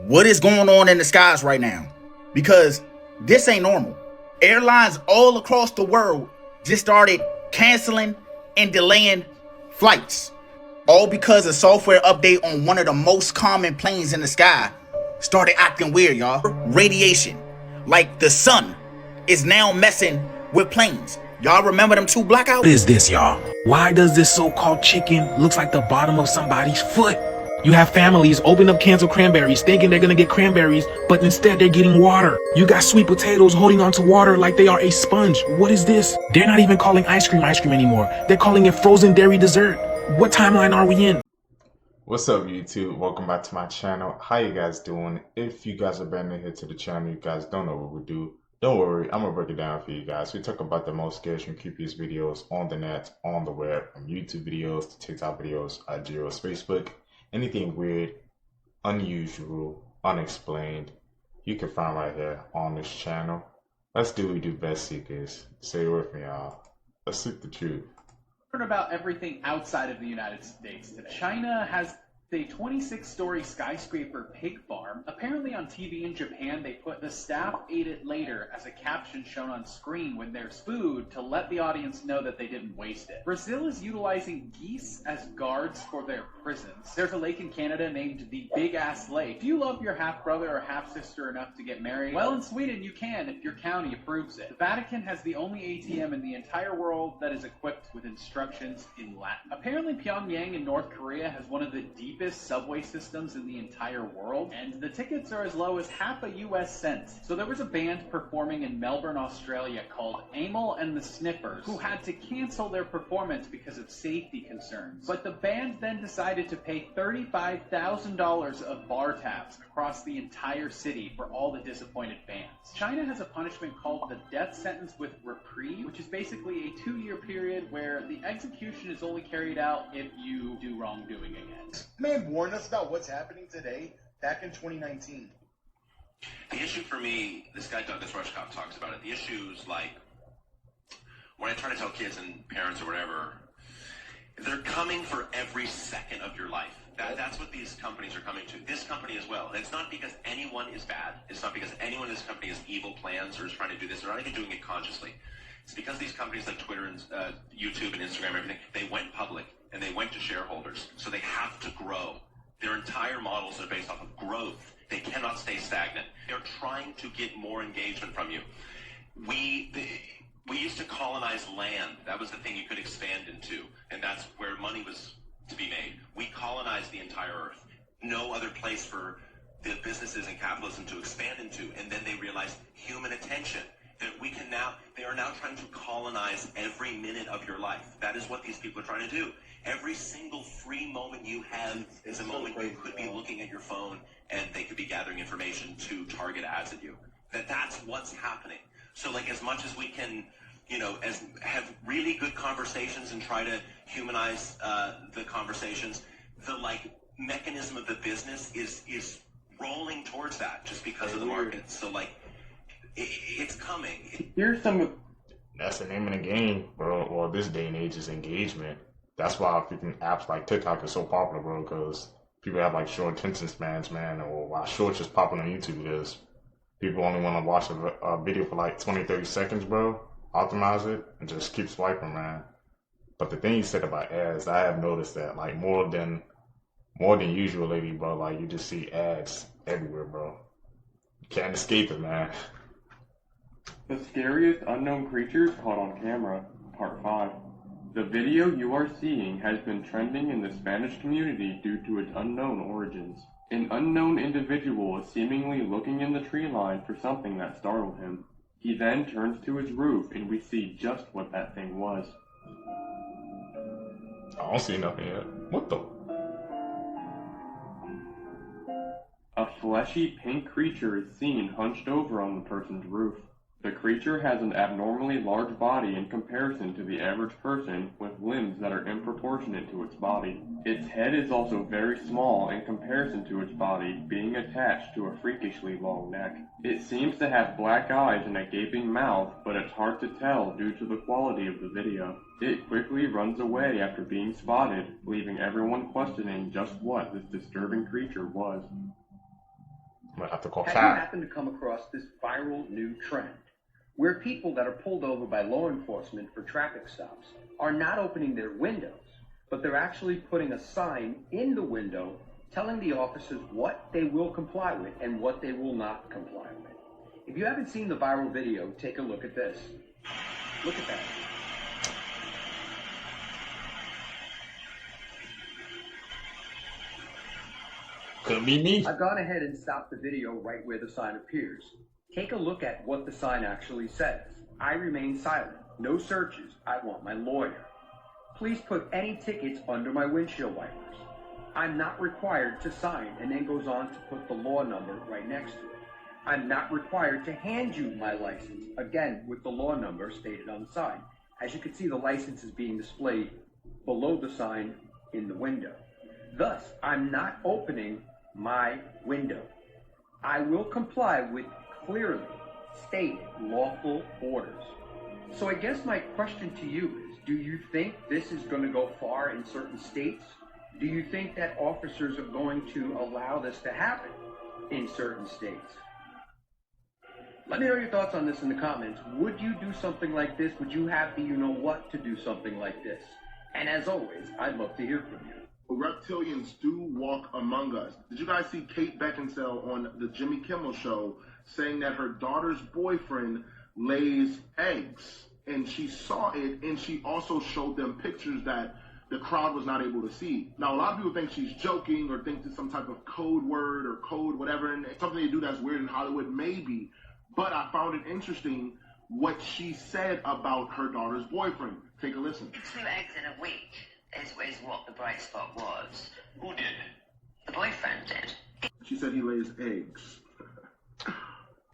what is going on in the skies right now, because this ain't normal. Airlines all across the world just started canceling and delaying flights, all because a software update on one of the most common planes in the sky started acting weird, y'all. Radiation, like the sun, is now messing with planes. Y'all remember them two blackouts? What is this, y'all? Why does this so-called chicken looks like the bottom of somebody's foot? You have families open up cans of cranberries thinking they're gonna get cranberries, but instead they're getting water. You got sweet potatoes holding onto water like they are a sponge. What is this? They're not even calling ice cream anymore. They're calling it frozen dairy dessert. What timeline are we in? What's up, YouTube? Welcome back to my channel. How you guys doing? If you guys are brand new here to the channel, you guys don't know what we do, don't worry, I'm gonna break it down for you guys. We talk about the most scariest and creepiest videos on the net, on the web, from YouTube videos to TikTok videos, IGOs, Facebook, anything weird, unusual, unexplained, you can find right here on this channel. Let's do what we do best, seekers. Say it with me, y'all. Let's seek the truth. About everything outside of the United States today. China has a 26-story skyscraper pig farm. Apparently on TV in Japan, they put "the staff ate it later" as a caption shown on screen when there's food to let the audience know that they didn't waste it. Brazil is utilizing geese as guards for their prisons. There's a lake in Canada named the Big Ass Lake. Do you love your half-brother or half-sister enough to get married? Well, in Sweden you can if your county approves it. The Vatican has the only ATM in the entire world that is equipped with instructions in Latin. Apparently Pyongyang in North Korea has one of the deepest subway systems in the entire world, and the tickets are as low as half a US cent. So there was a band performing in Melbourne, Australia called Amyl and the Sniffers, who had to cancel their performance because of safety concerns. But the band then decided to pay $35,000 of bar tabs across the entire city for all the disappointed fans. China has a punishment called the death sentence with reprieve, which is basically a 2-year period where the execution is only carried out if you do wrongdoing again. Man warned us about what's happening today back in 2019. The issue for me, this guy Douglas Rushkoff talks about it, the issue is like, when I try to tell kids and parents or whatever, they're coming for every second of your life. That's what these companies are coming to. This company as well. And it's not because anyone is bad. It's not because anyone in this company has evil plans or is trying to do this. They're not even doing it consciously. It's because these companies like Twitter and YouTube and Instagram and everything, they went public and they went to shareholders. So they have to grow. Their entire models are based off of growth. They cannot stay stagnant. They're trying to get more engagement from you. We used to colonize land. That was the thing you could expand into. And that's where money was to be made. We colonized the entire earth. No other place for the businesses and capitalism to expand into. And then they realized human attention. That they are now trying to colonize every minute of your life. That is what these people are trying to do. Every single free moment you have is a moment you could be looking at your phone and they could be gathering information to target ads at you. That's what's happening. So like as much as we can, as have really good conversations and try to humanize the conversations, the mechanism of the business is rolling towards that just because of the market. So it's coming. Here's some of... That's the name of the game, bro. Well, this day and age is engagement. That's why freaking apps like TikTok is so popular, bro, because people have short attention spans, man, or why shorts is popular on YouTube is people only want to watch a video for 20, 30 seconds, bro. Optimize it and just keep swiping, man. But the thing you said about ads, I have noticed that more than usual lately, bro. You just see ads everywhere, bro. You can't escape it, man. The Scariest Unknown Creatures Caught on Camera, Part 5. The video you are seeing has been trending in the Spanish community due to its unknown origins. An unknown individual is seemingly looking in the tree line for something that startled him. He then turns to his roof and we see just what that thing was. I don't see nothing yet. What the? A fleshy pink creature is seen hunched over on the person's roof. The creature has an abnormally large body in comparison to the average person, with limbs that are disproportionate to its body. Its head is also very small in comparison to its body, being attached to a freakishly long neck. It seems to have black eyes and a gaping mouth, but it's hard to tell due to the quality of the video. It quickly runs away after being spotted, leaving everyone questioning just what this disturbing creature was. gonna have to call Have you Cat. happened to come across this viral new trend where people that are pulled over by law enforcement for traffic stops are not opening their windows, but they're actually putting a sign in the window telling the officers what they will comply with and what they will not comply with? If you haven't seen the viral video, take a look at this. Look at that. Could be me. I've gone ahead and stopped the video right where the sign appears. Take a look at what the sign actually says. I remain silent. No searches. I want my lawyer. Please put any tickets under my windshield wipers. I'm not required to sign, and then goes on to put the law number right next to it. I'm not required to hand you my license, again with the law number stated on the side. As you can see, the license is being displayed below the sign in the window. Thus, I'm not opening my window. I will comply with clearly stated lawful orders. So I guess my question to you is, do you think this is going to go far in certain states? Do you think that officers are going to allow this to happen in certain states? Let me know your thoughts on this in the comments. Would you do something like this? Would you have the you-know-what to do something like this? And as always, I'd love to hear from you. Reptilians do walk among us. Did you guys see Kate Beckinsale on the Jimmy Kimmel show saying that her daughter's boyfriend lays eggs? And she saw it, and she also showed them pictures that the crowd was not able to see. Now, a lot of people think she's joking or think it's some type of code word or code whatever, and it's something they do that's weird in Hollywood, maybe. But I found it interesting what she said about her daughter's boyfriend. Take a listen. 2 eggs in a week is what the bright spot was. Who did? The boyfriend did. She said he lays eggs.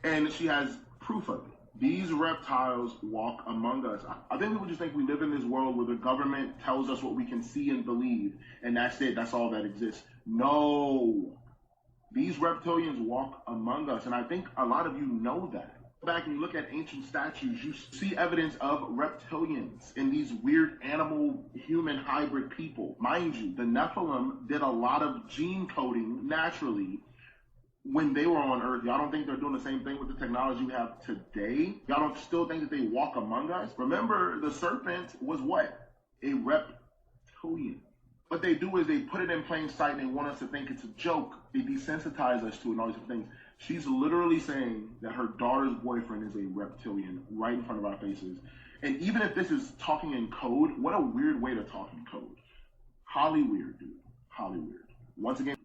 And she has proof of it. These reptiles walk among us. I think people just think we live in this world where the government tells us what we can see and believe, and that's it. That's all that exists. No. These reptilians walk among us, and I think a lot of you know that. Back and you look at ancient statues, you see evidence of reptilians and these weird animal-human hybrid people. Mind you, the Nephilim did a lot of gene coding naturally when they were on Earth. Y'all don't think they're doing the same thing with the technology we have today? Y'all don't still think that they walk among us? Remember, the serpent was what? A reptilian. What they do is they put it in plain sight and they want us to think it's a joke. They desensitize us to it and all these different things. She's literally saying that her daughter's boyfriend is a reptilian right in front of our faces. And even if this is talking in code, what a weird way to talk in code. Holly weird, dude. Holly weird. Once again,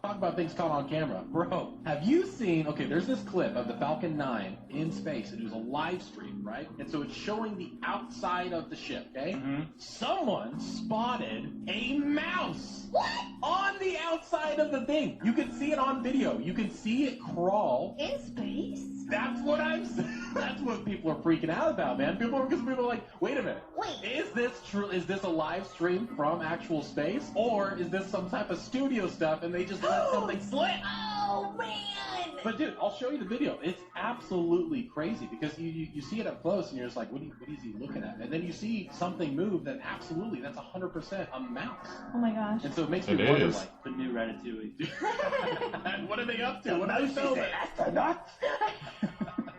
talk about things caught on camera. Bro, have you seen, okay, there's this clip of the Falcon 9 in space, and it was a live stream, right? And so it's showing the outside of the ship, okay? Mm-hmm. Someone spotted a mouse. What? On the outside of the thing. You can see it on video. You can see it crawl. In space? That's what I'm saying. That's what people are freaking out about, man. People are like, wait a minute. Wait. Is this true? Is this a live stream from actual space? Or is this some type of studio stuff and they just let something slip? Oh, man. But dude, I'll show you the video. It's absolutely crazy because you see it up close and you're just like, what is he looking at? And then you see something move that absolutely, that's 100% a mouse. Oh my gosh. And so it makes me wonder, like, the new Ratatouille. What are they up to? What are they filming? Astronauts?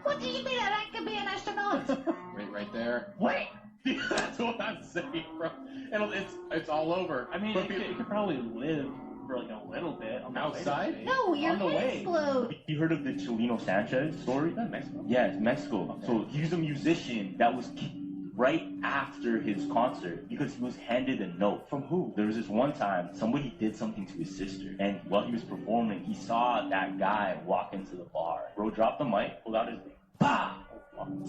What do you mean that I could be an astronaut? Right there. Wait. That's what I'm saying, bro. And it's all over. I mean, it could probably live for like a little bit. On the outside? No, your on the head way. explode. You heard of the Chelino Sanchez story? Mexico? Yeah, it's Mexico. Okay. So he was a musician that was right after his concert because he was handed a note. From who? There was this one time somebody did something to his sister, and while he was performing, he saw that guy walk into the bar. Bro dropped the mic, pulled out his bah!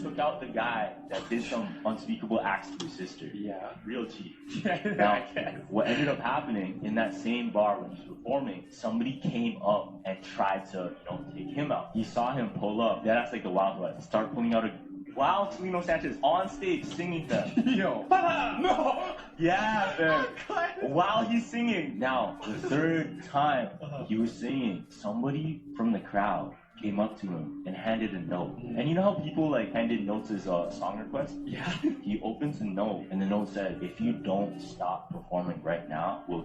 Took out the guy that did some unspeakable acts to his sister. Yeah. Real cheap. Now, what ended up happening in that same bar when he was performing, somebody came up and tried to, take him out. He saw him pull up. That's like the Wild West. Start pulling out while Chelino Sanchez on stage singing them. Yo. No. Yeah, man. While he's singing. Now, the third time he was singing, somebody from the crowd came up to him and handed a note. And you know how people handed notes as a song request? Yeah. He opens the note and the note said, if you don't stop performing right now, we'll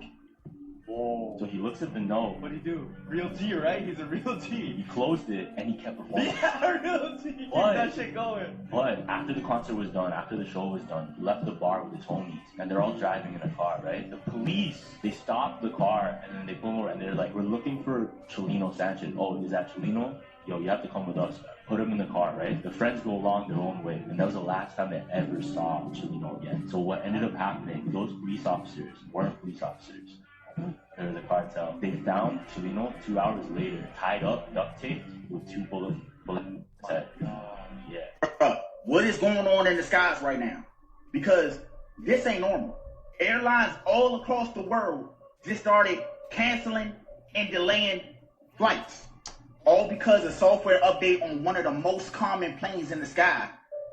So he looks at the note. What'd he do? Real G, right? He's a real G. He closed it and he kept performing. Yeah, real G. Keep that shit going. But after the concert was done, after the show was done, he left the bar with his homies, and they're all driving in a car, right? The police, they stopped the car, and then they pull him over, and they're like, we're looking for Chelino Sanchez. Oh, is that Chelino? Yo, you have to come with us. Put him in the car, right? The friends go along their own way, and that was the last time they ever saw Chelino again. So what ended up happening, those police officers weren't police officers. They were the cartel. They found Chelino 2 hours later, tied up, duct taped, with 2 bullets head. Yeah. What is going on in the skies right now? Because this ain't normal. Airlines all across the world just started canceling and delaying flights. All because a software update on one of the most common planes in the sky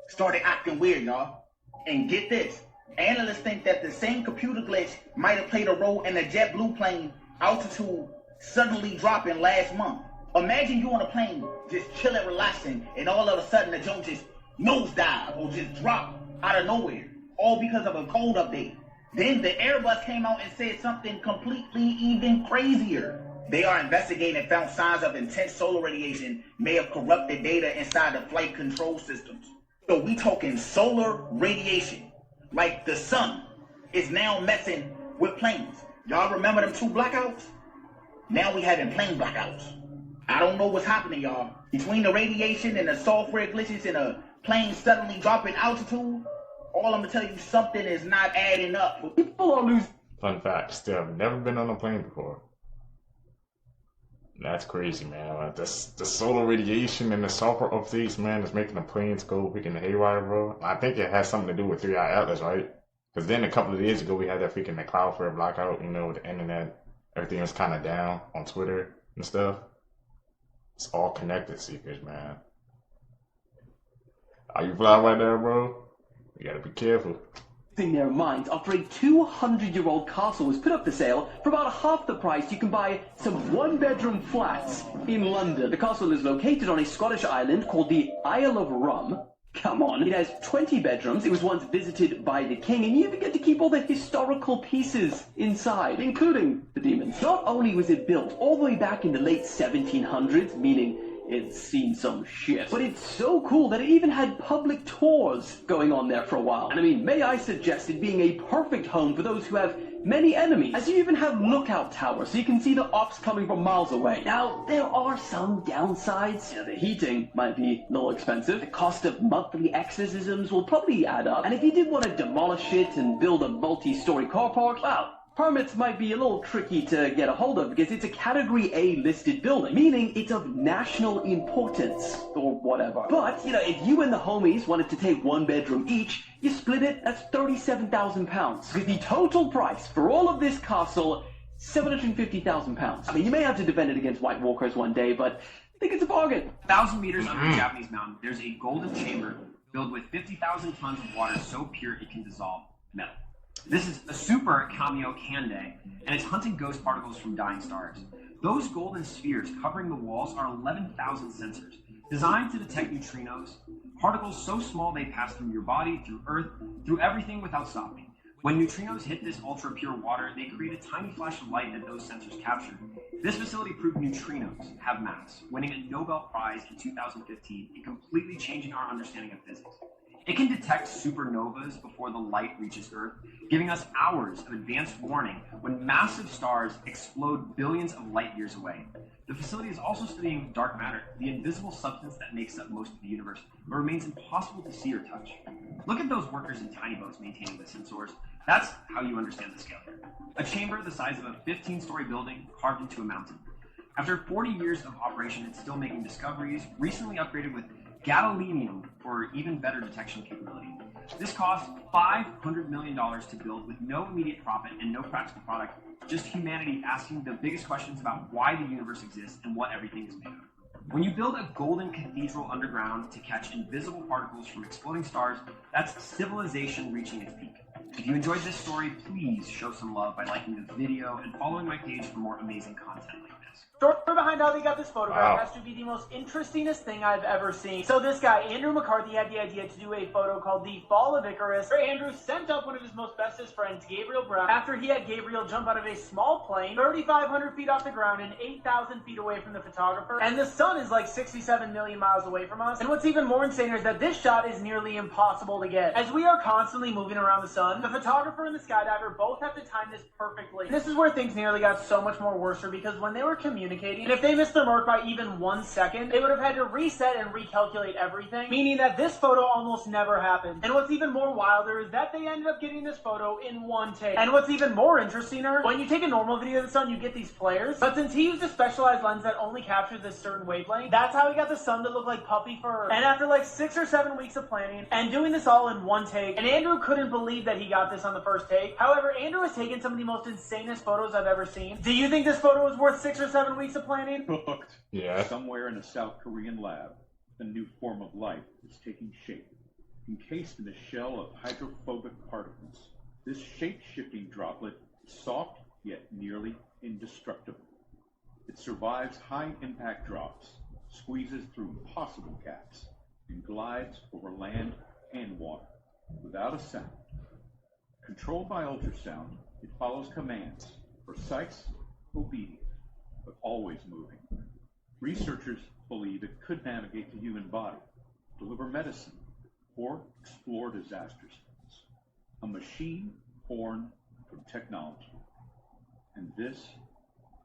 started acting weird, y'all. And get this, analysts think that the same computer glitch might have played a role in the JetBlue plane altitude suddenly dropping last month. Imagine you on a plane just chilling, relaxing, and all of a sudden the joint just nosedive or just drop out of nowhere, all because of a code update. Then the Airbus came out and said something completely even crazier. They are investigating and found signs of intense solar radiation may have corrupted data inside the flight control systems. So we talking solar radiation, like the sun is now messing with planes. Y'all remember them 2 blackouts? Now we having plane blackouts. I don't know what's happening, y'all. Between the radiation and the software glitches and a plane suddenly dropping altitude, all I'm gonna tell you, something is not adding up. People are losing. Fun fact, still have never been on a plane before. That's crazy, man. Like, the solar radiation and the software updates, man, is making the planes go freaking haywire, bro. I think it has something to do with 3i Atlas, right? Because then a couple of days ago, we had that freaking the Cloudflare blackout, you know, the internet, everything was kind of down on Twitter and stuff. It's all connected, Seekers, man. Are you flying right there, bro? You gotta be careful. Their minds after a 200-year-old castle was put up for sale for about half the price you can buy some 1-bedroom flats in London. The castle is located on a Scottish island called the Isle of Rum. Come on, it has 20 bedrooms, it was once visited by the king, and you even get to keep all the historical pieces inside, including the demons. Not only was it built all the way back in the late 1700s, meaning it's seen some shit, but it's so cool that it even had public tours going on there for a while. And I mean, may I suggest it being a perfect home for those who have many enemies, as you even have lookout towers so you can see the ops coming from miles away. Now, there are some downsides. You know, the heating might be a little expensive. The cost of monthly exorcisms will probably add up. And if you did want to demolish it and build a multi-story car park, well, permits might be a little tricky to get a hold of because it's a Category A listed building, meaning it's of national importance or whatever. But, you know, if you and the homies wanted to take 1 bedroom each, you split it, that's £37,000. With the total price for all of this castle, £750,000. I mean, you may have to defend it against White Walkers one day, but I think it's a bargain. 1,000 meters under the Japanese mountain, there's a golden chamber filled with 50,000 tons of water so pure it can dissolve metal. This is a super Kamio Kande, and it's hunting ghost particles from dying stars. Those golden spheres covering the walls are 11,000 sensors, designed to detect neutrinos, particles so small they pass through your body, through Earth, through everything without stopping. When neutrinos hit this ultra-pure water, they create a tiny flash of light that those sensors capture. This facility proved neutrinos have mass, winning a Nobel Prize in 2015 and completely changing our understanding of physics. It can detect supernovas before the light reaches Earth, giving us hours of advanced warning when massive stars explode billions of light years away. The facility is also studying dark matter, the invisible substance that makes up most of the universe, but remains impossible to see or touch. Look at those workers in tiny boats maintaining the sensors. That's how you understand the scale here. A chamber the size of a 15-story building carved into a mountain. After 40 years of operation, it's still making discoveries, recently upgraded with gadolinium for even better detection capability. This cost $500 million to build with no immediate profit and no practical product, just humanity asking the biggest questions about why the universe exists and what everything is made of. When you build a golden cathedral underground to catch invisible particles from exploding stars, that's civilization reaching its peak. If you enjoyed this story, please show some love by liking the video and following my page for more amazing content like this. Story behind how they got this photograph Wow. has to be the most interestingest thing I've ever seen. So this guy, Andrew McCarthy, had the idea to do a photo called The Fall of Icarus, where Andrew sent up one of his most bestest friends, Gabriel Brown, after he had Gabriel jump out of a small plane 3,500 feet off the ground and 8,000 feet away from the photographer. And the sun is like 67 million miles away from us. And what's even more insane is that this shot is nearly impossible to get. As we are constantly moving around the sun, the photographer and the skydiver both have to time this perfectly. And this is where things nearly got so much more worse, because when they were communicating, and if they missed their mark by even 1 second, they would have had to reset and recalculate everything, meaning that this photo almost never happened. And what's even more wilder is that they ended up getting this photo in 1 take. And what's even more interestinger, when you take a normal video of the sun, you get these flares, but since he used a specialized lens that only captures this certain wavelength, that's how he got the sun to look like puppy fur. And after like 6 or 7 weeks of planning, and doing this all in 1 take, and Andrew couldn't believe that he got this on the first take. However, Andrew has taken some of the most insanest photos I've ever seen. Do you think this photo was worth 6 or 7 weeks of planning? Hooked. Yeah. Somewhere in a South Korean lab, a new form of life is taking shape, encased in a shell of hydrophobic particles. This shape-shifting droplet is soft yet nearly indestructible. It survives high-impact drops, squeezes through impossible gaps, and glides over land and water without a sound. Controlled by ultrasound, it follows commands, precise, obedient, but always moving. Researchers believe it could navigate the human body, deliver medicine, or explore disaster zones. A machine born from technology. And this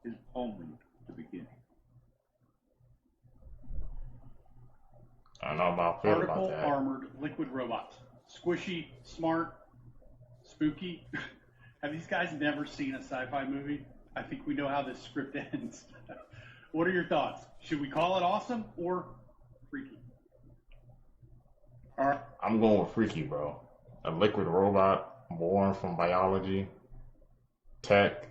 is only the beginning. I don't know how I feel about Particle that. armored liquid robots. Squishy, smart, spooky. Have these guys never seen a sci-fi movie? I think we know how this script ends. What are your thoughts? Should we call it awesome or freaky? All right. I'm going with freaky, bro. A liquid robot born from biology, tech,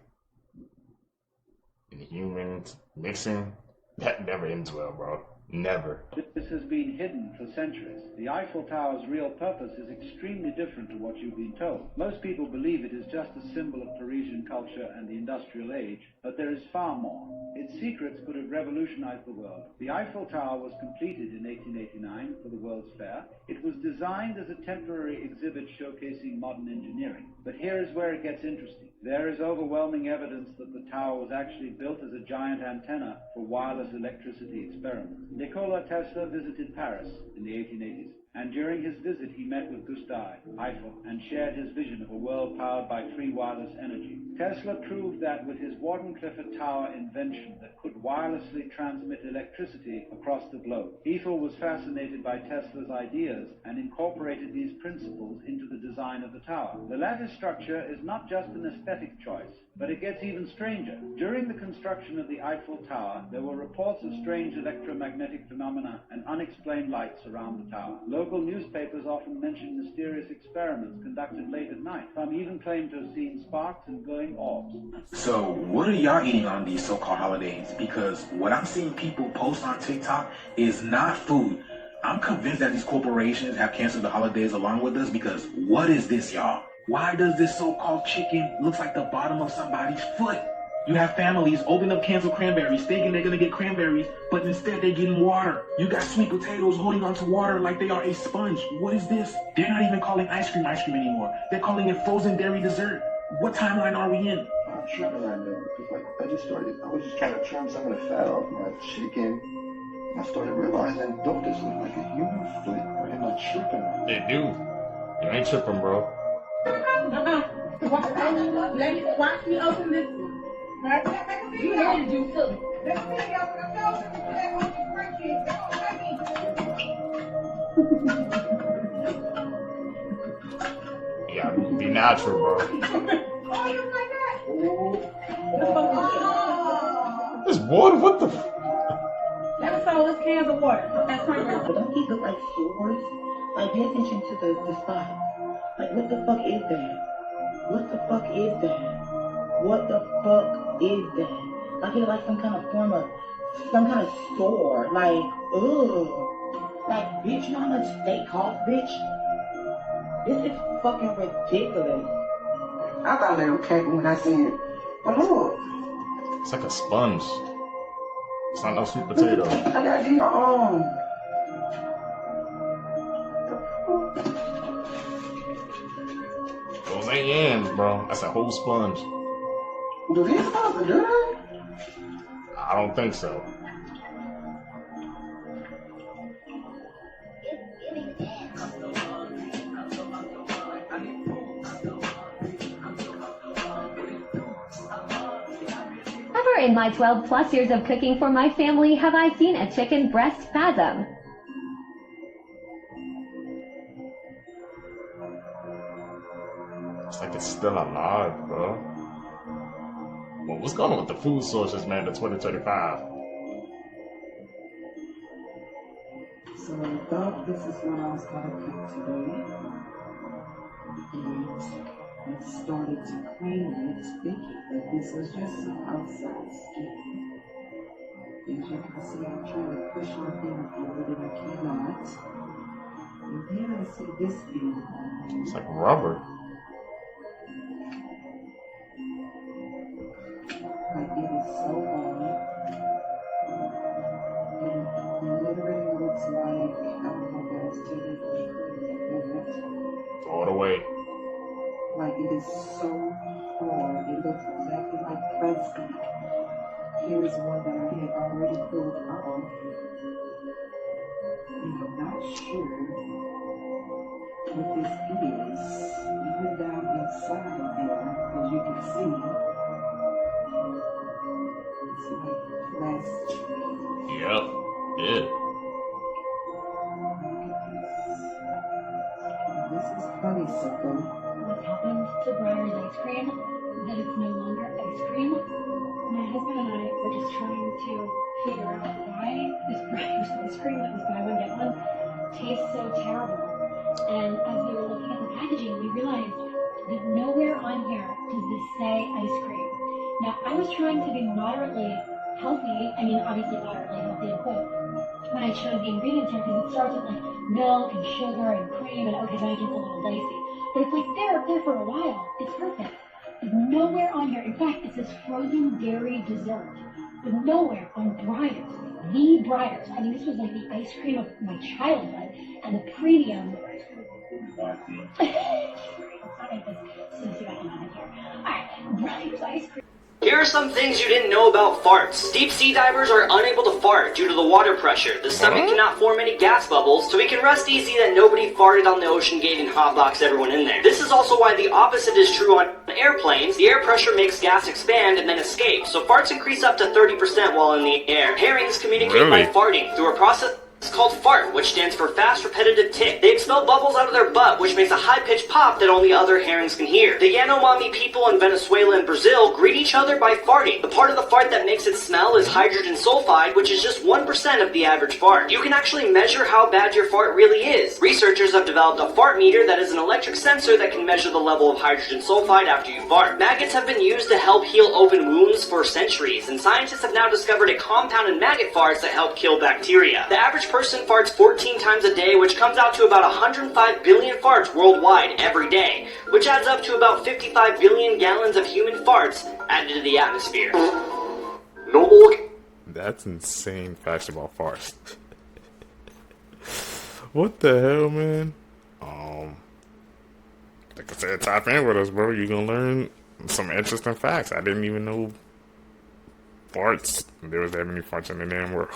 and humans mixing. That never ends well, bro. Never. This has been hidden for centuries. The Eiffel Tower's real purpose is extremely different to what you've been told. Most people believe it is just a symbol of Parisian culture and the industrial age, but there is far more. Its secrets could have revolutionized the world. The Eiffel Tower was completed in 1889 for the World's Fair. It was designed as a temporary exhibit showcasing modern engineering. But here is where it gets interesting. There is overwhelming evidence that the tower was actually built as a giant antenna for wireless electricity experiments. Nikola Tesla visited Paris in the 1880s, and during his visit he met with Gustave Eiffel and shared his vision of a world powered by free wireless energy. Tesla proved that with his Wardenclyffe Tower invention that could wirelessly transmit electricity across the globe. Eiffel was fascinated by Tesla's ideas and incorporated these principles into the design of the tower. The lattice structure is not just an aesthetic choice, but it gets even stranger. During the construction of the Eiffel Tower, there were reports of strange electromagnetic phenomena and unexplained lights around the tower. Local newspapers often mention mysterious experiments conducted late at night. Some even claim to have seen sparks and glowing orbs. So, what are y'all eating on these so-called holidays? Because what I'm seeing people post on TikTok is not food. I'm convinced that these corporations have canceled the holidays along with us, because what is this, y'all? Why does this so-called chicken look like the bottom of somebody's foot? You have families open up cans of cranberries thinking they're gonna get cranberries, but instead they're getting water. You got sweet potatoes holding onto water like they are a sponge. What is this? They're not even calling ice cream anymore. They're calling it frozen dairy dessert. What timeline are we in? I'm tripping right now because I was just trying to trim some of the fat off my chicken. I started realizing, don't this look like a human foot? Or am I tripping? They do. You ain't tripping, bro. Watch me open this one. You know to do too. Yeah, be natural, bro. This water, what the Let us all this cans of water. That's right. But don't these look like swords? Like, pay attention to the spot. Like, what the fuck is that? What the fuck is that? What the fuck is that? Like, it's like some kind of form of, some kind of sword. Like, ugh. Like, bitch, you know how much they cost, bitch? This is fucking ridiculous. I thought they were capping when I seen it. But look. It's like a sponge. It's not no sweet potato. I got your own. Those ain't yams, bro. That's a whole sponge. Do these supposed to do that? I don't think so. Never in my 12 plus years of cooking for my family have I seen a chicken breast spasm. It's like it's still alive, bro. Well, what's going on with the food sources, man, to 2025? So I thought this is what I was gonna cook today. And I started to clean it, thinking that this was just some outside skin. As you can see, I'm trying to push my thing over that I cannot. And then I see this thing. It's like rubber. Like it is so hard. And it literally looks like, I don't know if that's technically correct. Throw it away. Like it is so hard. It looks exactly like plastic. Here is one that I had already pulled off. And I'm not sure what this is. Even down inside of there, as you can see, it's like plastic. Yep. Yeah. This is honeysuckle. What happened to Breyer's ice cream? That it's no longer ice cream? My husband and I were just trying to figure out why this Breyer's ice cream that was buy one get one tastes so terrible. And as we were looking at the packaging, we realized that nowhere on here does this say ice cream. Now, I was trying to be moderately healthy. I mean, obviously moderately healthy, of course. When I chose the ingredients here, because it starts with like milk and sugar and cream, and okay, then it gets a little dicey. But it's like there for a while. It's perfect. But nowhere on here, in fact, it says frozen dairy dessert. But nowhere on Breyer's, the Breyer's. I mean, this was like the ice cream of my childhood, and the premium. It's not like this socioeconomic here. Alright, Breyer's ice cream. Here are some things you didn't know about farts. Deep sea divers are unable to fart due to the water pressure. The stomach cannot form any gas bubbles, so we can rest easy that nobody farted on the ocean gate and hotboxed everyone in there. This is also why the opposite is true on airplanes. The air pressure makes gas expand and then escape, so farts increase up to 30% while in the air. Herrings communicate by farting through a process it's called fart, which stands for fast repetitive tick. They expel bubbles out of their butt, which makes a high-pitched pop that only other herrings can hear. The Yanomami people in Venezuela and Brazil greet each other by farting. The part of the fart that makes it smell is hydrogen sulfide, which is just 1% of the average fart. You can actually measure how bad your fart really is. Researchers have developed a fart meter that is an electric sensor that can measure the level of hydrogen sulfide after you fart. Maggots have been used to help heal open wounds for centuries, and scientists have now discovered a compound in maggot farts that help kill bacteria. The average person farts 14 times a day, which comes out to about 105 billion farts worldwide every day, which adds up to about 55 billion gallons of human farts added to the atmosphere. Normal. That's insane facts about farts. What the hell, man? Like I said, tap in with us, bro. You're gonna learn some interesting facts. I didn't even know farts. There was that many farts in the damn world.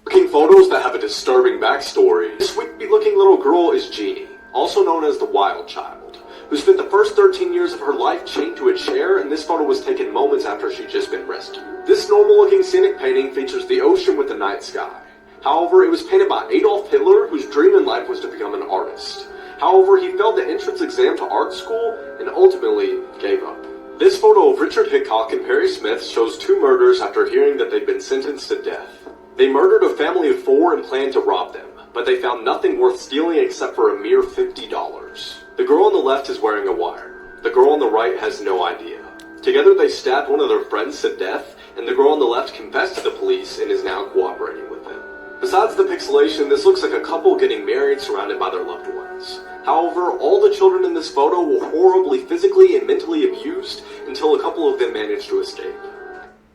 Looking photos that have a disturbing backstory. This wimpy-looking little girl is Jeannie, also known as the Wild Child, who spent the first 13 years of her life chained to a chair, and this photo was taken moments after she'd just been rescued. This normal-looking scenic painting features the ocean with the night sky. However, it was painted by Adolf Hitler, whose dream in life was to become an artist. However, he failed the entrance exam to art school and ultimately gave up. This photo of Richard Hickok and Perry Smith shows two murders after hearing that they'd been sentenced to death. They murdered a family of 4 and planned to rob them, but they found nothing worth stealing except for a mere $50. The girl on the left is wearing a wire. The girl on the right has no idea. Together they stabbed one of their friends to death, and the girl on the left confessed to the police and is now cooperating with them. Besides the pixelation, this looks like a couple getting married surrounded by their loved ones. However, all the children in this photo were horribly physically and mentally abused until a couple of them managed to escape.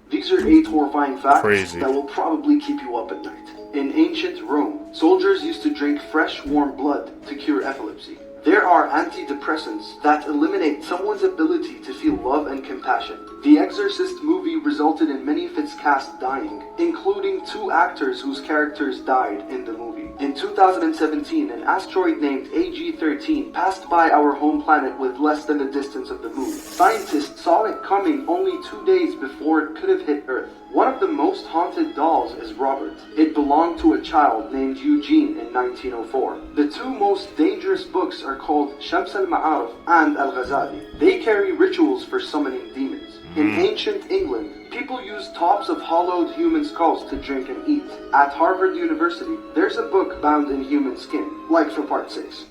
These are 8 horrifying facts Crazy. that will probably keep you up at night. In ancient Rome, soldiers used to drink fresh, warm blood to cure epilepsy. There are antidepressants that eliminate someone's ability to feel love and compassion. The Exorcist movie resulted in many of its cast dying, including 2 actors whose characters died in the movie. In 2017, an asteroid named AG-13 passed by our home planet with less than the distance of the moon. Scientists saw it coming only 2 days before it could have hit Earth. One of the most haunted dolls is Robert. It belonged to a child named Eugene in 1904. The 2 most dangerous books are called Shams al-Ma'arif and Al-Ghazali. They carry rituals for summoning demons. In ancient England, people used tops of hollowed human skulls to drink and eat. At Harvard University, there's a book bound in human skin, like for part 6.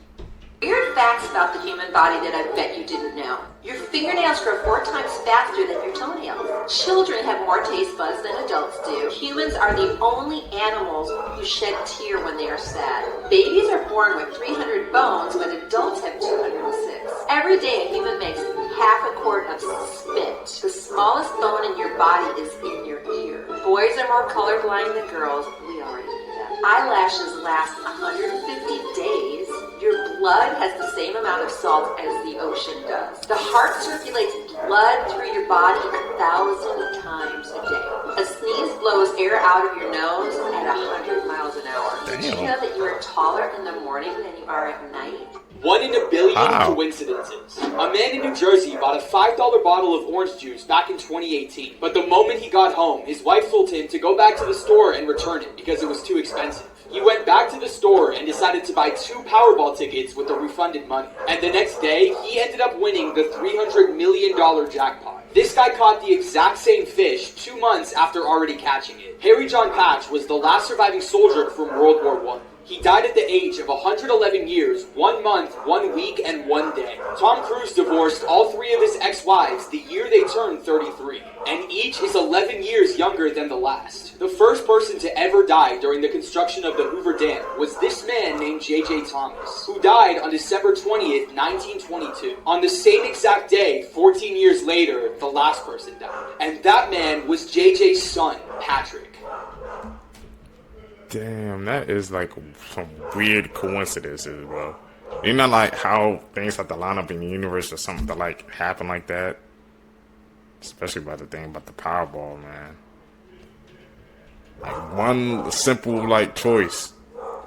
Weird facts about the human body that I bet you didn't know. Your fingernails grow 4 times faster than your toenails. Children have more taste buds than adults do. Humans are the only animals who shed tear when they are sad. Babies are born with 300 bones, but adults have 206. Every day a human makes half a quart of spit. The smallest bone in your body is in your ear. Boys are more colorblind than girls. We already knew that. Eyelashes last 150 days. Your blood has the same amount of salt as the ocean does. The heart circulates blood through your body 1,000 times a day. A sneeze blows air out of your nose at 100 miles an hour. Did you know that you are taller in the morning than you are at night? 1 in a billion coincidences. A man in New Jersey bought a $5 bottle of orange juice back in 2018. But the moment he got home, his wife told him to go back to the store and return it because it was too expensive. He went back to the store and decided to buy 2 Powerball tickets with the refunded money. And the next day, he ended up winning the $300 million jackpot. This guy caught the exact same fish 2 months after already catching it. Harry John Patch was the last surviving soldier from World War I. He died at the age of 111 years, 1 month, 1 week, and 1 day. Tom Cruise divorced all 3 of his ex-wives the year they turned 33, and each is 11 years younger than the last. The first person to ever die during the construction of the Hoover Dam was this man named J.J. Thomas, who died on December 20th, 1922. On the same exact day, 14 years later, the last person died. And that man was J.J.'s son, Patrick. Damn, that is like some weird coincidences, bro. You know, like how things have to line up in the universe or something to like happen like that. Especially about the thing about the Powerball, man. Like one simple like choice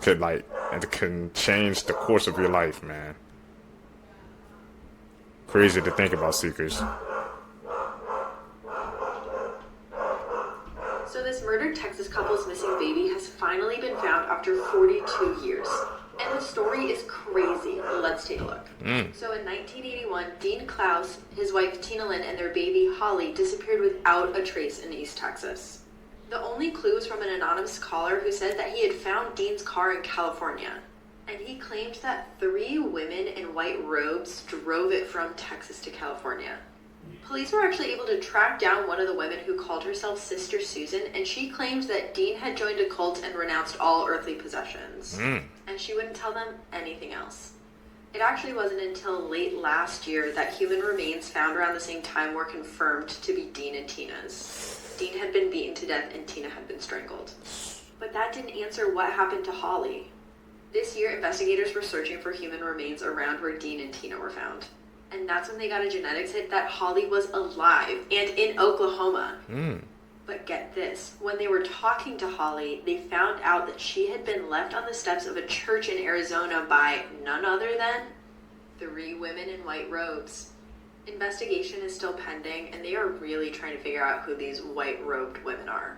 can change the course of your life, man. Crazy to think about, Seekers. So this murdered Texas couple's missing baby has finally been found after 42 years. And the story is crazy. Let's take a look. So in 1981, Dean Klaus, his wife Tina Lynn, and their baby Holly disappeared without a trace in East Texas. The only clue was from an anonymous caller who said that he had found Dean's car in California. And he claimed that 3 women in white robes drove it from Texas to California. Police were actually able to track down one of the women who called herself Sister Susan, and she claimed that Dean had joined a cult and renounced all earthly possessions. And she wouldn't tell them anything else. It actually wasn't until late last year that human remains found around the same time were confirmed to be Dean and Tina's. Dean had been beaten to death and Tina had been strangled. But that didn't answer what happened to Holly. This year, investigators were searching for human remains around where Dean and Tina were found. And that's when they got a genetics hit that Holly was alive and in Oklahoma. But get this, when they were talking to Holly, they found out that she had been left on the steps of a church in Arizona by none other than 3 women in white robes. Investigation is still pending, and they are really trying to figure out who these white-robed women are.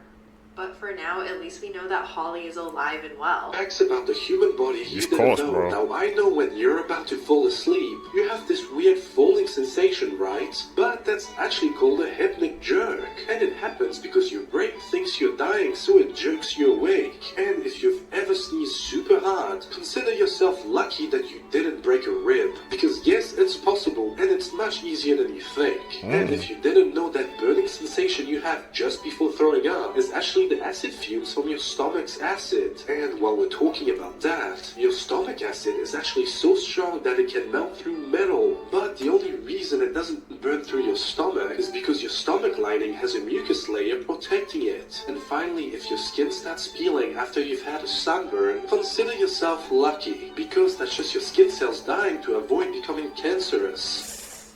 But for now, at least we know that Holly is alive and well. Facts about the human body you didn't know. Bro. Now I know when you're about to fall asleep, you have this weird falling sensation, right? But that's actually called a hypnic jerk. And it happens because your brain thinks you're dying, so it jerks you awake. And if you've ever sneezed super hard. Consider yourself lucky that you didn't break a rib. Because yes, it's possible, and it's much easier than you think. And if you didn't know, that burning sensation you have just before throwing up is actually the acid fumes from your stomach's acid. And while we're talking about that, your stomach acid is actually so strong that it can melt through metal. But the only reason it doesn't burn through your stomach is because your stomach lining has a mucus layer protecting it. And finally, if your skin starts peeling after you've had a sunburn, consider yourself lucky, because that's just your skin cells dying to avoid becoming cancerous.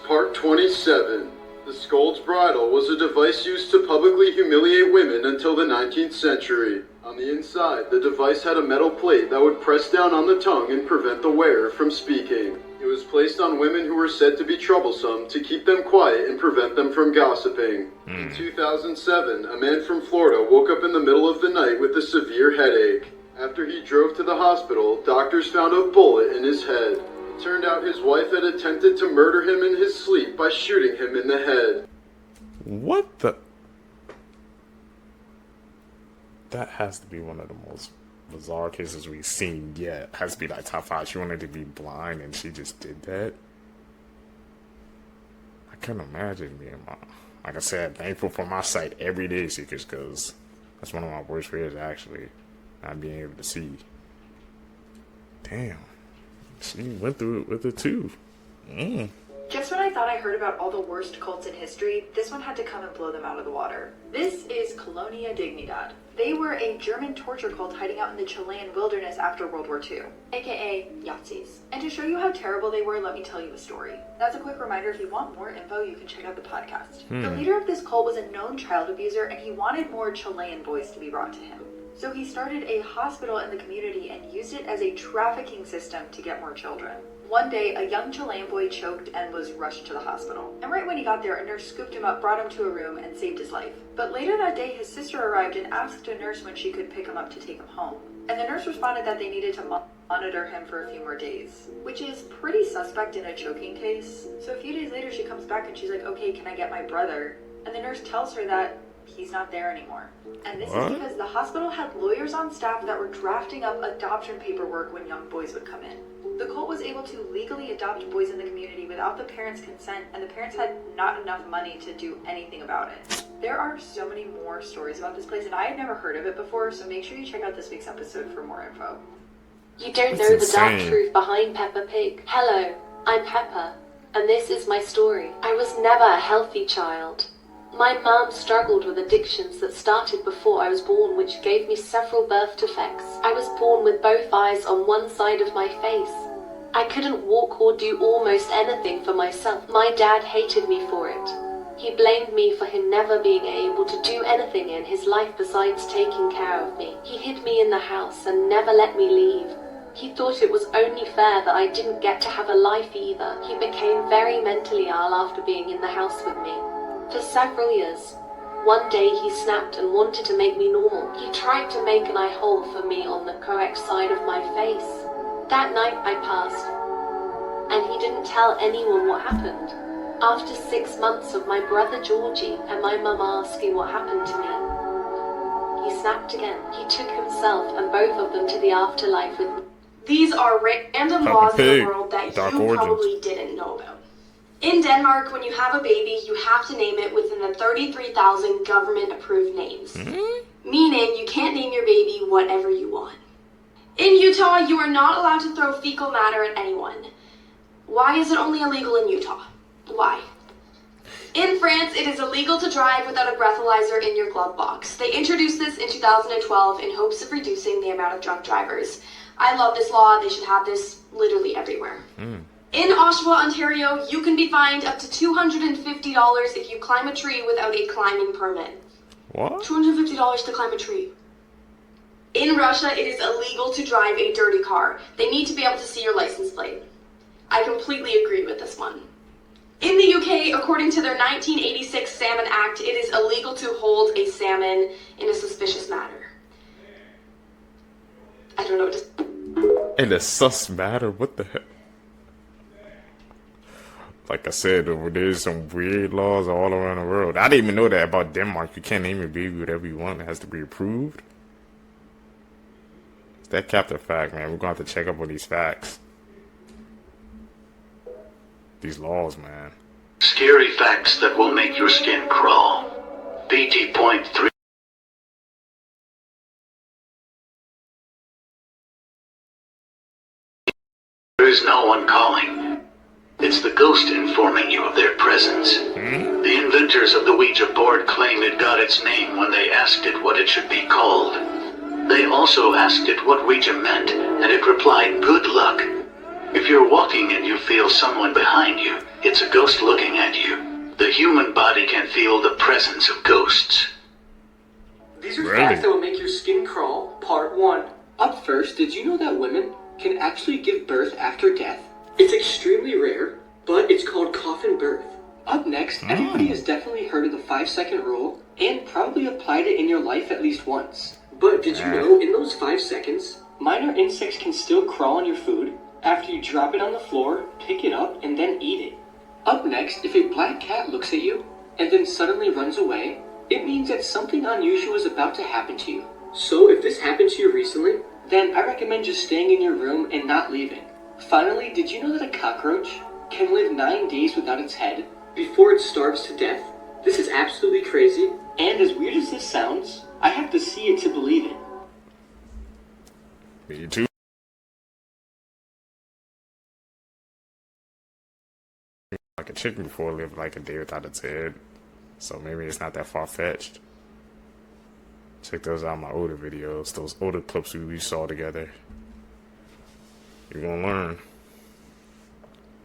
Part 27. The Scold's Bridle was a device used to publicly humiliate women until the 19th century. On the inside, the device had a metal plate that would press down on the tongue and prevent the wearer from speaking. It was placed on women who were said to be troublesome to keep them quiet and prevent them from gossiping. In 2007, a man from Florida woke up in the middle of the night with a severe headache. After he drove to the hospital, doctors found a bullet in his head. It turned out his wife had attempted to murder him in his sleep by shooting him in the head. What the? That has to be one of the most bizarre cases we've seen yet. Has to be like top 5. She wanted to be blind and she just did that. I couldn't imagine being like I said, thankful for my sight every day, Seekers, because that's one of my worst fears, actually, not being able to see. Damn, she went through it with it too. Just when I thought I heard about all the worst cults in history, this one had to come and blow them out of the water. This is Colonia Dignidad. They were a German torture cult hiding out in the Chilean wilderness after World War II, aka Yazis. And to show you how terrible they were, let me tell you a story. That's a quick reminder, if you want more info, you can check out the podcast. The leader of this cult was a known child abuser, and he wanted more Chilean boys to be brought to him. So he started a hospital in the community and used it as a trafficking system to get more children. One day, a young Chilean boy choked and was rushed to the hospital. And right when he got there, a nurse scooped him up, brought him to a room, and saved his life. But later that day, his sister arrived and asked a nurse when she could pick him up to take him home. And the nurse responded that they needed to monitor him for a few more days, which is pretty suspect in a choking case. So a few days later, she comes back and she's like, okay, can I get my brother? And the nurse tells her that he's not there anymore. And this is because the hospital had lawyers on staff that were drafting up adoption paperwork when young boys would come in. The cult was able to legally adopt boys in the community without the parents' consent, and the parents had not enough money to do anything about it. There are so many more stories about this place, and I had never heard of it before, so make sure you check out this week's episode for more info. You don't know the dark truth behind Peppa Pig. Hello, I'm Peppa, and this is my story. I was never a healthy child. My mum struggled with addictions that started before I was born, which gave me several birth defects. I was born with both eyes on one side of my face. I couldn't walk or do almost anything for myself. My dad hated me for it. He blamed me for him never being able to do anything in his life besides taking care of me. He hid me in the house and never let me leave. He thought it was only fair that I didn't get to have a life either. He became very mentally ill after being in the house with me. For several years. One day he snapped and wanted to make me normal. He tried to make an eye hole for me on the correct side of my face. That night I passed, and he didn't tell anyone what happened. After 6 months of my brother Georgie and my mum asking what happened to me, he snapped again. He took himself and both of them to the afterlife with me. These are random laws in the world that you probably didn't know about. In Denmark, when you have a baby, you have to name it within the 33,000 government-approved names. Meaning, you can't name your baby whatever you want. In Utah, you are not allowed to throw fecal matter at anyone. Why is it only illegal in Utah? Why? In France, it is illegal to drive without a breathalyzer in your glove box. They introduced this in 2012 in hopes of reducing the amount of drunk drivers. I love this law. They should have this literally everywhere. In Oshawa, Ontario, you can be fined up to $250 if you climb a tree without a climbing permit. What? $250 to climb a tree. In Russia, it is illegal to drive a dirty car. They need to be able to see your license plate. I completely agree with this one. In the UK, according to their 1986 Salmon Act, it is illegal to hold a salmon in a suspicious manner. I don't know what to... In a sus matter? What the heck? Like I said, there's some weird laws all around the world. I didn't even know that about Denmark. You can't name your baby whatever you want. It has to be approved. That capped a fact, man. We're going to have to check up on these facts. These laws, man. Scary facts that will make your skin crawl. BT point 3. There is no one calling. It's the ghost informing you of their presence. The inventors of the Ouija board claim it got its name when they asked it what it should be called. They also asked it what Ouija meant, and it replied, "Good luck." If you're walking and you feel someone behind you, it's a ghost looking at you. The human body can feel the presence of ghosts. These are facts that will make your skin crawl, part 1. Up first, did you know that women can actually give birth after death? It's extremely rare, but it's called coffin birth. Up next, everybody has definitely heard of the 5-second rule and probably applied it in your life at least once. But did you know in those 5 seconds, minor insects can still crawl on your food after you drop it on the floor, pick it up, and then eat it? Up next, if a black cat looks at you and then suddenly runs away, it means that something unusual is about to happen to you. So if this happened to you recently, then I recommend just staying in your room and not leaving. Finally, did you know that a cockroach can live 9 days without its head before it starves to death? This is absolutely crazy, and as weird as this sounds, I have to see it to believe it. Me too. Like a chicken before lived like a day without its head, so maybe it's not that far-fetched. Check those out, my older videos, those older clips we saw together. You're gonna learn.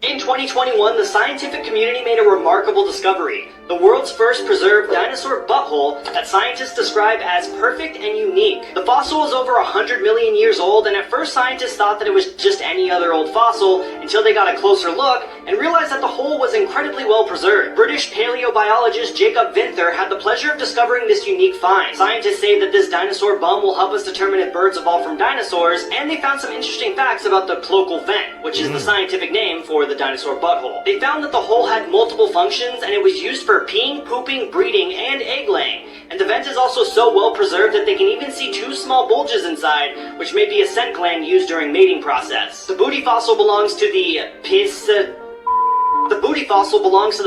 In 2021, the scientific community made a remarkable discovery. The world's first preserved dinosaur butthole that scientists describe as perfect and unique. The fossil is over 100 million years old, and at first scientists thought that it was just any other old fossil until they got a closer look and realized that the hole was incredibly well preserved. British paleobiologist Jacob Vinther had the pleasure of discovering this unique find. Scientists say that this dinosaur bum will help us determine if birds evolved from dinosaurs, and they found some interesting facts about the cloacal vent, which is the scientific name for the dinosaur butthole. They found that the hole had multiple functions, and it was used for peeing, pooping, breeding, and egg laying. And the vent is also so well preserved that they can even see 2 small bulges inside, which may be a scent gland used during mating process. The booty fossil belongs to the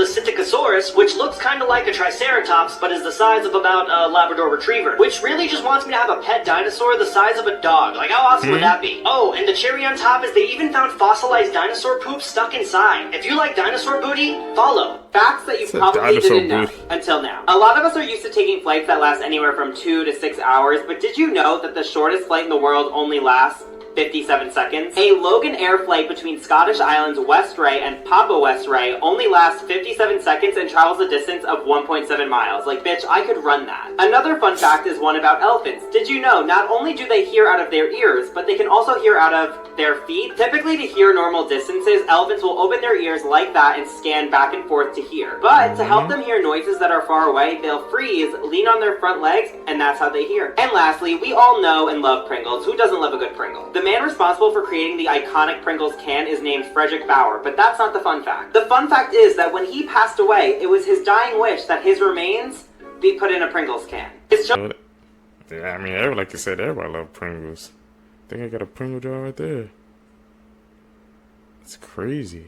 Psittacosaurus, which looks kind of like a Triceratops, but is the size of about a Labrador Retriever, which really just wants me to have a pet dinosaur the size of a dog. Like, how awesome would that be? Oh, and the cherry on top is they even found fossilized dinosaur poop stuck inside. If you like dinosaur booty, follow. Facts that you probably didn't know until now. A lot of us are used to taking flights that last anywhere from 2 to 6 hours, but did you know that the shortest flight in the world only lasts 57 seconds? A Logan Air flight between Scottish Islands Westray and Papa Westray only lasts 57 seconds and travels a distance of 1.7 miles. Like, bitch, I could run that. Another fun fact is one about elephants. Did you know not only do they hear out of their ears, but they can also hear out of their feet? Typically, to hear normal distances, elephants will open their ears like that and scan back and forth to hear. But to help them hear noises that are far away, they'll freeze, lean on their front legs, and that's how they hear. And lastly, we all know and love Pringles. Who doesn't love a good Pringle? The man responsible for creating the iconic Pringles can is named Frederick Bauer, but that's not the fun fact. The fun fact is that when he passed away, it was his dying wish that his remains be put in a Pringles can. Yeah, I mean, like you said, everybody loves Pringles. I think I got a Pringle jar right there. It's crazy.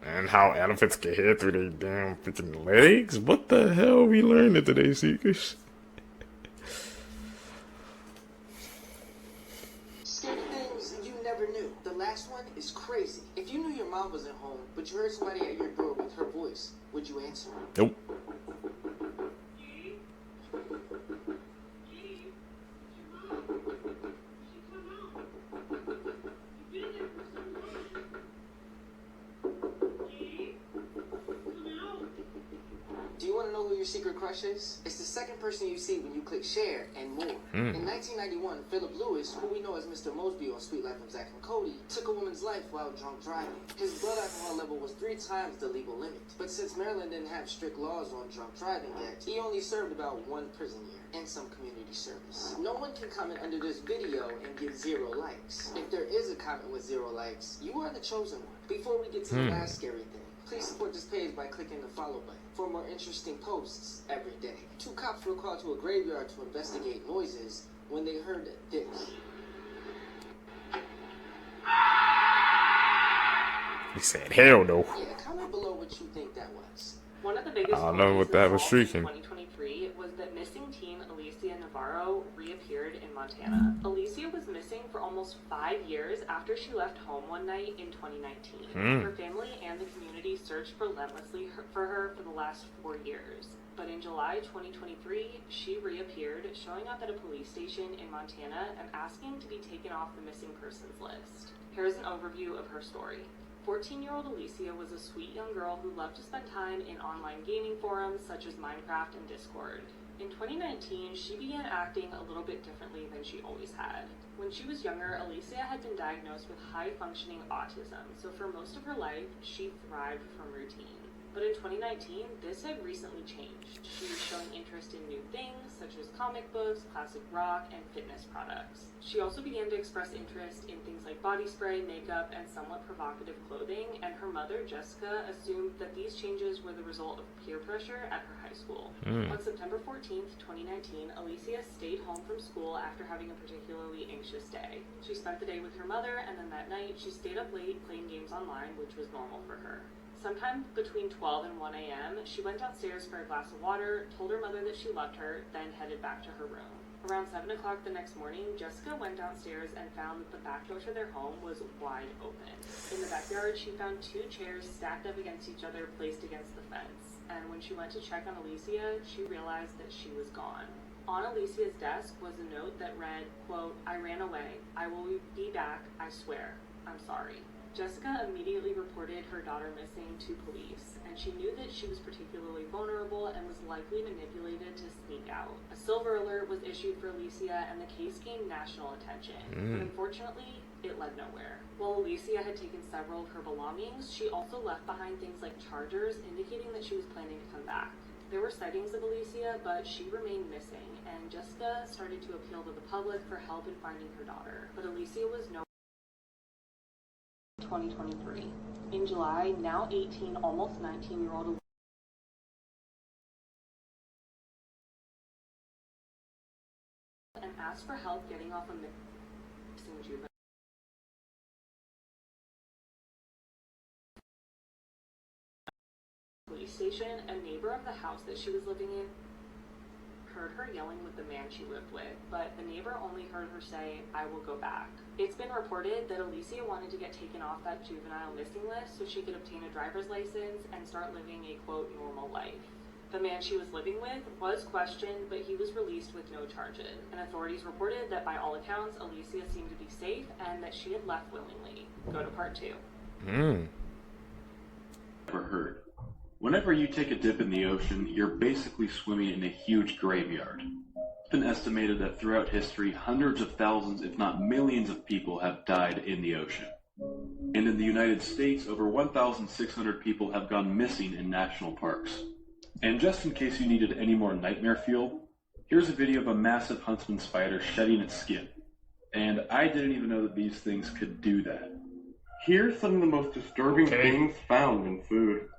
And how elephants get hit through their damn freaking legs? What the hell are we learning today, Seekers? The last one is crazy. If you knew your mom wasn't home, but you heard somebody at your door with her voice, would you answer? Nope. Do you want to know who your secret crush is? It's the second person you see when you click share and more. In 1991, Philip Lewis, who we know as Mr. Mosby on Sweet Life of Zack and Cody, took a woman's life while drunk driving. His blood alcohol level was 3 times the legal limit. But since Maryland didn't have strict laws on drunk driving yet, he only served about 1 prison year and some community service. No one can comment under this video and give 0 likes. If there is a comment with 0 likes, you are the chosen one. Before we get to the last scary thing, please support this page by clicking the follow button for more interesting posts every day. 2 cops were called to a graveyard to investigate noises when they heard this. He said, hell no. Yeah, comment below what you think that was. One of the biggest I don't know what that was shrieking. 2023 was that missing teen Alicia Navarro reappeared in Montana. Alicia was missing for almost 5 years after she left home one night in 2019. Her family and the community searched relentlessly for her for the last 4 years. But in July 2023, she reappeared, showing up at a police station in Montana and asking to be taken off the missing persons list. Here's an overview of her story. 14-year-old Alicia was a sweet young girl who loved to spend time in online gaming forums such as Minecraft and Discord. In 2019, she began acting a little bit differently than she always had. When she was younger, Alicia had been diagnosed with high-functioning autism, so for most of her life, she thrived from routine. But in 2019, this had recently changed. She was showing interest in new things, such as comic books, classic rock, and fitness products. She also began to express interest in things like body spray, makeup, and somewhat provocative clothing, and her mother, Jessica, assumed that these changes were the result of peer pressure at her high school. On September 14th, 2019, Alicia stayed home from school after having a particularly anxious day. She spent the day with her mother, and then that night, she stayed up late playing games online, which was normal for her. Sometime between 12 and 1 a.m., she went downstairs for a glass of water, told her mother that she loved her, then headed back to her room. Around 7 o'clock the next morning, Jessica went downstairs and found that the back door to their home was wide open. In the backyard, she found 2 chairs stacked up against each other, placed against the fence. And when she went to check on Alicia, she realized that she was gone. On Alicia's desk was a note that read, quote, "I ran away. I will be back, I swear. I'm sorry." Jessica immediately reported her daughter missing to police, and she knew that she was particularly vulnerable and was likely manipulated to sneak out. A silver alert was issued for Alicia, and the case gained national attention. But unfortunately, it led nowhere. While Alicia had taken several of her belongings, she also left behind things like chargers, indicating that she was planning to come back. There were sightings of Alicia, but she remained missing, and Jessica started to appeal to the public for help in finding her daughter. But Alicia was nowhere. 2023. In July, now 18, almost 19-year-old and asked for help getting off a missing juvenile police station. A neighbor of the house that she was living in heard her yelling with the man she lived with, but the neighbor only heard her say, "I will go back." It's been reported that Alicia wanted to get taken off that juvenile missing list so she could obtain a driver's license and start living a, quote, normal life. The man she was living with was questioned, but he was released with no charges, and authorities reported that by all accounts, Alicia seemed to be safe and that she had left willingly. Go to part 2. Never heard. Whenever you take a dip in the ocean, you're basically swimming in a huge graveyard. It's been estimated that throughout history, hundreds of thousands, if not millions of people have died in the ocean. And in the United States, over 1,600 people have gone missing in national parks. And just in case you needed any more nightmare fuel, here's a video of a massive huntsman spider shedding its skin. And I didn't even know that these things could do that. Here's some of the most disturbing things found in food.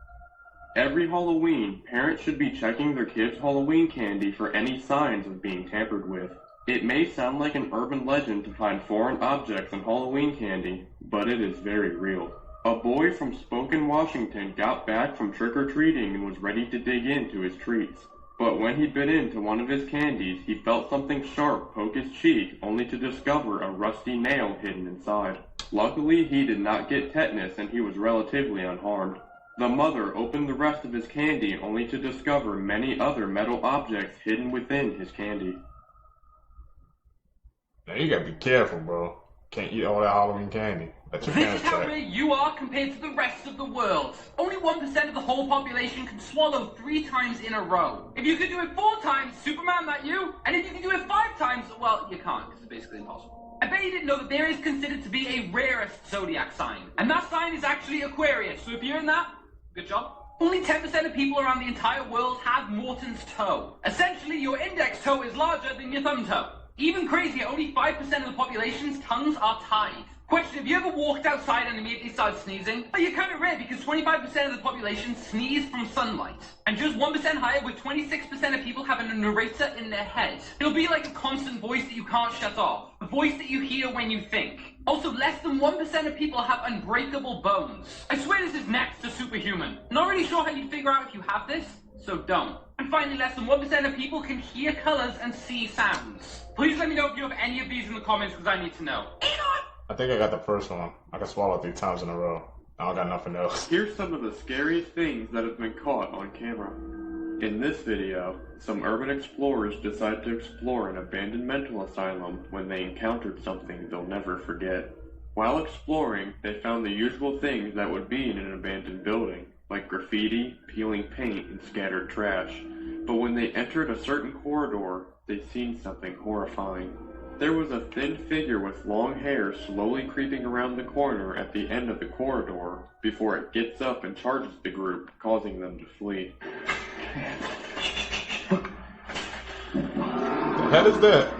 Every Halloween, parents should be checking their kids' Halloween candy for any signs of being tampered with. It may sound like an urban legend to find foreign objects in Halloween candy, but it is very real. A boy from Spokane, Washington got back from trick-or-treating and was ready to dig into his treats. But when he bit into one of his candies, he felt something sharp poke his cheek, only to discover a rusty nail hidden inside. Luckily, he did not get tetanus and he was relatively unharmed. The mother opened the rest of his candy only to discover many other metal objects hidden within his candy. Now you gotta be careful, bro. Can't eat all that Halloween candy. That's your This is how rare you are compared to the rest of the world. Only 1% of the whole population can swallow 3 times in a row. If you could do it 4 times, Superman, that you? And if you can do it 5 times, well, you can't, because it's basically impossible. I bet you didn't know that there is considered to be a rarest zodiac sign. And that sign is actually Aquarius, so if you're in that, good job. Only 10% of people around the entire world have Morton's toe. Essentially, your index toe is larger than your thumb toe. Even crazier, only 5% of the population's tongues are tied. Question, have you ever walked outside and immediately started sneezing? Well, you're kind of rare because 25% of the population sneeze from sunlight. And just 1% higher, with 26% of people having a narrator in their head. It'll be like a constant voice that you can't shut off. A voice that you hear when you think. Also, less than 1% of people have unbreakable bones. I swear this is next to superhuman. Not really sure how you'd figure out if you have this, so don't. And finally, less than 1% of people can hear colors and see sounds. Please let me know if you have any of these in the comments, because I need to know. I think I got the first one. I can swallow 3 times in a row. I don't got nothing else. Here's some of the scariest things that have been caught on camera. In this video, some urban explorers decide to explore an abandoned mental asylum when they encountered something they'll never forget. While exploring, they found the usual things that would be in an abandoned building, like graffiti, peeling paint, and scattered trash. But when they entered a certain corridor, they seen something horrifying. There was a thin figure with long hair slowly creeping around the corner at the end of the corridor before it gets up and charges the group, causing them to flee. The hell is that?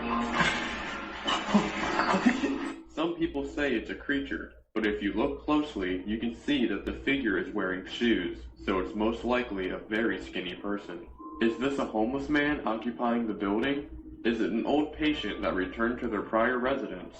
Some people say it's a creature, but if you look closely, you can see that the figure is wearing shoes, so it's most likely a very skinny person. Is this a homeless man occupying the building? Is it an old patient that returned to their prior residence?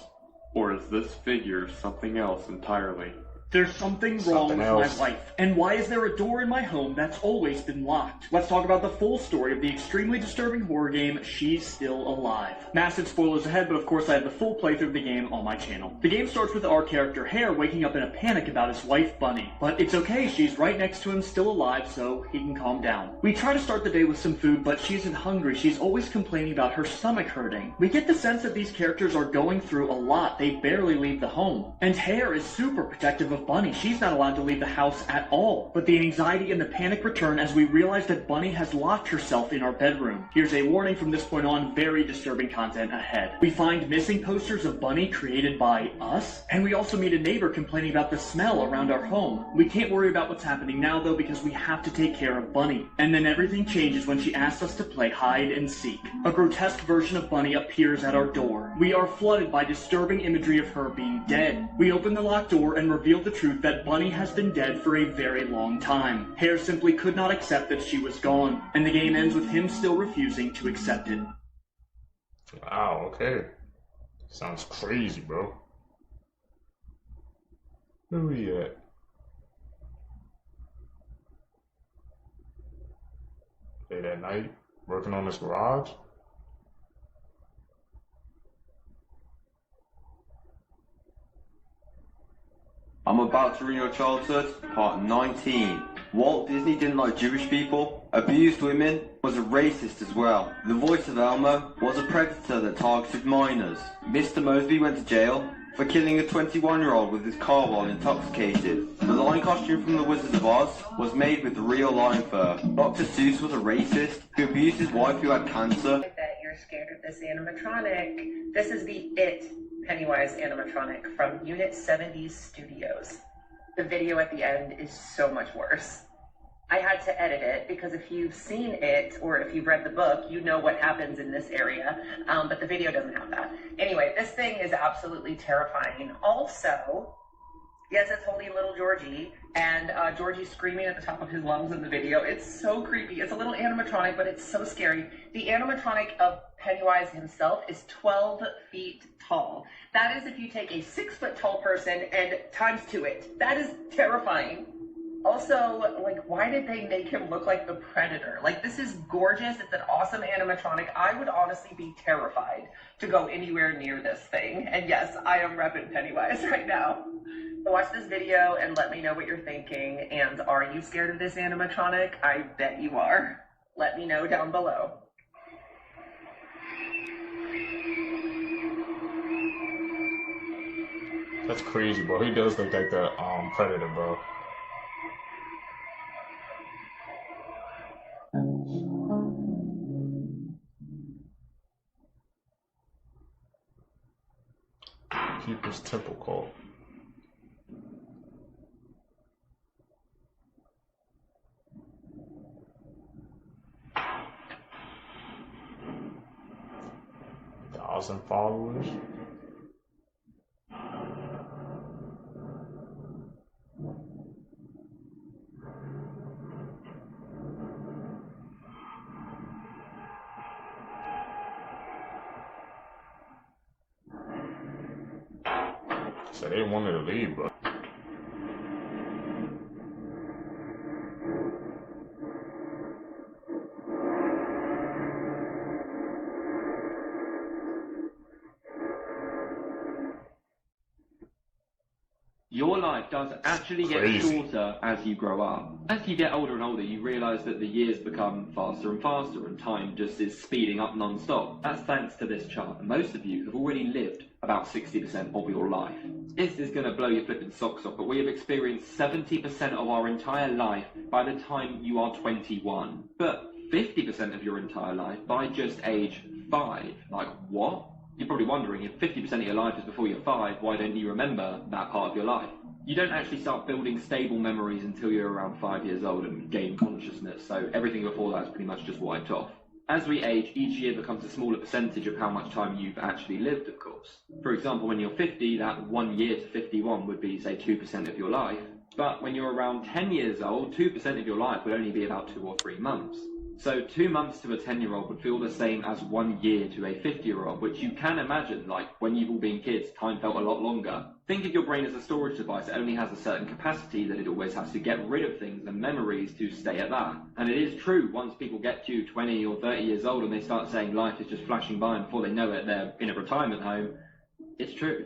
Or is this figure something else entirely? There's something wrong with my life. And why is there a door in my home that's always been locked? Let's talk about the full story of the extremely disturbing horror game, She's Still Alive. Massive spoilers ahead, but of course I have the full playthrough of the game on my channel. The game starts with our character Hare waking up in a panic about his wife Bunny. But it's okay, she's right next to him, still alive, so he can calm down. We try to start the day with some food, but she isn't hungry. She's always complaining about her stomach hurting. We get the sense that these characters are going through a lot. They barely leave the home. And Hare is super protective of Bunny. She's not allowed to leave the house at all. But the anxiety and the panic return as we realize that Bunny has locked herself in our bedroom. Here's a warning from this point on, very disturbing content ahead. We find missing posters of Bunny created by us, and we also meet a neighbor complaining about the smell around our home. We can't worry about what's happening now though because we have to take care of Bunny. And then everything changes when she asks us to play hide and seek. A grotesque version of Bunny appears at our door. We are flooded by disturbing imagery of her being dead. We open the locked door and reveal the truth that Bunny has been dead for a very long time. Hare simply could not accept that she was gone, and the game ends with him still refusing to accept it. Wow, okay. Sounds crazy, bro. Where we at? Late at night, working on this garage? I'm about to ruin your childhood, part 19. Walt Disney didn't like Jewish people, abused women, was a racist as well. The voice of Elmo was a predator that targeted minors. Mr. Mosby went to jail for killing a 21-year-old with his car while intoxicated. The lion costume from The Wizard of Oz was made with real lion fur. Dr. Seuss was a racist who abused his wife who had cancer. That you're scared of this animatronic. This is the It Pennywise animatronic from Unit 70's Studios. The video at the end is so much worse. I had to edit it because if you've seen it or if you've read the book, you know what happens in this area, but the video doesn't have that. Anyway, this thing is absolutely terrifying. Also, yes, it's holding little Georgie, and Georgie's screaming at the top of his lungs in the video. It's so creepy. It's a little animatronic, but it's so scary. The animatronic of Pennywise himself is 12 feet tall. That is if you take a 6-foot tall person and times 2 it. That is terrifying. Also, like, why did they make him look like the Predator? Like, this is gorgeous. It's an awesome animatronic. I would honestly be terrified to go anywhere near this thing. And yes, I am repping Pennywise right now. So watch this video and let me know what you're thinking. And are you scared of this animatronic? I bet you are. Let me know down below. That's crazy, bro. He does look like the Predator, bro. Keeper's Temple Cult. Thousand followers. So they wanted to leave, bro. Your life does actually get shorter as you grow up. As you get older and older, you realise that the years become faster and faster and time just is speeding up non-stop. That's thanks to this chart. Most of you have already lived about 60% of your life. This is going to blow your flipping socks off, but we have experienced 70% of our entire life by the time you are 21. But 50% of your entire life by just age 5. Like, what? You're probably wondering, if 50% of your life is before you're 5, why don't you remember that part of your life? You don't actually start building stable memories until you're around 5 years old and gain consciousness, so everything before that is pretty much just wiped off. As we age, each year becomes a smaller percentage of how much time you've actually lived, of course. For example, when you're 50, that 1 year to 51 would be, say, 2% of your life. But when you're around 10 years old, 2% of your life would only be about 2 or 3 months. So 2 months to a 10-year-old would feel the same as 1 year to a 50-year-old, which you can imagine, like, when you've all been kids, time felt a lot longer. Think of your brain as a storage device. It only has a certain capacity that it always has to get rid of things and memories to stay at that. And it is true, once people get to 20 or 30 years old and they start saying life is just flashing by and before they know it, they're in a retirement home, it's true.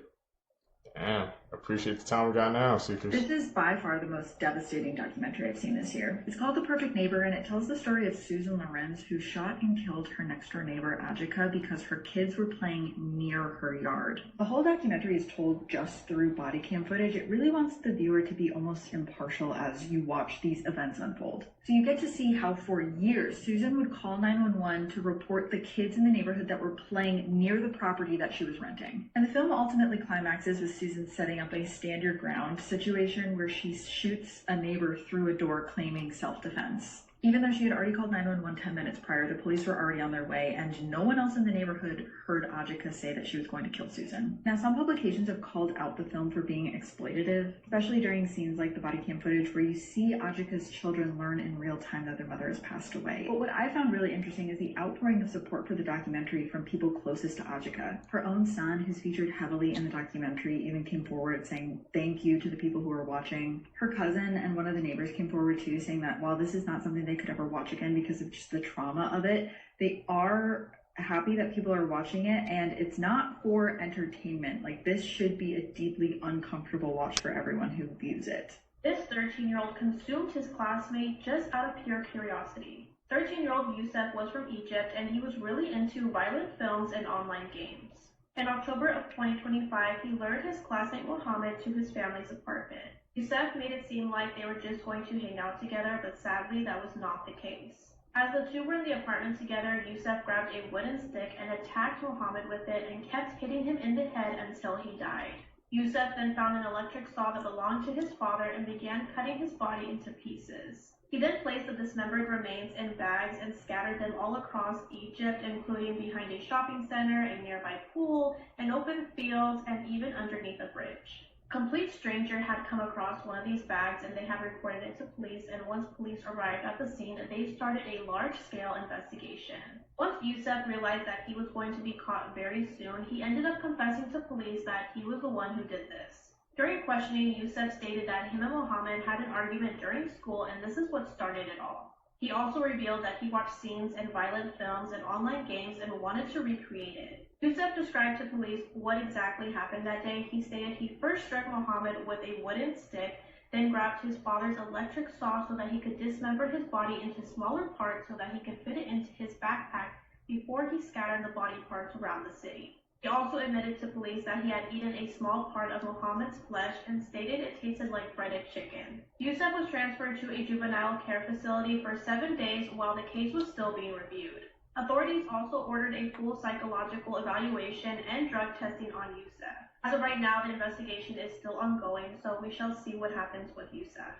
Damn, appreciate the time we got now, Seekers. This is by far the most devastating documentary I've seen this year. It's called The Perfect Neighbor, and it tells the story of Susan Lorenz, who shot and killed her next-door neighbor, Ajika, because her kids were playing near her yard. The whole documentary is told just through body cam footage. It really wants the viewer to be almost impartial as you watch these events unfold. So you get to see how for years, Susan would call 911 to report the kids in the neighborhood that were playing near the property that she was renting. And the film ultimately climaxes with Susan setting up a stand your ground situation where she shoots a neighbor through a door claiming self-defense. Even though she had already called 911 10 minutes prior, the police were already on their way, and no one else in the neighborhood heard Ajika say that she was going to kill Susan. Now, some publications have called out the film for being exploitative, especially during scenes like the body cam footage where you see Ajika's children learn in real time that their mother has passed away. But what I found really interesting is the outpouring of support for the documentary from people closest to Ajika. Her own son, who's featured heavily in the documentary, even came forward saying thank you to the people who were watching. Her cousin and one of the neighbors came forward too, saying that while this is not something they could ever watch again because of just the trauma of it, they are happy that people are watching it, and it's not for entertainment. Like, this should be a deeply uncomfortable watch for everyone who views it. This 13-year-old consumed his classmate just out of pure curiosity. 13-year-old Youssef was from Egypt, and he was really into violent films and online games. In October of 2025, he lured his classmate Mohammed to his family's apartment. Youssef made it seem like they were just going to hang out together, but sadly that was not the case. As the two were in the apartment together, Youssef grabbed a wooden stick and attacked Mohammed with it and kept hitting him in the head until he died. Youssef then found an electric saw that belonged to his father and began cutting his body into pieces. He then placed the dismembered remains in bags and scattered them all across Egypt, including behind a shopping center, a nearby pool, an open field, and even underneath a bridge. A complete stranger had come across one of these bags and they had reported it to police, and once police arrived at the scene, they started a large-scale investigation. Once Youssef realized that he was going to be caught very soon, he ended up confessing to police that he was the one who did this. During questioning, Youssef stated that him and Mohammed had an argument during school, and this is what started it all. He also revealed that he watched scenes in violent films and online games and wanted to recreate it. Youssef described to police what exactly happened that day. He stated he first struck Mohammed with a wooden stick, then grabbed his father's electric saw so that he could dismember his body into smaller parts so that he could fit it into his backpack before he scattered the body parts around the city. He also admitted to police that he had eaten a small part of Mohammed's flesh and stated it tasted like breaded chicken. Youssef was transferred to a juvenile care facility for 7 days while the case was still being reviewed. Authorities also ordered a full psychological evaluation and drug testing on Youssef. As of right now, the investigation is still ongoing, so we shall see what happens with Youssef.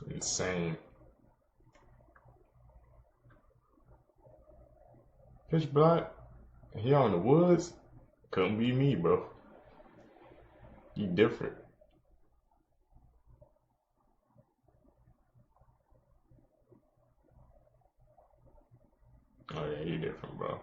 Insane. Pitch black. He out in the woods. Couldn't be me, bro. You different. Oh yeah, you different, bro.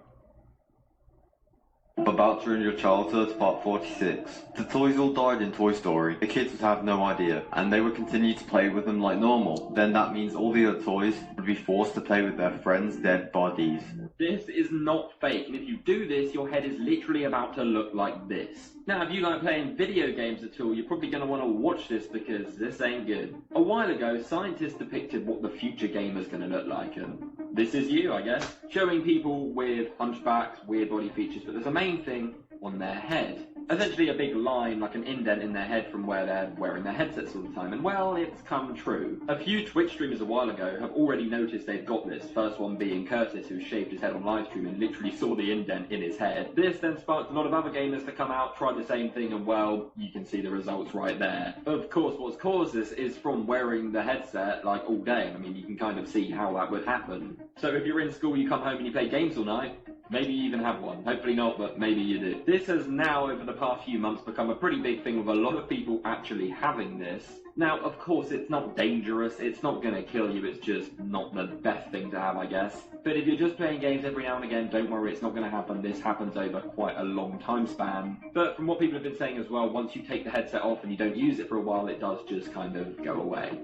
About to Ruin Your Childhood, Part 46. The toys all died in Toy Story. The kids would have no idea, and they would continue to play with them like normal. Then that means all the other toys would be forced to play with their friends' dead bodies. This is not fake, and if you do this, your head is literally about to look like this. Now, if you like playing video games at all, you're probably going to want to watch this because this ain't good. A while ago, scientists depicted what the future gamer is going to look like, and this is you, I guess. Showing people with hunchbacks, weird body features, but there's a main thing on their head. Essentially a big line, like an indent in their head from where they're wearing their headsets all the time. And well, it's come true. A few Twitch streamers a while ago have already noticed they've got this. First one being Curtis, who shaved his head on livestream and literally saw the indent in his head. This then sparked a lot of other gamers to come out, try the same thing, and well, you can see the results right there. Of course, what's caused this is from wearing the headset like all day. I mean, you can kind of see how that would happen. So if you're in school, you come home and you play games all night, maybe you even have one. Hopefully not, but maybe you do. This has now, over the past few months, become a pretty big thing with a lot of people actually having this. Now, of course, it's not dangerous, it's not going to kill you, it's just not the best thing to have, I guess. But if you're just playing games every now and again, don't worry, it's not going to happen. This happens over quite a long time span. But from what people have been saying as well, once you take the headset off and you don't use it for a while, it does just kind of go away.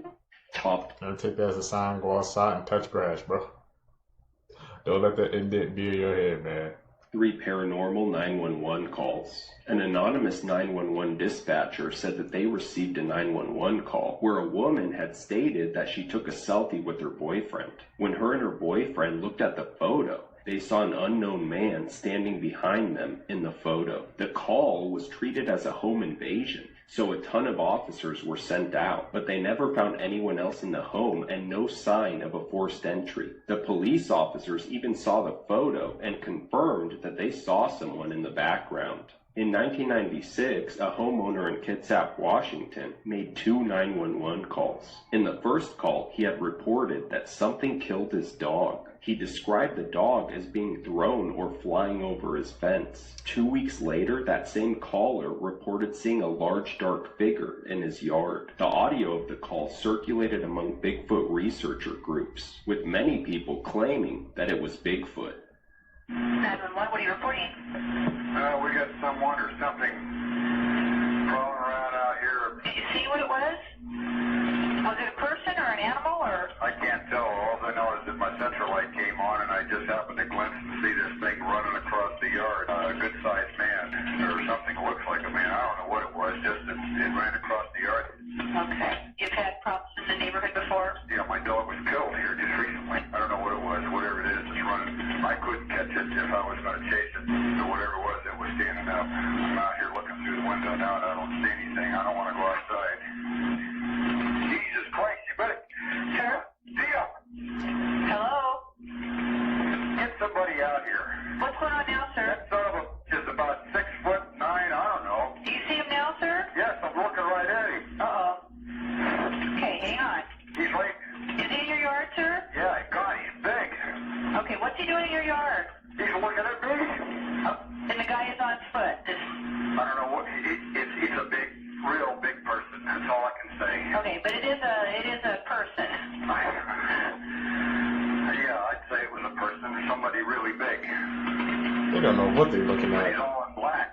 Don't take that as a sign, go outside and touch grass, bro. Don't let that indent be in your head, man. 3 paranormal 911 calls. An anonymous 911 dispatcher said that they received a 911 call where a woman had stated that she took a selfie with her boyfriend. When her and her boyfriend looked at the photo, they saw an unknown man standing behind them in the photo. The call was treated as a home invasion, so a ton of officers were sent out, but they never found anyone else in the home and no sign of a forced entry. The police officers even saw the photo and confirmed that they saw someone in the background. In 1996, a homeowner in Kitsap, Washington, made 2 911 calls. In the first call, he had reported that something killed his dog. He described the dog as being thrown or flying over his fence. 2 weeks later, that same caller reported seeing a large dark figure in his yard. The audio of the call circulated among Bigfoot researcher groups, with many people claiming that it was Bigfoot. 911, what are you reporting? We got someone or something crawling around out here. Did you see what it was? Was it a person or an animal or? I can't tell. All I know is that my central light came on and I just happened to glimpse and see this thing running across the yard. A good-sized man, or something that looks like a man. I don't know what it was, just that it ran across the yard. Okay. You've had problems in the neighborhood before? Yeah, my dog was killed here just recently. I don't know what it was, whatever it is that's running. I couldn't catch it if I was going to chase it. So whatever it was that was standing up. I'm out here looking through the window now and I don't see anything. I don't want to go outside. Jesus Christ, you better... Sir? Tia! Hello? Get somebody out here. What's going on now, sir? That son of a is about 6'9", I don't know. Do you see him now, sir? Yes, I'm looking right at him. Uh-oh. Okay, hang on. He's like... Is he in your yard, sir? Yeah, God, he's big. Okay, what's he doing in your yard? He's looking at me. Oh, and the guy is on foot. I don't know what... He's a big, real big person. That's all I can say. Okay, but it is a person. Yeah, I'd say it was a person. Somebody really big. They don't know what they're looking at. He's all in black.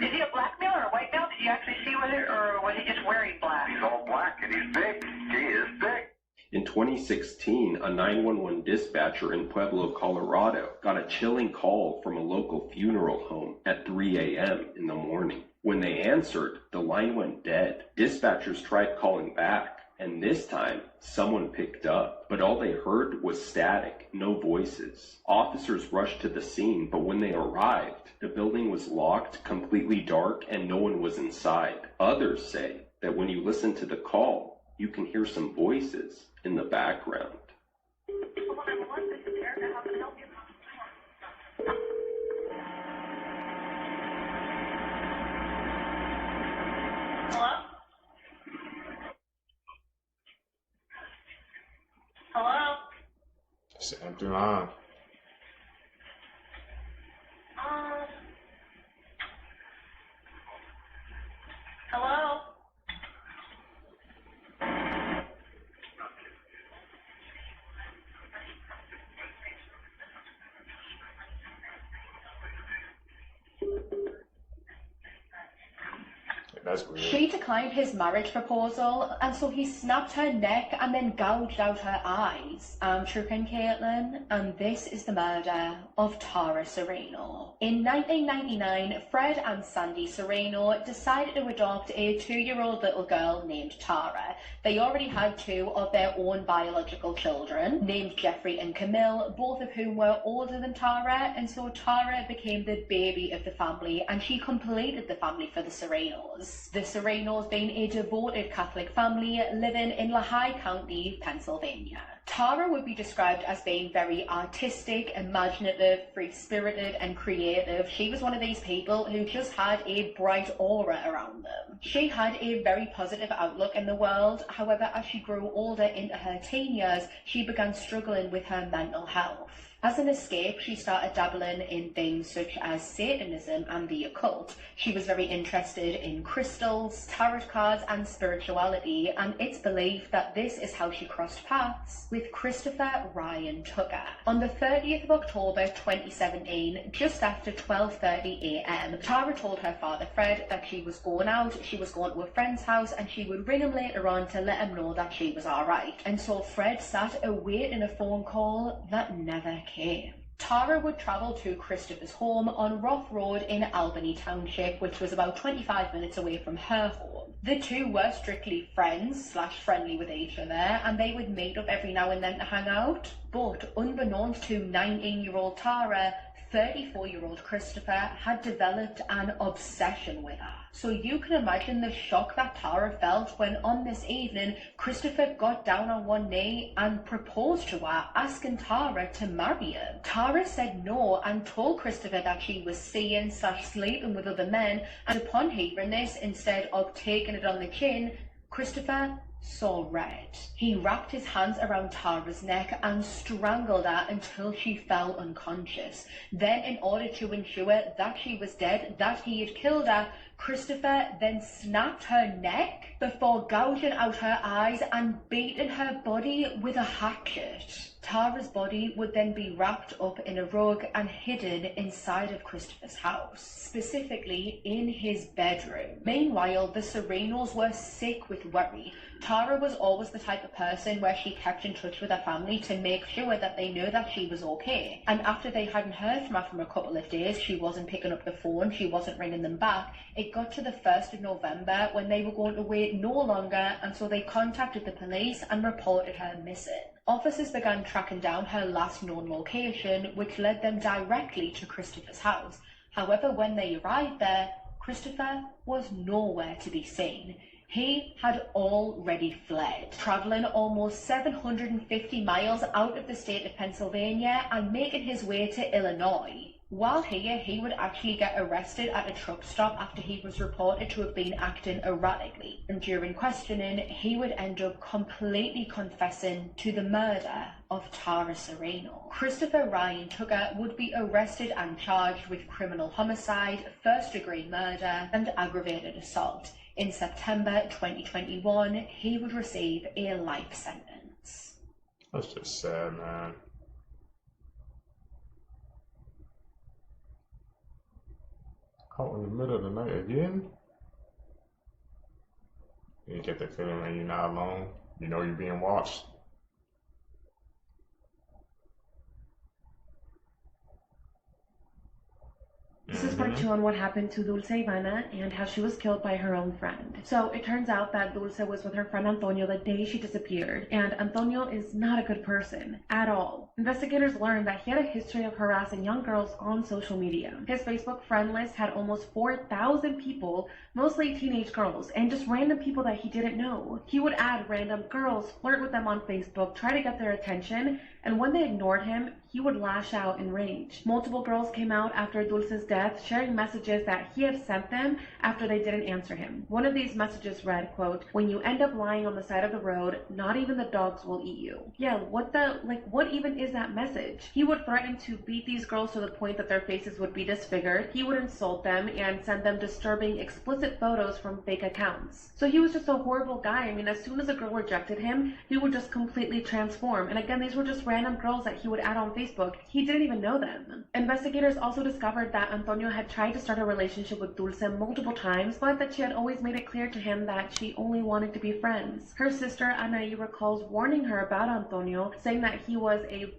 Is he a black male or a white male? Did you actually see whether, or was he just wearing black? He's all black and he's big. He is big. In 2016, a 911 dispatcher in Pueblo, Colorado, got a chilling call from a local funeral home at 3 a.m. in the morning. When they answered, the line went dead. Dispatchers tried calling back, and this time, someone picked up. But all they heard was static, no voices. Officers rushed to the scene, but when they arrived, the building was locked, completely dark, and no one was inside. Others say that when you listen to the call, you can hear some voices in the background. Hello? Hello? It's an empty line. Hello? That's weird. She declined his marriage proposal, and so he snapped her neck and then gouged out her eyes. I'm Trukin Caitlin, and this is the murder of Tara Sereno. In 1999, Fred and Sandy Sereno decided to adopt a 2-year-old little girl named Tara. They already had 2 of their own biological children, named Jeffrey and Camille, both of whom were older than Tara, and so Tara became the baby of the family, and she completed the family for the Serenos. The Serenos being a devoted Catholic family living in Lehigh County, Pennsylvania. Tara would be described as being very artistic, imaginative, free-spirited, and creative. She was one of these people who just had a bright aura around them. She had a very positive outlook in the world. However, as she grew older into her teen years, she began struggling with her mental health. As an escape, she started dabbling in things such as Satanism and the occult. She was very interested in crystals, tarot cards, and spirituality, and it's believed that this is how she crossed paths with Christopher Ryan Tucker. On the 30th of October 2017, just after 12:30 a.m., Tara told her father Fred that she was going out, she was going to a friend's house, and she would ring him later on to let him know that she was alright. And so Fred sat awaiting a phone call that never came. Tara would travel to Christopher's home on Rough Road in Albany Township, which was about 25 minutes away from her home. The two were strictly friends/friendly with each other, and they would meet up every now and then to hang out. But unbeknownst to 19-year-old Tara, 34-year-old Christopher had developed an obsession with her. So you can imagine the shock that Tara felt when on this evening, Christopher got down on one knee and proposed to her, asking Tara to marry him. Tara said no and told Christopher that she was seeing/sleeping with other men, and upon hearing this, instead of taking it on the chin, Christopher saw red. He wrapped his hands around Tara's neck and strangled her until she fell unconscious. Then, in order to ensure that she was dead, that he had killed her, Christopher then snapped her neck before gouging out her eyes and beating her body with a hatchet. Tara's body would then be wrapped up in a rug and hidden inside of Christopher's house, specifically in his bedroom. Meanwhile, the Serenos were sick with worry. Tara was always the type of person where she kept in touch with her family to make sure that they knew that she was okay. And after they hadn't heard from her for a couple of days, she wasn't picking up the phone, she wasn't ringing them back. It got to the 1st of November when they were going to wait no longer, and so they contacted the police and reported her missing. Officers began tracking down her last known location, which led them directly to Christopher's house. However, when they arrived there, Christopher was nowhere to be seen. He had already fled, travelling almost 750 miles out of the state of Pennsylvania and making his way to Illinois. While here, he would actually get arrested at a truck stop after he was reported to have been acting erratically. And during questioning, he would end up completely confessing to the murder of Tara Sereno. Christopher Ryan Tucker would be arrested and charged with criminal homicide, first-degree murder, and aggravated assault. In September 2021, he would receive a life sentence. That's just sad, man. Out in the middle of the night again? You get the feeling that you're not alone. You know you're being watched. This is part 2 on what happened to Dulce Ivana and how she was killed by her own friend. So it turns out that Dulce was with her friend Antonio the day she disappeared, and Antonio is not a good person at all. Investigators learned that he had a history of harassing young girls on social media. His Facebook friend list had almost 4,000 people, mostly teenage girls, and just random people that he didn't know. He would add random girls, flirt with them on Facebook, try to get their attention, and when they ignored him, he would lash out in rage. Multiple girls came out after Dulce's death, sharing messages that he had sent them after they didn't answer him. One of these messages read, quote, "When you end up lying on the side of the road, not even the dogs will eat you." Yeah, what even is that message? He would threaten to beat these girls to the point that their faces would be disfigured. He would insult them and send them disturbing, explicit photos from fake accounts. So he was just a horrible guy. I mean, as soon as a girl rejected him, he would just completely transform. And again, these were just random girls that he would add on Facebook. He didn't even know them. Investigators also discovered that Antonio had tried to start a relationship with Dulce multiple times, but that she had always made it clear to him that she only wanted to be friends. Her sister Anaí recalls warning her about Antonio, saying that he was a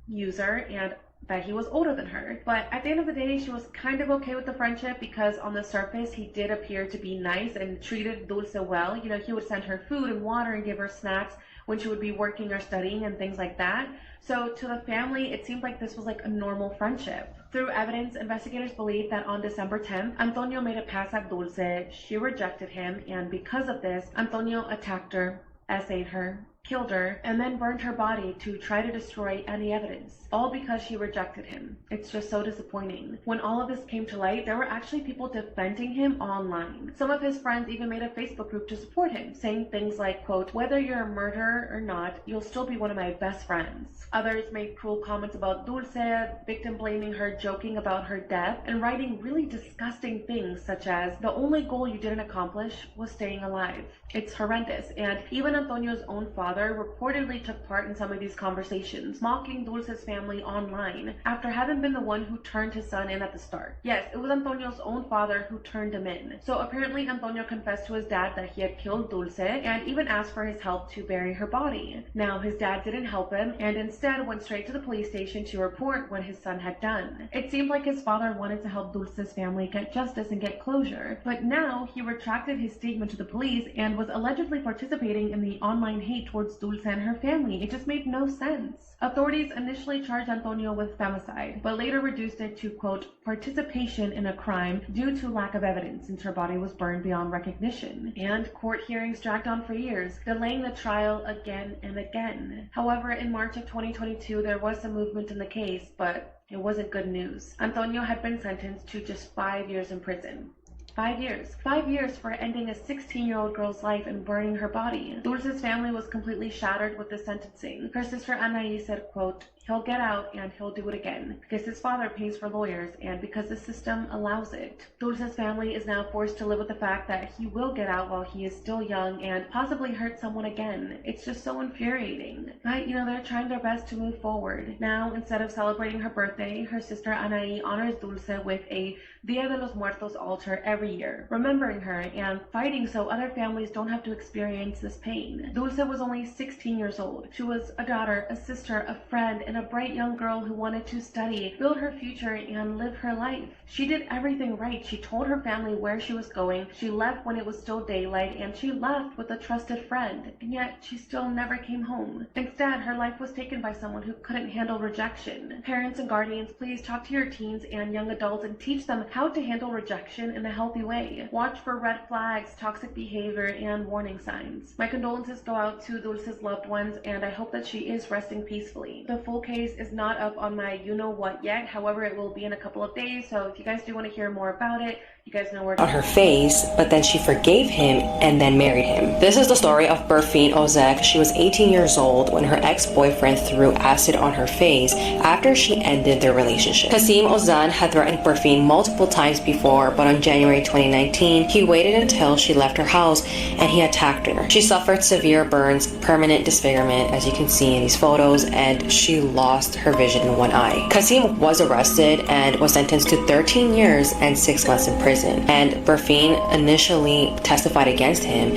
user and that he was older than her. But at the end of the day, she was kind of okay with the friendship because on the surface, he did appear to be nice and treated Dulce well. You know, he would send her food and water and give her snacks when she would be working or studying and things like that. So to the family, it seemed like this was like a normal friendship. Through evidence, investigators believe that on December 10th, Antonio made a pass at Dulce. She rejected him, and because of this, Antonio attacked her, essayed her, killed her, and then burned her body to try to destroy any evidence, all because she rejected him. It's just so disappointing. When all of this came to light, there were actually people defending him online. Some of his friends even made a Facebook group to support him, saying things like, quote, "Whether you're a murderer or not, you'll still be one of my best friends." Others made cruel comments about Dulce, victim blaming her, joking about her death, and writing really disgusting things such as, "The only goal you didn't accomplish was staying alive." It's horrendous, and even Antonio's own father reportedly took part in some of these conversations, mocking Dulce's family online after having been the one who turned his son in at the start. Yes, it was Antonio's own father who turned him in. So apparently Antonio confessed to his dad that he had killed Dulce and even asked for his help to bury her body. Now his dad didn't help him and instead went straight to the police station to report what his son had done. It seemed like his father wanted to help Dulce's family get justice and get closure, but now he retracted his statement to the police and was allegedly participating in the online hate towards Dulce and her family. It just made no sense. Authorities initially charged Antonio with femicide, but later reduced it to, quote, "participation in a crime due to lack of evidence," since her body was burned beyond recognition. And court hearings dragged on for years, delaying the trial again and again. However, in March of 2022, there was some movement in the case, but it wasn't good news. Antonio had been sentenced to just 5 years in prison. 5 years. 5 years for ending a 16-year-old girl's life and burning her body. Dulce's family was completely shattered with the sentencing. Her sister Anaí said, quote, "He'll get out and he'll do it again because his father pays for lawyers and because the system allows it." Dulce's family is now forced to live with the fact that he will get out while he is still young and possibly hurt someone again. It's just so infuriating. But, you know, they're trying their best to move forward. Now, instead of celebrating her birthday, her sister Anaí honors Dulce with a Dia de los Muertos altar every year, remembering her and fighting so other families don't have to experience this pain. Dulce was only 16 years old. She was a daughter, a sister, a friend, and a bright young girl who wanted to study, build her future, and live her life. She did everything right. She told her family where she was going, she left when it was still daylight, and she left with a trusted friend. And yet, she still never came home. Instead, her life was taken by someone who couldn't handle rejection. Parents and guardians, please talk to your teens and young adults and teach them how to handle rejection in a healthy way. Watch for red flags, toxic behavior, and warning signs. My condolences go out to Dulce's loved ones, and I hope that she is resting peacefully. The full case is not up on my you-know-what yet, however, it will be in a couple of days, so if you guys do want to hear more about it, you guys know where to on her face, but then she forgave him and then married him. This is the story of Berfine Ozek. She was 18 years old when her ex-boyfriend threw acid on her face after she ended their relationship. Kasim Ozan had threatened Berfine multiple times before, but on January 2019, he waited until she left her house and he attacked her. She suffered severe burns, permanent disfigurement, as you can see in these photos, and she lost her vision in one eye. Kasim was arrested and was sentenced to 13 years and 6 months in prison. And Berfine initially testified against him,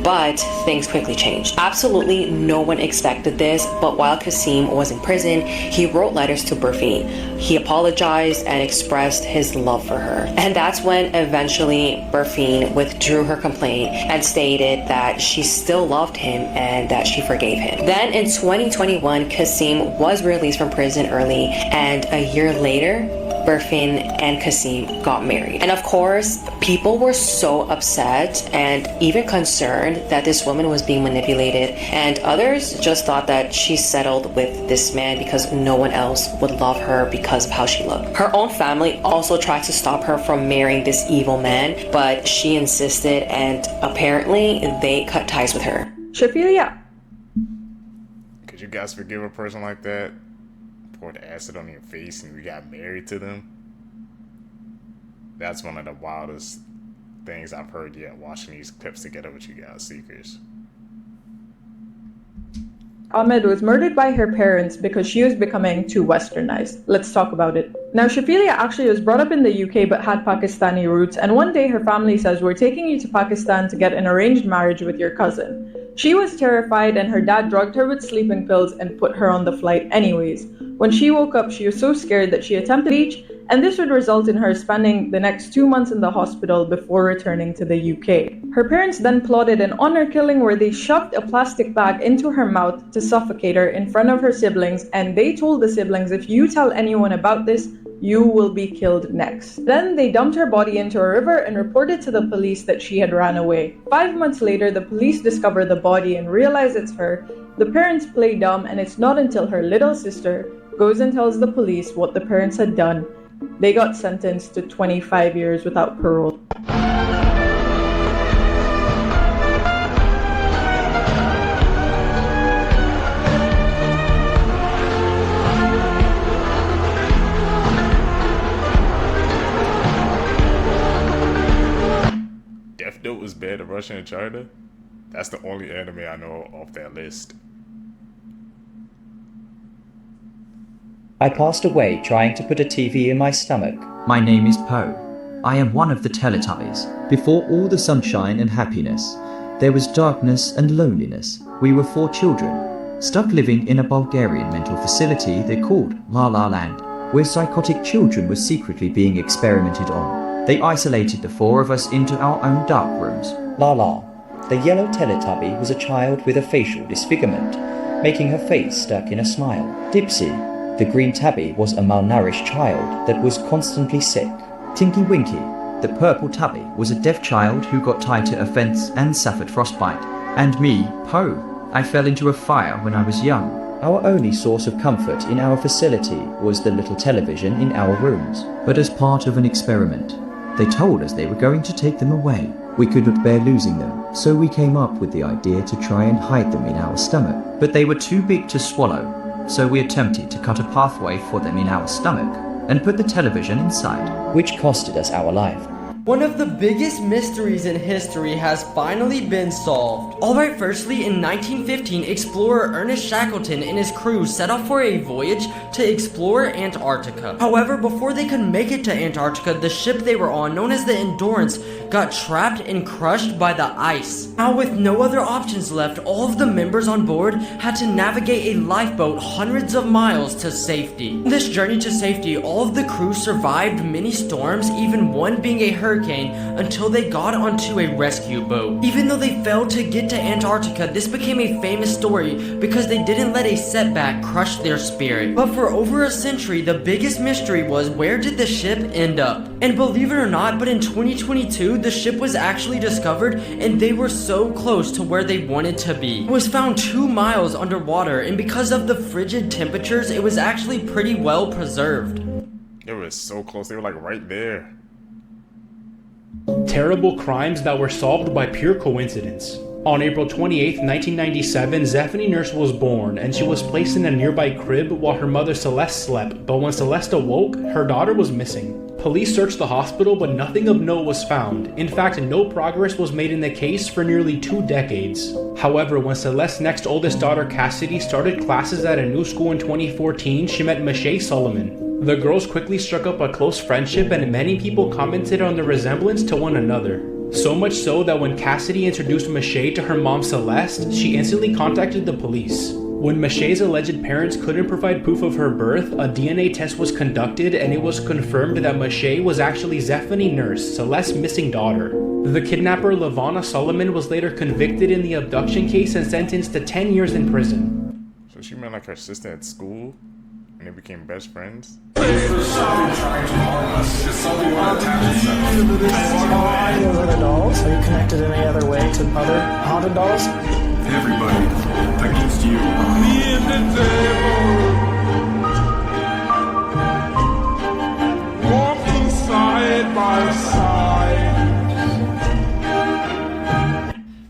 but things quickly changed. Absolutely no one expected this, but while Kasim was in prison, he wrote letters to Berfine. He apologized and expressed his love for her. And that's when eventually Berfine withdrew her complaint and stated that she still loved him and that she forgave him. Then in 2021, Kasim was released from prison early, and a year later, Berfine and Kasim got married. And of course, people were so upset and even concerned that this woman was being manipulated, and others just thought that she settled with this man because no one else would love her because of how she looked. Her own family also tried to stop her from marrying this evil man, but she insisted, and apparently they cut ties with her. Shophelia, could you guys forgive a person like that? Poured acid on your face and we got married to them? That's one of the wildest things I've heard yet, watching these clips together with you guys, Seekers. Ahmed was murdered by her parents because she was becoming too westernized. Let's talk about it. Now, Shafilia actually was brought up in the UK but had Pakistani roots, and one day her family says, "We're taking you to Pakistan to get an arranged marriage with your cousin." She was terrified and her dad drugged her with sleeping pills and put her on the flight anyways. When she woke up, she was so scared that she attempted speech, and this would result in her spending the next 2 months in the hospital before returning to the UK. Her parents then plotted an honor killing where they shoved a plastic bag into her mouth to suffocate her in front of her siblings, and they told the siblings, "If you tell anyone about this, you will be killed next." Then they dumped her body into a river and reported to the police that she had ran away. 5 months later, the police discover the body and realize it's her. The parents play dumb, and it's not until her little sister goes and tells the police what the parents had done. They got sentenced to 25 years without parole. Death Note was banned in Russia and China? That's the only anime I know off that list. I passed away trying to put a TV in my stomach. My name is Poe. I am one of the Teletubbies. Before all the sunshine and happiness, there was darkness and loneliness. We were 4 children, stuck living in a Bulgarian mental facility they called La La Land, where psychotic children were secretly being experimented on. They isolated the 4 of us into our own dark rooms. La La, the yellow Teletubby, was a child with a facial disfigurement, making her face stuck in a smile. Dipsy, the green tabby, was a malnourished child that was constantly sick. Tinky Winky, the purple tabby, was a deaf child who got tied to a fence and suffered frostbite. And me, Poe, I fell into a fire when I was young. Our only source of comfort in our facility was the little television in our rooms. But as part of an experiment, they told us they were going to take them away. We couldn't bear losing them, so we came up with the idea to try and hide them in our stomach. But they were too big to swallow, so we attempted to cut a pathway for them in our stomach and put the television inside, which costed us our life. One of the biggest mysteries in history has finally been solved. Alright, firstly, in 1915, explorer Ernest Shackleton and his crew set off for a voyage to explore Antarctica. However, before they could make it to Antarctica, the ship they were on, known as the Endurance, got trapped and crushed by the ice. Now, with no other options left, all of the members on board had to navigate a lifeboat hundreds of miles to safety. In this journey to safety, all of the crew survived many storms, even one being a hurricane, until they got onto a rescue boat. Even though they failed to get to Antarctica, this became a famous story because they didn't let a setback crush their spirit. But for over a century, the biggest mystery was, where did the ship end up? And believe it or not, but in 2022, the ship was actually discovered and they were so close to where they wanted to be. It was found 2 miles underwater, and because of the frigid temperatures, it was actually pretty well preserved. It was so close, they were like right there. Terrible crimes that were solved by pure coincidence. On April 28, 1997, Zephany Nurse was born, and she was placed in a nearby crib while her mother Celeste slept, but when Celeste awoke, her daughter was missing. Police searched the hospital, but nothing of note was found. In fact, no progress was made in the case for nearly 2 decades. However, when Celeste's next oldest daughter Cassidy started classes at a new school in 2014, she met Mache Solomon. The girls quickly struck up a close friendship, and many people commented on the resemblance to one another. So much so that when Cassidy introduced Mache to her mom Celeste, she instantly contacted the police. When Mache's alleged parents couldn't provide proof of her birth, a DNA test was conducted and it was confirmed that Mache was actually Zephany Nurse, Celeste's missing daughter. The kidnapper LaVonna Solomon was later convicted in the abduction case and sentenced to 10 years in prison. So she met like her sister at school? And they became best friends? Are you connected in any other way to other haunted dolls? Everybody against you. Walking side by side.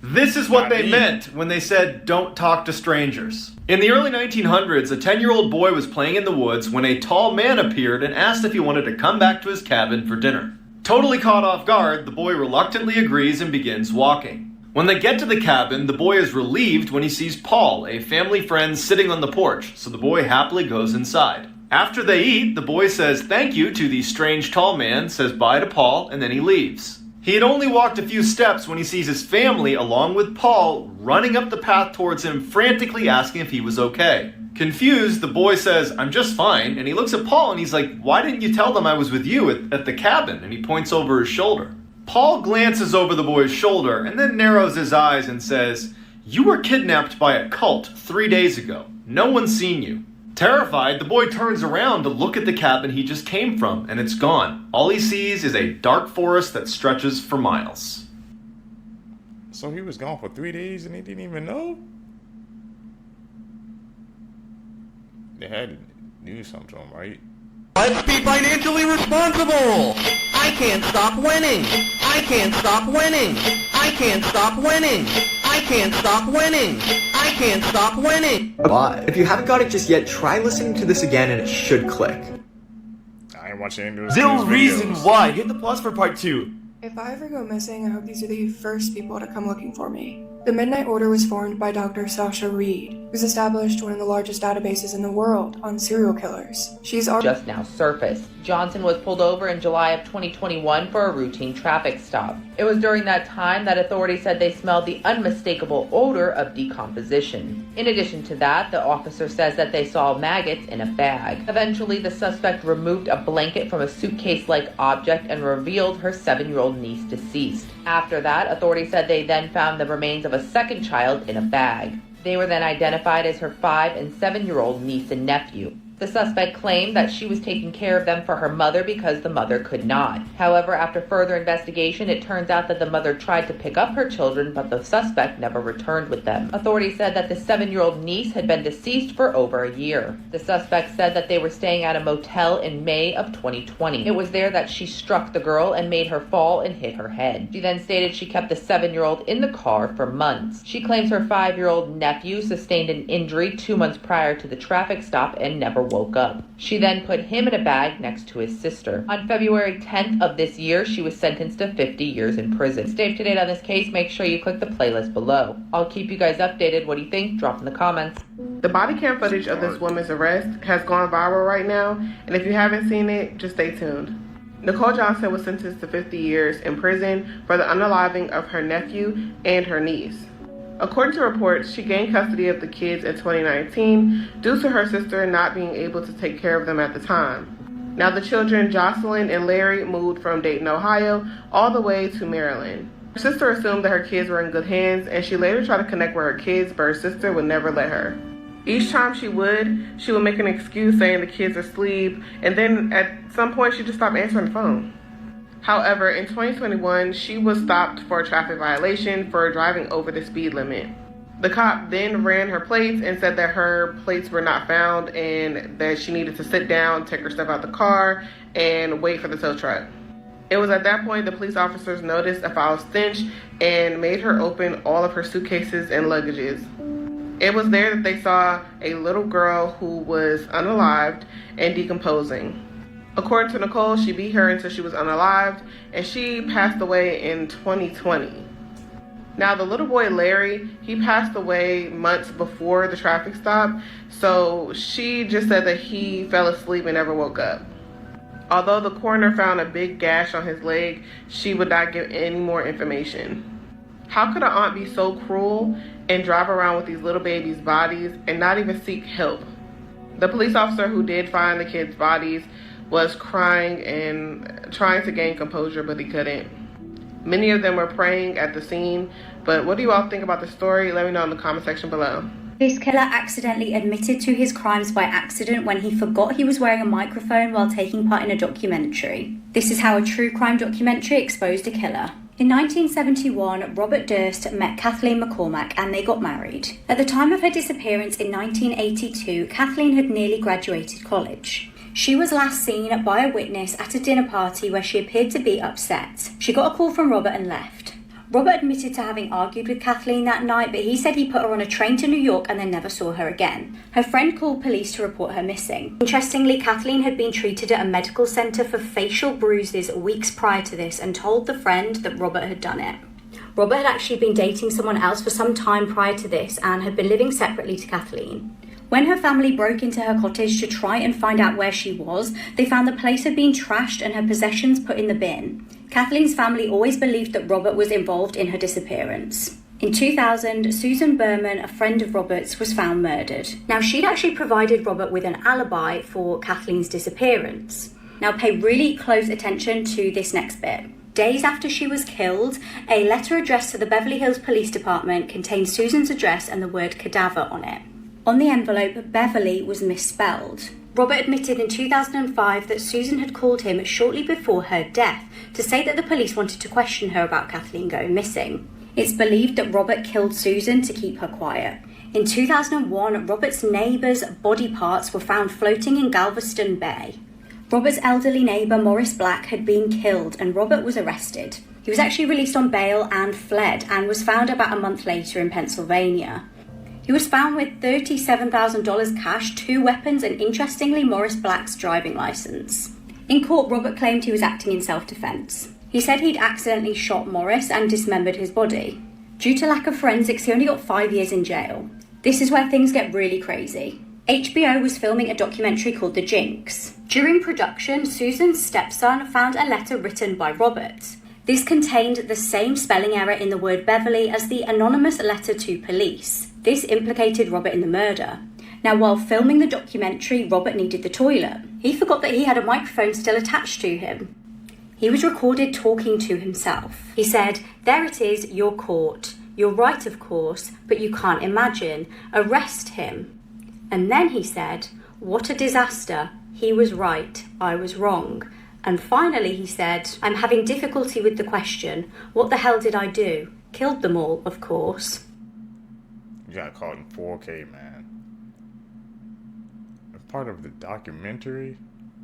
This is what they meant when they said, "Don't talk to strangers." In the early 1900s, a 10-year-old boy was playing in the woods when a tall man appeared and asked if he wanted to come back to his cabin for dinner. Totally caught off guard, the boy reluctantly agrees and begins walking. When they get to the cabin, the boy is relieved when he sees Paul, a family friend, sitting on the porch, so the boy happily goes inside. After they eat, the boy says thank you to the strange tall man, says bye to Paul, and then he leaves. He had only walked a few steps when he sees his family, along with Paul, running up the path towards him, frantically asking if he was okay. Confused, the boy says, I'm just fine, and he looks at Paul and he's like, why didn't you tell them I was with you at the cabin? And he points over his shoulder. Paul glances over the boy's shoulder and then narrows his eyes and says, you were kidnapped by a cult 3 days ago. No one's seen you. Terrified, the boy turns around to look at the cabin he just came from, and it's gone. All he sees is a dark forest that stretches for miles. So he was gone for 3 days and he didn't even know? They had to do something to him, right? Let's be financially responsible! I can't stop winning! I can't stop winning! I can't stop winning! I can't stop winning! I can't stop winning! But if you haven't got it just yet, try listening to this again and it should click. I ain't watching any of those The kids' reason videos. why! Hit the plus for part 2. If I ever go missing, I hope these are the first people to come looking for me. The Midnight Order was formed by Dr. Sasha Reed, who's established one of the largest databases in the world on serial killers. She's just now surfaced. Johnson was pulled over in July of 2021 for a routine traffic stop. It was during that time that authorities said they smelled the unmistakable odor of decomposition. In addition to that, the officer says that they saw maggots in a bag. Eventually, the suspect removed a blanket from a suitcase-like object and revealed her 7-year-old niece deceased. After that, authorities said they then found the remains of a second child in a bag. They were then identified as her 5- and 7-year-old niece and nephew. The suspect claimed that she was taking care of them for her mother because the mother could not. However, after further investigation, it turns out that the mother tried to pick up her children, but the suspect never returned with them. Authorities said that the 7-year-old niece had been deceased for over a year. The suspect said that they were staying at a motel in May of 2020. It was there that she struck the girl and made her fall and hit her head. She then stated she kept the 7-year-old in the car for months. She claims her 5-year-old nephew sustained an injury 2 months prior to the traffic stop and never woke up. She then put him in a bag next to his sister. On February 10th of this year, she was sentenced to 50 years in prison. To stay up to date on this case, make sure you click the playlist below. I'll keep you guys updated. What do you think? Drop in the comments. The body cam footage of this woman's arrest has gone viral right now, and if you haven't seen it, just stay tuned. Nicole Johnson was sentenced to 50 years in prison for the unaliving of her nephew and her niece. According to reports, she gained custody of the kids in 2019 due to her sister not being able to take care of them at the time. Now the children, Jocelyn and Larry, moved from Dayton, Ohio, all the way to Maryland. Her sister assumed that her kids were in good hands, and she later tried to connect with her kids, but her sister would never let her. Each time she would make an excuse saying the kids are asleep, and then at some point she just stopped answering the phone. However, in 2021, she was stopped for a traffic violation for driving over the speed limit. The cop then ran her plates and said that her plates were not found and that she needed to sit down, take her stuff out the car, and wait for the tow truck. It was at that point the police officers noticed a foul stench and made her open all of her suitcases and luggages. It was there that they saw a little girl who was unalived and decomposing. According to Nicole, she beat her until she was unalived, and she passed away in 2020. Now, the little boy Larry, he passed away months before the traffic stop, so she just said that he fell asleep and never woke up. Although the coroner found a big gash on his leg, she would not give any more information. How could an aunt be so cruel and drive around with these little babies' bodies and not even seek help? The police officer who did find the kids' bodies was crying and trying to gain composure, but he couldn't. Many of them were praying at the scene, but what do you all think about the story? Let me know in the comment section below. This killer accidentally admitted to his crimes by accident when he forgot he was wearing a microphone while taking part in a documentary. This is how a true crime documentary exposed a killer. In 1971, Robert Durst met Kathleen McCormack and they got married. At the time of her disappearance in 1982, Kathleen had nearly graduated college. She was last seen by a witness at a dinner party where she appeared to be upset. She got a call from Robert and left. Robert admitted to having argued with Kathleen that night, but he said he put her on a train to New York and then never saw her again. Her friend called police to report her missing. Interestingly, Kathleen had been treated at a medical centre for facial bruises weeks prior to this and told the friend that Robert had done it. Robert had actually been dating someone else for some time prior to this and had been living separately to Kathleen. When her family broke into her cottage to try and find out where she was, they found the place had been trashed and her possessions put in the bin. Kathleen's family always believed that Robert was involved in her disappearance. In 2000, Susan Berman, a friend of Robert's, was found murdered. Now, she'd actually provided Robert with an alibi for Kathleen's disappearance. Now, pay really close attention to this next bit. Days after she was killed, a letter addressed to the Beverly Hills Police Department contained Susan's address and the word cadaver on it. On the envelope, Beverly was misspelled. Robert admitted in 2005 that Susan had called him shortly before her death to say that the police wanted to question her about Kathleen going missing. It's believed that Robert killed Susan to keep her quiet. In 2001, Robert's neighbour's body parts were found floating in Galveston Bay. Robert's elderly neighbour, Morris Black, had been killed and Robert was arrested. He was actually released on bail and fled and was found about a month later in Pennsylvania. He was found with $37,000 cash, 2 weapons and, interestingly, Morris Black's driving licence. In court, Robert claimed he was acting in self-defence. He said he'd accidentally shot Morris and dismembered his body. Due to lack of forensics, he only got 5 years in jail. This is where things get really crazy. HBO was filming a documentary called The Jinx. During production, Susan's stepson found a letter written by Robert. This contained the same spelling error in the word Beverly as the anonymous letter to police. This implicated Robert in the murder. Now, while filming the documentary, Robert needed the toilet. He forgot that he had a microphone still attached to him. He was recorded talking to himself. He said, "There it is, you're caught. You're right, of course, but you can't imagine. Arrest him." And then he said, "What a disaster. He was right. I was wrong." And finally he said, "I'm having difficulty with the question. What the hell did I do? Killed them all, of course." You got caught in 4K, man. A part of the documentary?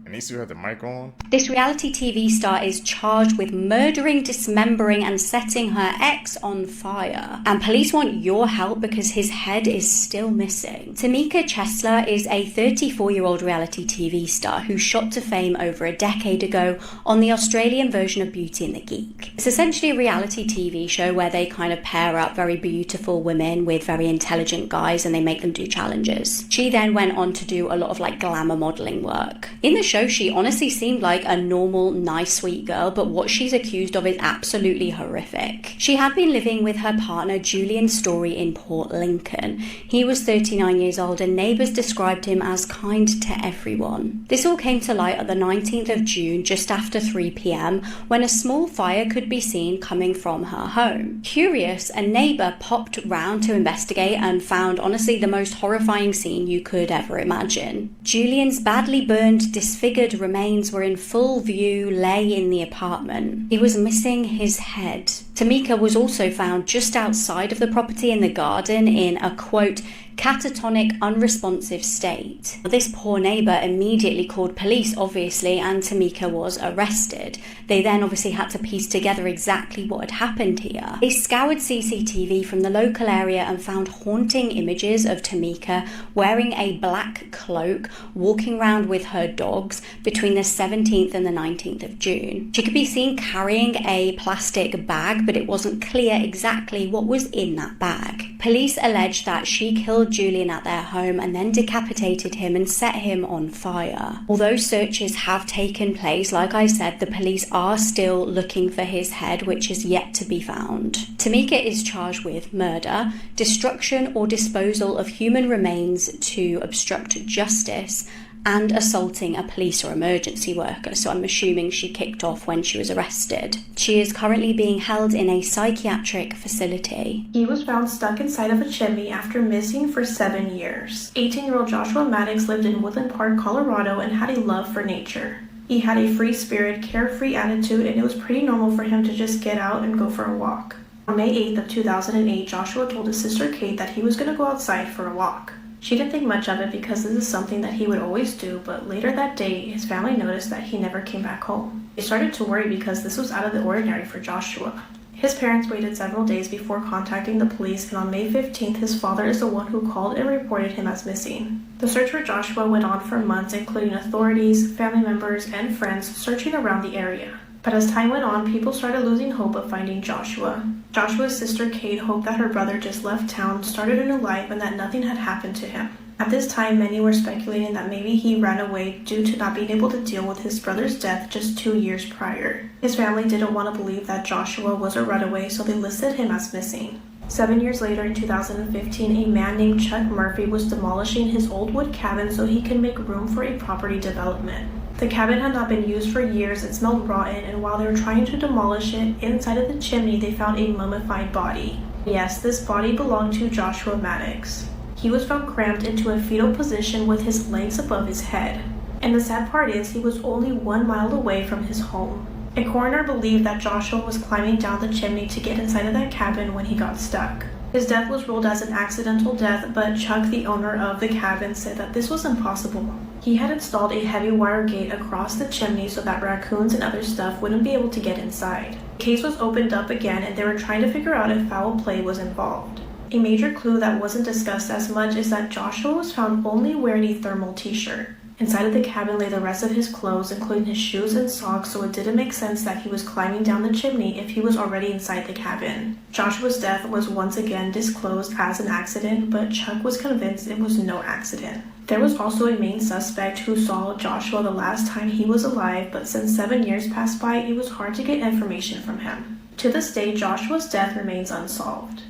And he still had the mic on? This reality TV star is charged with murdering, dismembering, and setting her ex on fire. And police want your help because his head is still missing. Tamika Chesler is a 34-year-old reality TV star who shot to fame over a decade ago on the Australian version of Beauty and the Geek. It's essentially a reality TV show where they kind of pair up very beautiful women with very intelligent guys and they make them do challenges. She then went on to do a lot of like glamour modeling work. In the show, she honestly seemed like a normal, nice, sweet girl, but what she's accused of is absolutely horrific. She had been living with her partner Julian Story in Port Lincoln. He was 39 years old and neighbours described him as kind to everyone. This all came to light on the 19th of June, just after 3 p.m, when a small fire could be seen coming from her home. Curious, a neighbour popped round to investigate and found honestly the most horrifying scene you could ever imagine. Julian's badly burned, disfigured remains were in full view, lay in the apartment. He was missing his head. Tamika was also found just outside of the property in the garden in a, quote, catatonic, unresponsive state. This poor neighbour immediately called police, obviously, and Tamika was arrested. They then obviously had to piece together exactly what had happened here. They scoured CCTV from the local area and found haunting images of Tamika wearing a black cloak, walking around with her dogs between the 17th and the 19th of June. She could be seen carrying a plastic bag, but it wasn't clear exactly what was in that bag. Police alleged that she killed Julian at their home and then decapitated him and set him on fire. Although searches have taken place, like I said, the police are still looking for his head, which is yet to be found. Tamika is charged with murder, destruction or disposal of human remains to obstruct justice, and assaulting a police or emergency worker, so I'm assuming she kicked off when she was arrested. She is currently being held in a psychiatric facility. He was found stuck inside of a chimney after missing for 7 years. 18-year-old Joshua Maddox lived in Woodland Park, Colorado, and had a love for nature. He had a free spirit, carefree attitude, and it was pretty normal for him to just get out and go for a walk. On May 8th of 2008, Joshua told his sister Kate that he was going to go outside for a walk. She didn't think much of it because this is something that he would always do, but later that day, his family noticed that he never came back home. They started to worry because this was out of the ordinary for Joshua. His parents waited several days before contacting the police, and on May 15th, his father is the one who called and reported him as missing. The search for Joshua went on for months, including authorities, family members, and friends searching around the area. But as time went on, people started losing hope of finding Joshua. Joshua's sister Kate hoped that her brother just left town, started a new life, and that nothing had happened to him. At this time, many were speculating that maybe he ran away due to not being able to deal with his brother's death just 2 years prior. His family didn't want to believe that Joshua was a runaway, so they listed him as missing. 7 years later, in 2015, a man named Chuck Murphy was demolishing his old wood cabin so he could make room for a property development. The cabin had not been used for years, it smelled rotten, and while they were trying to demolish it, inside of the chimney they found a mummified body. Yes, this body belonged to Joshua Maddox. He was found cramped into a fetal position with his legs above his head. And the sad part is, he was only 1 mile away from his home. A coroner believed that Joshua was climbing down the chimney to get inside of that cabin when he got stuck. His death was ruled as an accidental death, but Chuck, the owner of the cabin, said that this was impossible. He had installed a heavy wire gate across the chimney so that raccoons and other stuff wouldn't be able to get inside. The case was opened up again and they were trying to figure out if foul play was involved. A major clue that wasn't discussed as much is that Joshua was found only wearing a thermal t-shirt. Inside of the cabin lay the rest of his clothes, including his shoes and socks, so it didn't make sense that he was climbing down the chimney if he was already inside the cabin. Joshua's death was once again disclosed as an accident, but Chuck was convinced it was no accident. There was also a main suspect who saw Joshua the last time he was alive, but since 7 years passed by, it was hard to get information from him. To this day, Joshua's death remains unsolved.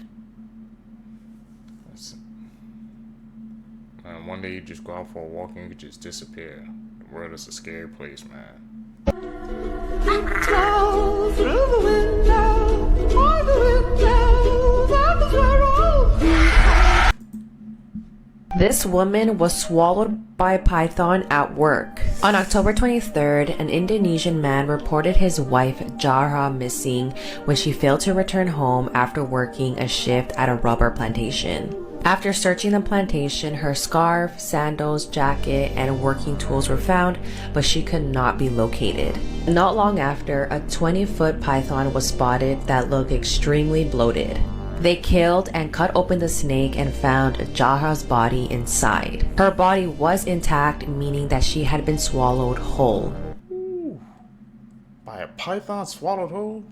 One day you just go out for a walk and you could just disappear. The world is a scary place, man. This woman was swallowed by a python at work. On October 23rd, an Indonesian man reported his wife Jahra missing when she failed to return home after working a shift at a rubber plantation. After searching the plantation, her scarf, sandals, jacket, and working tools were found, but she could not be located. Not long after, a 20-foot python was spotted that looked extremely bloated. They killed and cut open the snake and found Jahra's body inside. Her body was intact, meaning that she had been swallowed whole. Ooh. By a python swallowed whole?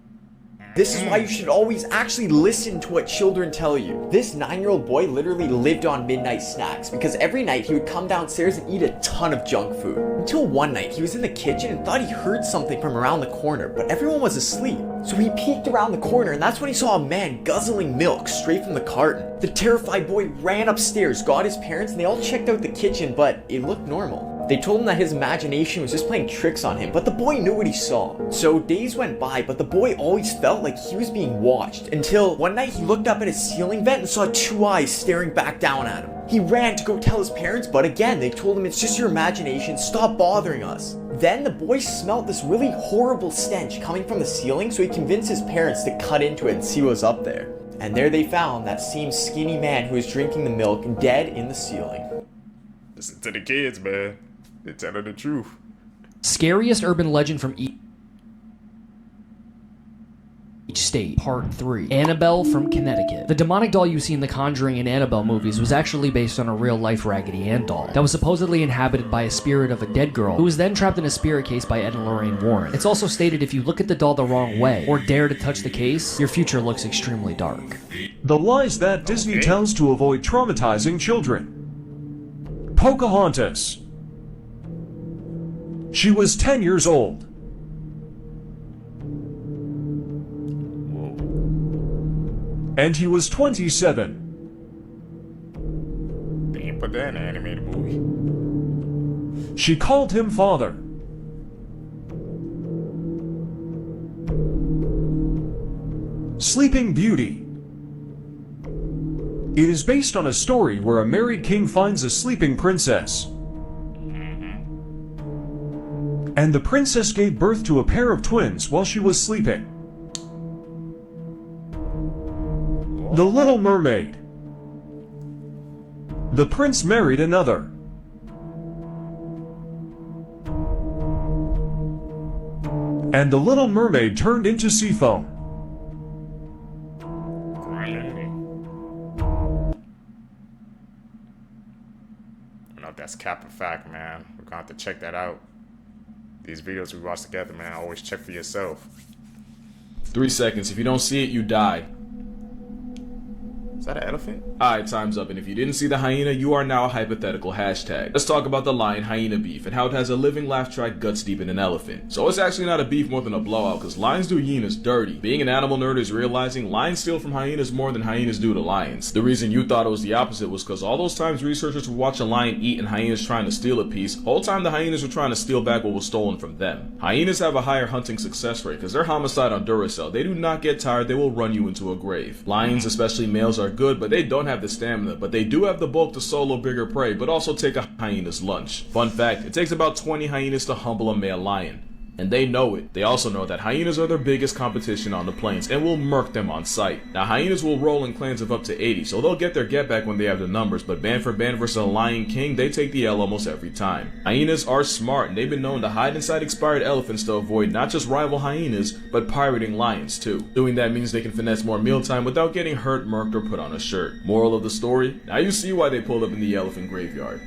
This is why you should always actually listen to what children tell you. This 9-year-old boy literally lived on midnight snacks because every night he would come downstairs and eat a ton of junk food. Until one night he was in the kitchen and thought he heard something from around the corner, but everyone was asleep. So he peeked around the corner and that's when he saw a man guzzling milk straight from the carton. The terrified boy ran upstairs, got his parents, and they all checked out the kitchen, but it looked normal. They told him that his imagination was just playing tricks on him, but the boy knew what he saw. So days went by, but the boy always felt like he was being watched, until one night he looked up at his ceiling vent and saw 2 eyes staring back down at him. He ran to go tell his parents, but again, they told him, it's just your imagination, stop bothering us. Then the boy smelled this really horrible stench coming from the ceiling, so he convinced his parents to cut into it and see what was up there. And there they found that same skinny man who was drinking the milk dead in the ceiling. Listen to the kids, man. They're telling the truth. Scariest urban legend from each state, Part 3. Annabelle from Connecticut. The demonic doll you see in the Conjuring and Annabelle movies was actually based on a real-life Raggedy Ann doll that was supposedly inhabited by a spirit of a dead girl who was then trapped in a spirit case by Ed and Lorraine Warren. It's also stated if you look at the doll the wrong way or dare to touch the case, your future looks extremely dark. The lies that Disney tells to avoid traumatizing children. Pocahontas. She was 10 years old. And he was 27. They ain't put that in an animated movie. She called him father. Sleeping Beauty. It is based on a story where a married king finds a sleeping princess. And the princess gave birth to a pair of twins while she was sleeping. The Little Mermaid. The prince married another. And the Little Mermaid turned into sea foam. I don't know if that's cap or fact, man. We're gonna have to check that out. These videos we watch together, man, always check for yourself. 3 seconds. If you don't see it, you die. Is that an elephant? Alright, time's up, and if you didn't see the hyena, you are now a hypothetical hashtag. Let's talk about the lion-hyena beef and how it has a living laugh track guts deep in an elephant. So it's actually not a beef more than a blowout, because lions do hyenas dirty. Being an animal nerd is realizing lions steal from hyenas more than hyenas do to lions. The reason you thought it was the opposite was because all those times researchers would watch a lion eat and hyenas trying to steal a piece, whole time the hyenas were trying to steal back what was stolen from them. Hyenas have a higher hunting success rate because they're homicide on Duracell. They do not get tired, they will run you into a grave. Lions, especially males, are good, but they don't have the stamina, but they do have the bulk to solo bigger prey, but also take a hyena's lunch. Fun fact, it takes about 20 hyenas to humble a male lion. And they know it. They also know that hyenas are their biggest competition on the plains and will murk them on sight. Now hyenas will roll in clans of up to 80, so they'll get their get back when they have the numbers, but band for band versus a lion king, they take the L almost every time. Hyenas are smart, and they've been known to hide inside expired elephants to avoid not just rival hyenas, but pirating lions too. Doing that means they can finesse more mealtime without getting hurt, murked, or put on a shirt. Moral of the story? Now you see why they pulled up in the elephant graveyard.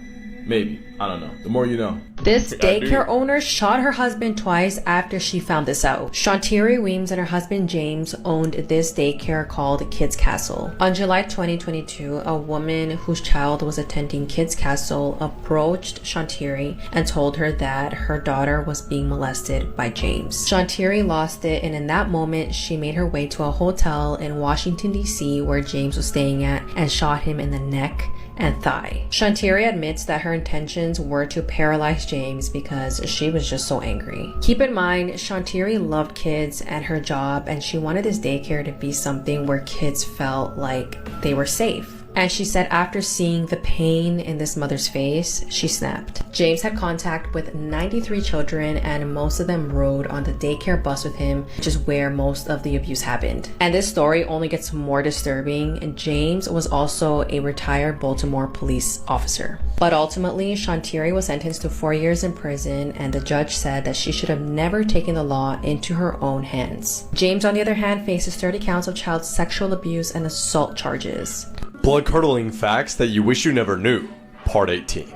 Maybe. I don't know. The more you know. This daycare owner shot her husband twice after she found this out. Shantiri Weems and her husband James owned this daycare called Kids Castle. On July 2022, a woman whose child was attending Kids Castle approached Shantiri and told her that her daughter was being molested by James. Shantiri lost it, and in that moment, she made her way to a hotel in Washington, D.C. where James was staying at and shot him in the neck and thigh. Shantiri admits that her intentions were to paralyze James because she was just so angry. Keep in mind, Shantiri loved kids and her job, and she wanted this daycare to be something where kids felt like they were safe. And she said after seeing the pain in this mother's face, she snapped. James had contact with 93 children, and most of them rode on the daycare bus with him, which is where most of the abuse happened. And this story only gets more disturbing. And James was also a retired Baltimore police officer. But ultimately, Shantiri was sentenced to 4 years in prison, and the judge said that she should have never taken the law into her own hands. James, on the other hand, faces 30 counts of child sexual abuse and assault charges. Blood-curdling facts that you wish you never knew. Part 18.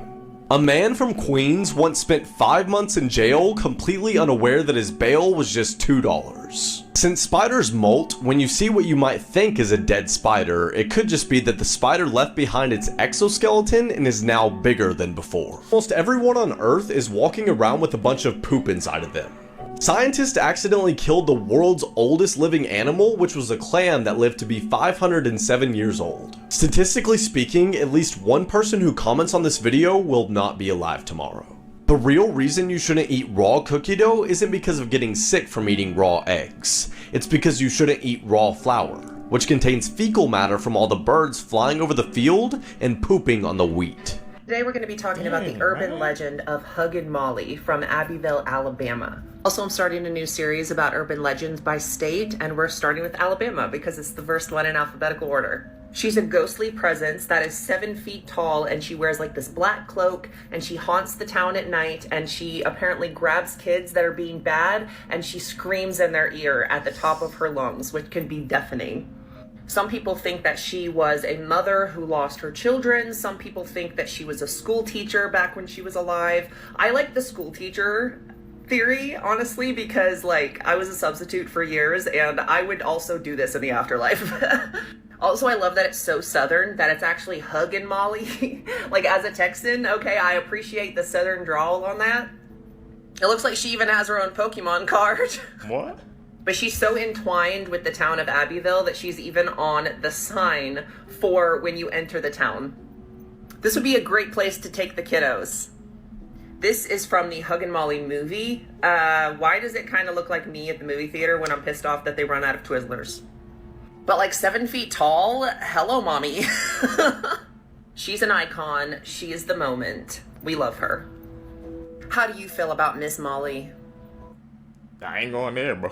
A man from Queens once spent 5 months in jail completely unaware that his bail was just $2. Since spiders molt, when you see what you might think is a dead spider, it could just be that the spider left behind its exoskeleton and is now bigger than before. Almost everyone on Earth is walking around with a bunch of poop inside of them. Scientists accidentally killed the world's oldest living animal, which was a clam that lived to be 507 years old. Statistically speaking, at least one person who comments on this video will not be alive tomorrow. The real reason you shouldn't eat raw cookie dough isn't because of getting sick from eating raw eggs. It's because you shouldn't eat raw flour, which contains fecal matter from all the birds flying over the field and pooping on the wheat. Today we're going to be talking about the urban legend of Hug and Molly from Abbeville, Alabama. Also, I'm starting a new series about urban legends by state, and we're starting with Alabama because it's the first one in alphabetical order. She's a ghostly presence that is 7 feet tall, and she wears like this black cloak, and she haunts the town at night, and she apparently grabs kids that are being bad, and she screams in their ear at the top of her lungs, which can be deafening. Some people think that she was a mother who lost her children. Some people think that she was a school teacher back when she was alive. I like the school teacher theory, honestly, because like I was a substitute for years and I would also do this in the afterlife. Also, I love that it's so southern that it's actually Hug and Molly. Like as a Texan, okay, I appreciate the southern drawl on that. It looks like she even has her own Pokemon card. What? But she's so entwined with the town of Abbeville that she's even on the sign for when you enter the town. This would be a great place to take the kiddos. This is from the Hug and Molly movie. Why does it kind of look like me at the movie theater when I'm pissed off that they run out of Twizzlers? But like 7 feet tall? Hello, mommy. She's an icon. She is the moment. We love her. How do you feel about Miss Molly? I ain't going there, bro.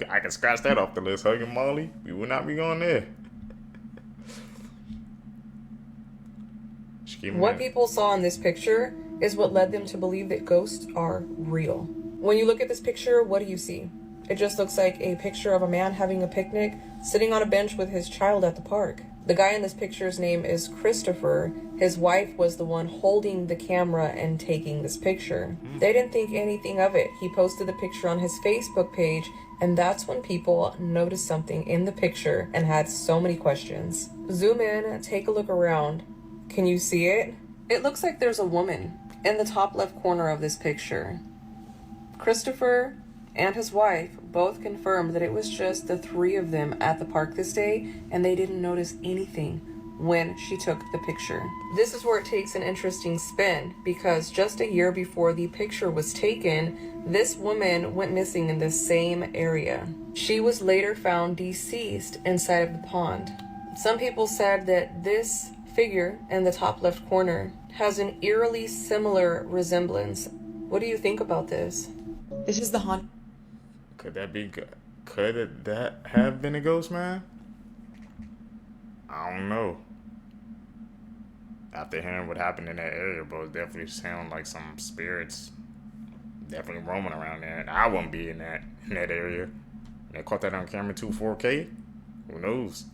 I can scratch that off the list. Hug and Molly, we will not be going there. What people saw in this picture is what led them to believe that ghosts are real. When you look at this picture, what do you see? It just looks like a picture of a man having a picnic, sitting on a bench with his child at the park. The guy in this picture's name is Christopher. His wife was the one holding the camera and taking this picture. They didn't think anything of it. He posted the picture on his Facebook page, and that's when people noticed something in the picture and had so many questions. Zoom in, take a look around. Can you see it? It looks like there's a woman in the top left corner of this picture. Christopher and his wife both confirmed that it was just the three of them at the park this day, and they didn't notice anything when she took the picture. This is where it takes an interesting spin, because just a year before the picture was taken, this woman went missing in the same area. She was later found deceased inside of the pond. Some people said that this figure in the top left corner has an eerily similar resemblance. What do you think about this? This is the haunt. Could that be good? Could that have been a ghost, man? I don't know. After hearing what happened in that area, bro, it definitely sound like some spirits definitely roaming around there. And I wouldn't be in that area. And they caught that on camera too, 4K. Who knows?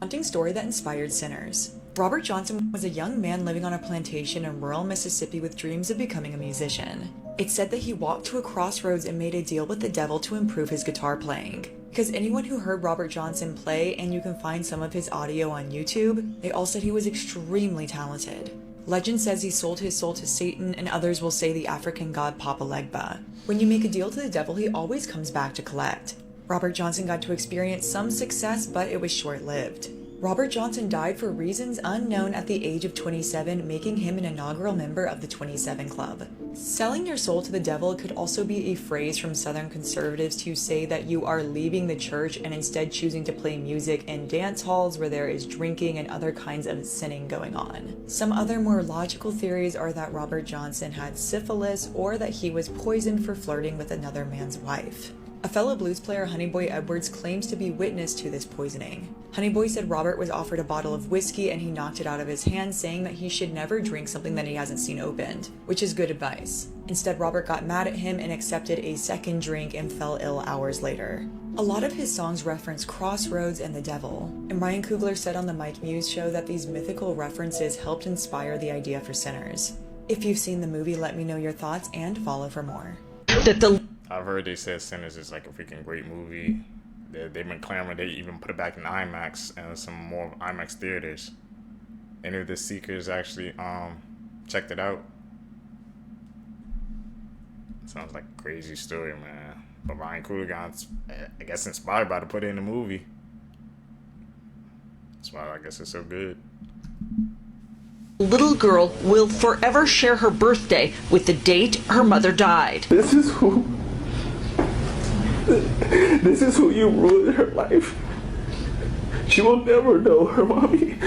Haunting story that inspired sinners. Robert Johnson was a young man living on a plantation in rural Mississippi with dreams of becoming a musician. It's said that he walked to a crossroads and made a deal with the devil to improve his guitar playing. Because anyone who heard Robert Johnson play, and you can find some of his audio on YouTube, they all said he was extremely talented. Legend says he sold his soul to Satan, and others will say the African god Papa Legba. When you make a deal to the devil, he always comes back to collect. Robert Johnson got to experience some success, but it was short-lived. Robert Johnson died for reasons unknown at the age of 27, making him an inaugural member of the 27 Club. Selling your soul to the devil could also be a phrase from Southern conservatives to say that you are leaving the church and instead choosing to play music in dance halls where there is drinking and other kinds of sinning going on. Some other more logical theories are that Robert Johnson had syphilis or that he was poisoned for flirting with another man's wife. A fellow blues player, Honeyboy Edwards, claims to be witness to this poisoning. Honeyboy said Robert was offered a bottle of whiskey and he knocked it out of his hand, saying that he should never drink something that he hasn't seen opened, which is good advice. Instead, Robert got mad at him and accepted a second drink and fell ill hours later. A lot of his songs reference crossroads and the devil, and Ryan Coogler said on the Mike Muse show that these mythical references helped inspire the idea for Sinners. If you've seen the movie, let me know your thoughts and follow for more. I've heard they said Sinners is like a freaking great movie. They've been clamoring. They even put it back in IMAX and some more IMAX theaters. Any of the seekers actually checked it out? Sounds like a crazy story, man. But Ryan Coogler got, I guess, inspired by to put it in the movie. That's why I guess it's so good. Little girl will forever share her birthday with the date her mother died. This is who you ruined her life. She will never know her mommy.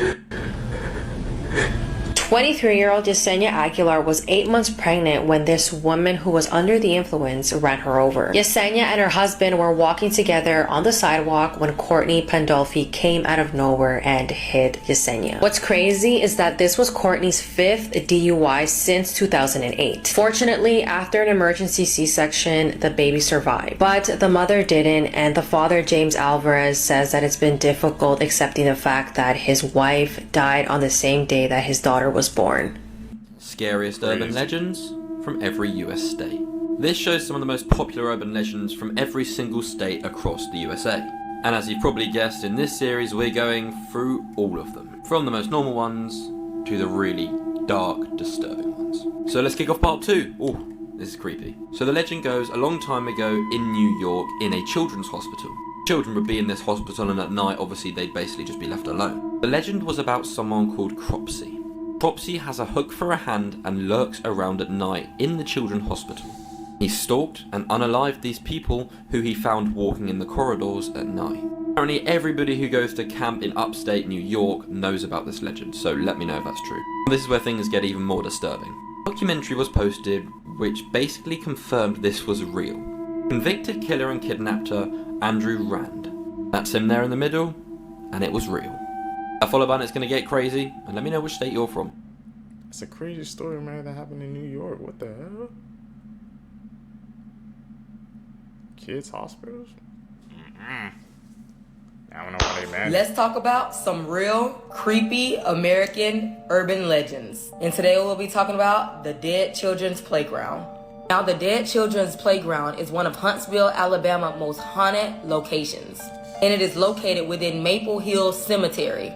23-year-old Yesenia Aguilar was 8 months pregnant when this woman who was under the influence ran her over. Yesenia and her husband were walking together on the sidewalk when Courtney Pandolfi came out of nowhere and hit Yesenia. What's crazy is that this was Courtney's 5th DUI since 2008. Fortunately, after an emergency C-section, the baby survived. But the mother didn't, and the father, James Alvarez, says that it's been difficult accepting the fact that his wife died on the same day that his daughter was born. Scariest urban legends from every US state. This shows some of the most popular urban legends from every single state across the USA. And as you've probably guessed, in this series we're going through all of them. From the most normal ones to the really dark, disturbing ones. So let's kick off part 2. Oh, this is creepy. So the legend goes, a long time ago in New York, in a children's hospital. Children would be in this hospital, and at night obviously they'd basically just be left alone. The legend was about someone called Cropsy. Cropsy has a hook for a hand and lurks around at night in the children's hospital. He stalked and unalived these people who he found walking in the corridors at night. Apparently everybody who goes to camp in upstate New York knows about this legend, so let me know if that's true. This is where things get even more disturbing. A documentary was posted which basically confirmed this was real. Convicted killer and kidnapper Andrew Rand. That's him there in the middle, and it was real. A follow button, it's going to get crazy, and let me know which state you're from. It's a crazy story, man, that happened in New York. What the hell? Kids' hospitals? I don't know why they mad. Let's talk about some real creepy American urban legends. And today we'll be talking about the Dead Children's Playground. Now, the Dead Children's Playground is one of Huntsville, Alabama's most haunted locations. And it is located within Maple Hill Cemetery.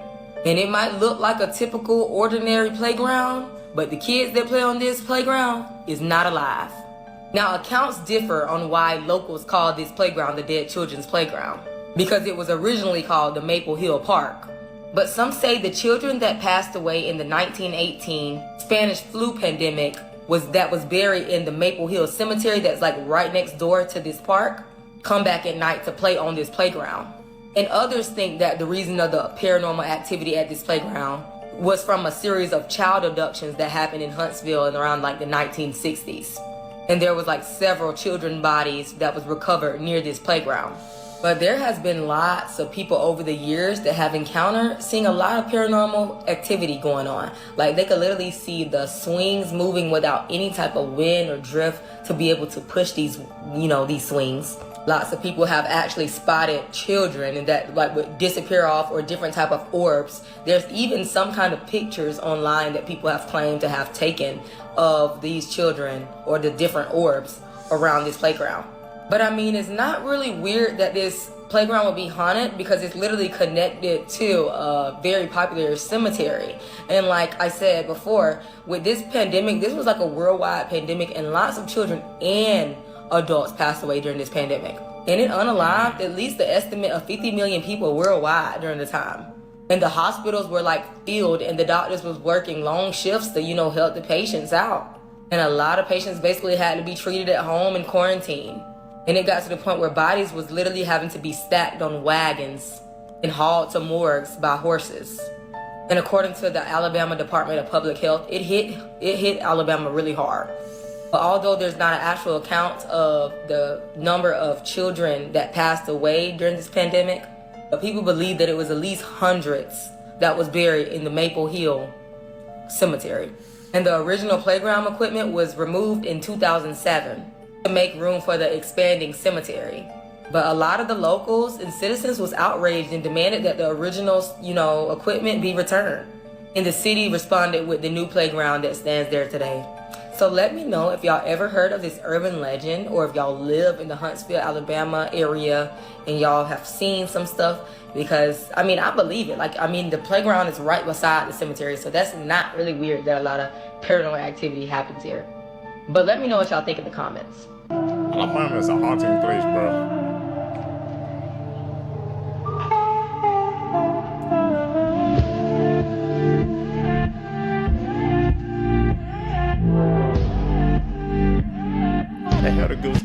And it might look like a typical ordinary playground, but the kids that play on this playground is not alive. Now, accounts differ on why locals call this playground the Dead Children's Playground, because it was originally called the Maple Hill Park. But some say the children that passed away in the 1918 Spanish flu pandemic was buried in the Maple Hill Cemetery that's like right next door to this park, come back at night to play on this playground. And others think that the reason of the paranormal activity at this playground was from a series of child abductions that happened in Huntsville in around like the 1960s. And there was like several children bodies that was recovered near this playground. But there has been lots of people over the years that have encountered seeing a lot of paranormal activity going on. Like they could literally see the swings moving without any type of wind or drift to be able to push these swings. Lots of people have actually spotted children and that like would disappear off, or different type of orbs. There's even some kind of pictures online that people have claimed to have taken of these children or the different orbs around this playground. But I mean, it's not really weird that this playground would be haunted because it's literally connected to a very popular cemetery. And like I said before, with this pandemic, this was like a worldwide pandemic, and lots of children and adults passed away during this pandemic. And it unalived at least the estimate of 50 million people worldwide during the time. And the hospitals were like filled, and the doctors was working long shifts to, help the patients out. And a lot of patients basically had to be treated at home in quarantine. And it got to the point where bodies was literally having to be stacked on wagons and hauled to morgues by horses. And according to the Alabama Department of Public Health, it hit Alabama really hard. But although there's not an actual account of the number of children that passed away during this pandemic, but people believe that it was at least hundreds that was buried in the Maple Hill Cemetery. And the original playground equipment was removed in 2007 to make room for the expanding cemetery. But a lot of the locals and citizens was outraged and demanded that the original, equipment be returned. And the city responded with the new playground that stands there today. So let me know if y'all ever heard of this urban legend, or if y'all live in the Huntsville, Alabama area and y'all have seen some stuff, because I believe it. The playground is right beside the cemetery, so that's not really weird that a lot of paranormal activity happens here. But let me know what y'all think in the comments. Alabama is a haunting place, bro.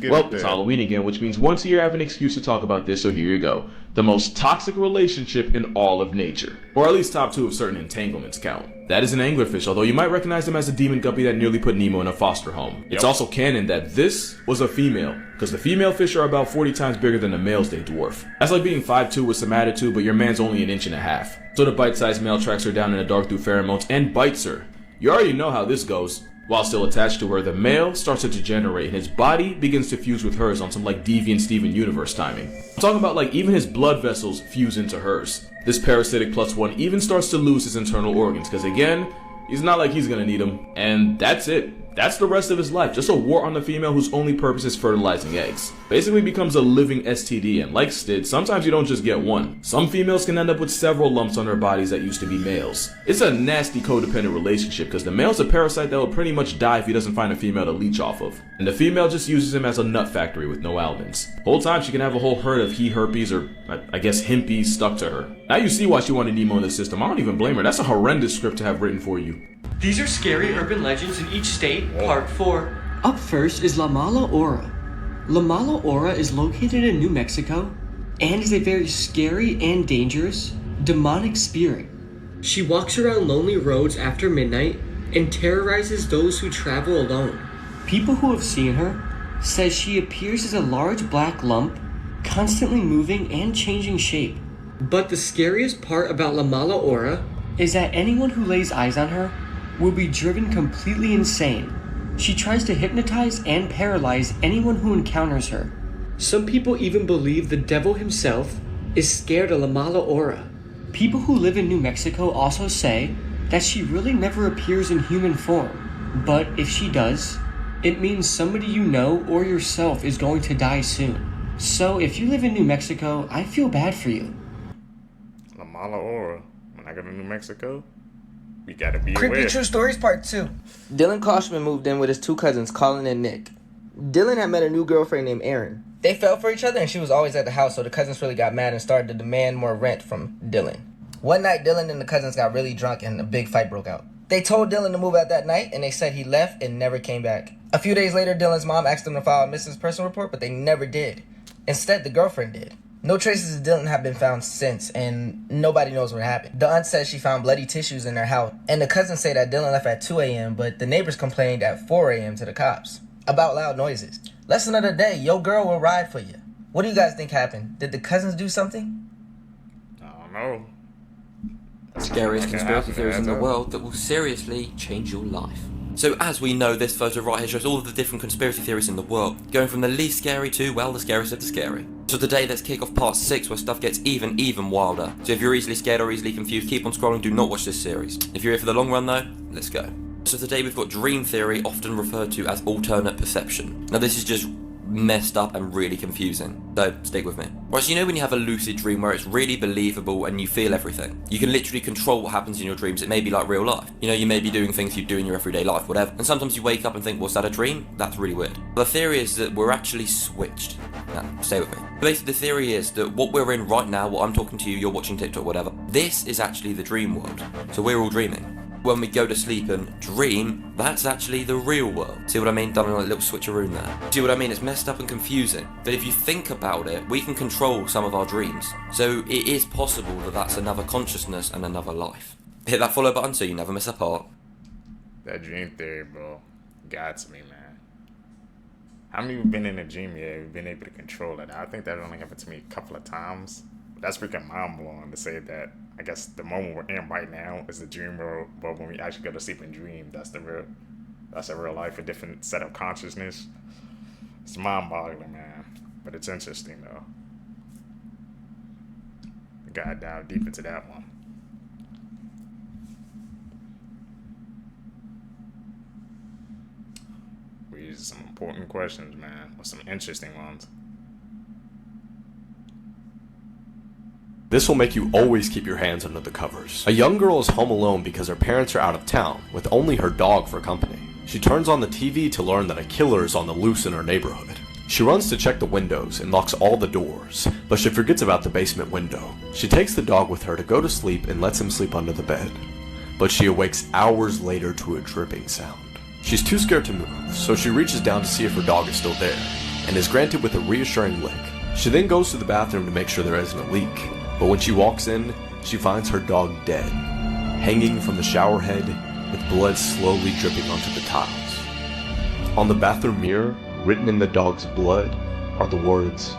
Well, it's Halloween again, which means once a year I have an excuse to talk about this, so here you go. The most toxic relationship in all of nature. Or at least top 2 if certain entanglements count. That is an anglerfish, although you might recognize them as the demon guppy that nearly put Nemo in a foster home. It's also canon that this was a female, because the female fish are about 40 times bigger than the males they dwarf. That's like being 5'2" with some attitude, but your man's only 1.5 inches. So the bite-sized male tracks her down in the dark through pheromones and bites her. You already know how this goes. While still attached to her, the male starts to degenerate and his body begins to fuse with hers on some like Deviant Steven Universe timing. I'm talking about like even his blood vessels fuse into hers. This parasitic +1 even starts to lose his internal organs because again, he's not like he's gonna need them. And that's it. That's the rest of his life. Just a war on the female whose only purpose is fertilizing eggs. Basically becomes a living STD, and like Stid, sometimes you don't just get one. Some females can end up with several lumps on their bodies that used to be males. It's a nasty codependent relationship because the male's a parasite that will pretty much die if he doesn't find a female to leech off of. And the female just uses him as a nut factory with no almonds. Whole time she can have a whole herd of herpes or I guess himpies stuck to her. Now you see why she wanted Nemo in the system. I don't even blame her. That's a horrendous script to have written for you. These are scary urban legends in each state, part 4. Up first is La Mala Ora. La Mala Ora is located in New Mexico and is a very scary and dangerous demonic spirit. She walks around lonely roads after midnight and terrorizes those who travel alone. People who have seen her say she appears as a large black lump, constantly moving and changing shape. But the scariest part about La Mala Ora is that anyone who lays eyes on her will be driven completely insane. She tries to hypnotize and paralyze anyone who encounters her. Some people even believe the devil himself is scared of Lamala Aura. People who live in New Mexico also say that she really never appears in human form, but if she does, it means somebody you know or yourself is going to die soon. So if you live in New Mexico, I feel bad for you. Lamala Aura. When I go to New Mexico, we gotta be Creepy aware. True Stories Part 2. Dylan Koshman moved in with his two cousins, Colin and Nick. Dylan had met a new girlfriend named Erin. They fell for each other and she was always at the house, so the cousins really got mad and started to demand more rent from Dylan. One night, Dylan and the cousins got really drunk and a big fight broke out. They told Dylan to move out that night and they said he left and never came back. A few days later, Dylan's mom asked them to file a missing person report, but they never did. Instead, the girlfriend did. No traces of Dylan have been found since, and nobody knows what happened. The aunt says she found bloody tissues in their house, and the cousins say that Dylan left at 2 a.m., but the neighbors complained at 4 a.m. to the cops about loud noises. Lesson of the day, your girl will ride for you. What do you guys think happened? Did the cousins do something? I don't know. Scariest conspiracy theories in the world that will seriously change your life. So as we know, this photo right here shows all of the different conspiracy theories in the world, going from the least scary to, well, the scariest of the scary. So today let's kick off part 6 where stuff gets even wilder. So if you're easily scared or easily confused, keep on scrolling, do not watch this series. If you're here for the long run though, let's go. So today we've got dream theory, often referred to as alternate perception. Now this is just messed up and really confusing, so stick with me. Right, so you know when you have a lucid dream where it's really believable and you feel everything? You can literally control what happens in your dreams. It may be like real life. You know, you may be doing things you do in your everyday life, whatever. And sometimes you wake up and think, was that a dream? That's really weird. The theory is that we're actually switched. Now, stay with me. Basically, the theory is that what we're in right now, what I'm talking to you, you're watching TikTok, whatever, this is actually the dream world. So we're all dreaming. When we go to sleep and dream, that's actually the real world. See what I mean? Done a little switcheroo there. See what I mean? It's messed up and confusing. But if you think about it, we can control some of our dreams. So it is possible that that's another consciousness and another life. Hit that follow button so you never miss a part. That dream theory, bro, got to me, man. How many of you been in a dream yet? We've been able to control it. I think that only happened to me a couple of times. But that's freaking mind-blowing to say that. I guess the moment we're in right now is the dream world, but when we actually go to sleep and dream, that's a real life, a different set of consciousness. It's mind-boggling, man. But it's interesting, though. We gotta dive deep into that one. These are some important questions, man, with some interesting ones. This will make you always keep your hands under the covers. A young girl is home alone because her parents are out of town, with only her dog for company. She turns on the TV to learn that a killer is on the loose in her neighborhood. She runs to check the windows and locks all the doors, but she forgets about the basement window. She takes the dog with her to go to sleep and lets him sleep under the bed. But she awakes hours later to a dripping sound. She's too scared to move, so she reaches down to see if her dog is still there, and is granted with a reassuring lick. She then goes to the bathroom to make sure there isn't a leak. But when she walks in, she finds her dog dead, hanging from the shower head with blood slowly dripping onto the tiles. On the bathroom mirror, written in the dog's blood, are the words,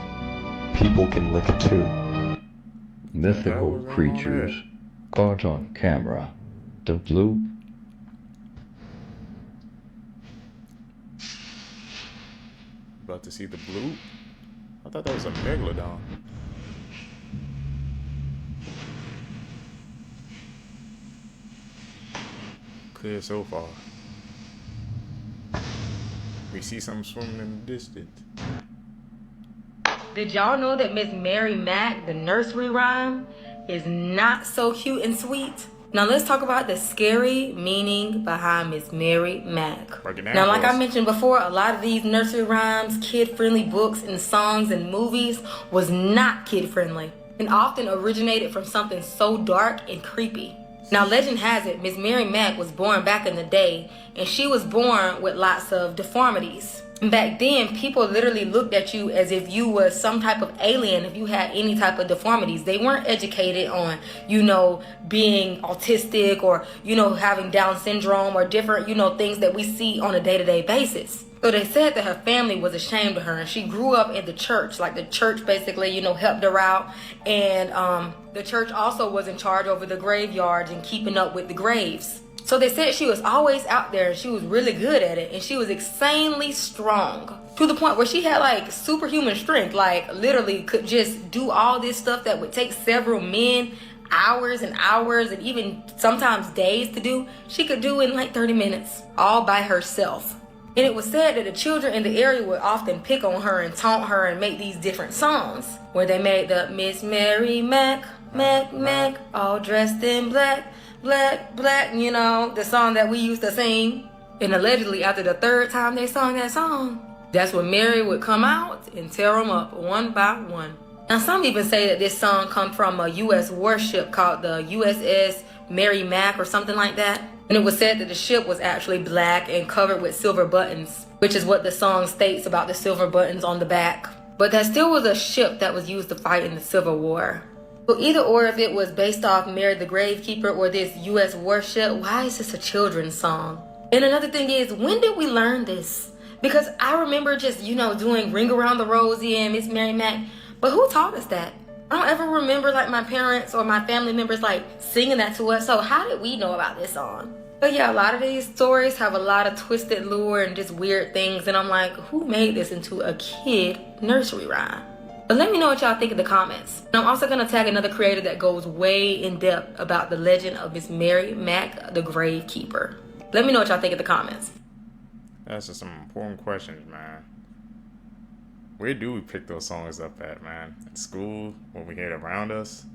"People can lick too." Mythical creatures caught on camera. The Bloop. About to see the Bloop? I thought that was a megalodon. Clear so far. We see something swimming in the distance. Did y'all know that Miss Mary Mack, the nursery rhyme, is not so cute and sweet? Now let's talk about the scary meaning behind Miss Mary Mack. Now, like I mentioned before, a lot of these nursery rhymes, kid-friendly books and songs and movies was not kid-friendly and often originated from something so dark and creepy. Now, legend has it, Miss Mary Mack was born back in the day, and she was born with lots of deformities. Back then, people literally looked at you as if you were some type of alien if you had any type of deformities. They weren't educated on, being autistic or, having Down syndrome or different, things that we see on a day-to-day basis. So they said that her family was ashamed of her, and she grew up in the church. Like the church basically, helped her out. And the church also was in charge over the graveyards and keeping up with the graves. So they said she was always out there and she was really good at it, and she was insanely strong to the point where she had like superhuman strength, like literally could just do all this stuff that would take several men hours and hours and even sometimes days to do. She could do in like 30 minutes all by herself. And it was said that the children in the area would often pick on her and taunt her and make these different songs where they made the Miss Mary Mac, Mac, Mac, all dressed in black, black, black, you know, the song that we used to sing. And allegedly after the third time they sung that song, that's when Mary would come out and tear them up one by one. Now some even say that this song comes from a U.S. warship called the USS Mary Mac or something like that. And it was said that the ship was actually black and covered with silver buttons, which is what the song states about the silver buttons on the back. But that still was a ship that was used to fight in the Civil War. So either or, if it was based off Mary the Gravekeeper or this U.S. warship, why is this a children's song? And another thing is, when did we learn this? Because I remember just, you know, doing Ring Around the Rosie and Miss Mary Mac, but who taught us that? I don't ever remember like my parents or my family members like singing that to us. So how did we know about this song? But yeah, a lot of these stories have a lot of twisted lore and just weird things. And I'm like, who made this into a kid nursery rhyme? But let me know what y'all think in the comments. And I'm also going to tag another creator that goes way in depth about the legend of Miss Mary Mac, the Gravekeeper. Let me know what y'all think in the comments. That's just some important questions, man. Where do we pick those songs up at, man? At school? When we hear it around us?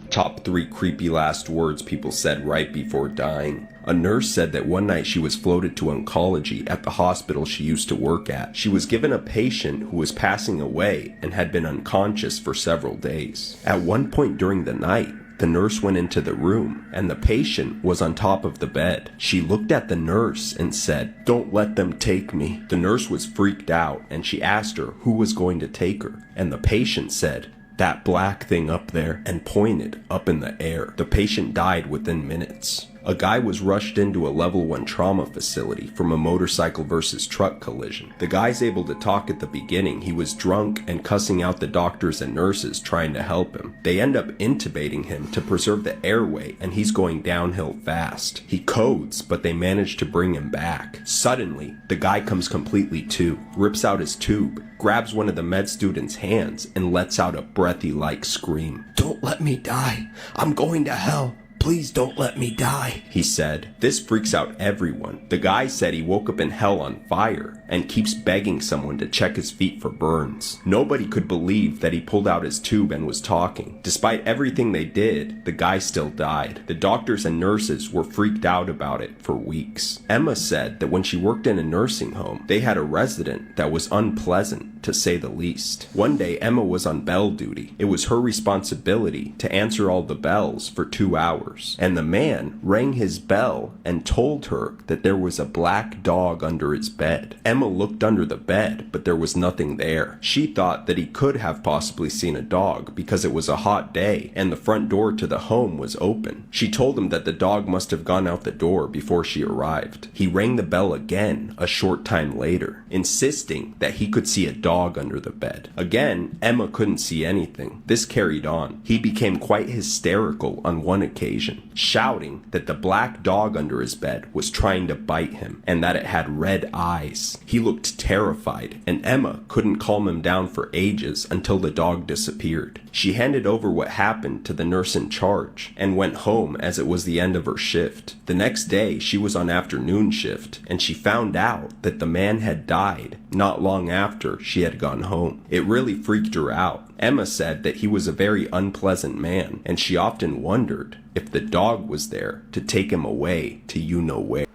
Top 3 creepy last words people said right before dying. A nurse said that one night she was floated to oncology at the hospital she used to work at. She was given a patient who was passing away and had been unconscious for several days. At one point during the night, the nurse went into the room and the patient was on top of the bed. She looked at the nurse and said, "Don't let them take me." The nurse was freaked out and she asked her who was going to take her, and the patient said, "That black thing up there," and pointed up in the air. The patient died within minutes. A guy was rushed into a level 1 trauma facility from a motorcycle versus truck collision. The guy's able to talk at the beginning. He was drunk and cussing out the doctors and nurses trying to help him. They end up intubating him to preserve the airway, and he's going downhill fast. He codes, but they manage to bring him back. Suddenly, the guy comes completely to, rips out his tube, grabs one of the med student's hands, and lets out a breathy-like scream. "Don't let me die. I'm going to hell. Please don't let me die," he said. This freaks out everyone. The guy said he woke up in hell on fire and keeps begging someone to check his feet for burns. Nobody could believe that he pulled out his tube and was talking. Despite everything they did, the guy still died. The doctors and nurses were freaked out about it for weeks. Emma said that when she worked in a nursing home, they had a resident that was unpleasant, to say the least. One day, Emma was on bell duty. It was her responsibility to answer all the bells for 2 hours. And the man rang his bell and told her that there was a black dog under his bed. Emma looked under the bed, but there was nothing there. She thought that he could have possibly seen a dog because it was a hot day and the front door to the home was open. She told him that the dog must have gone out the door before she arrived. He rang the bell again a short time later, insisting that he could see a dog under the bed. Again, Emma couldn't see anything. This carried on. He became quite hysterical on one occasion, shouting that the black dog under his bed was trying to bite him and that it had red eyes. He looked terrified, and Emma couldn't calm him down for ages until the dog disappeared. She handed over what happened to the nurse in charge and went home as it was the end of her shift. The next day, she was on afternoon shift, and she found out that the man had died not long after she had gone home. It really freaked her out. Emma said that he was a very unpleasant man, and she often wondered if the dog was there to take him away to you-know-where.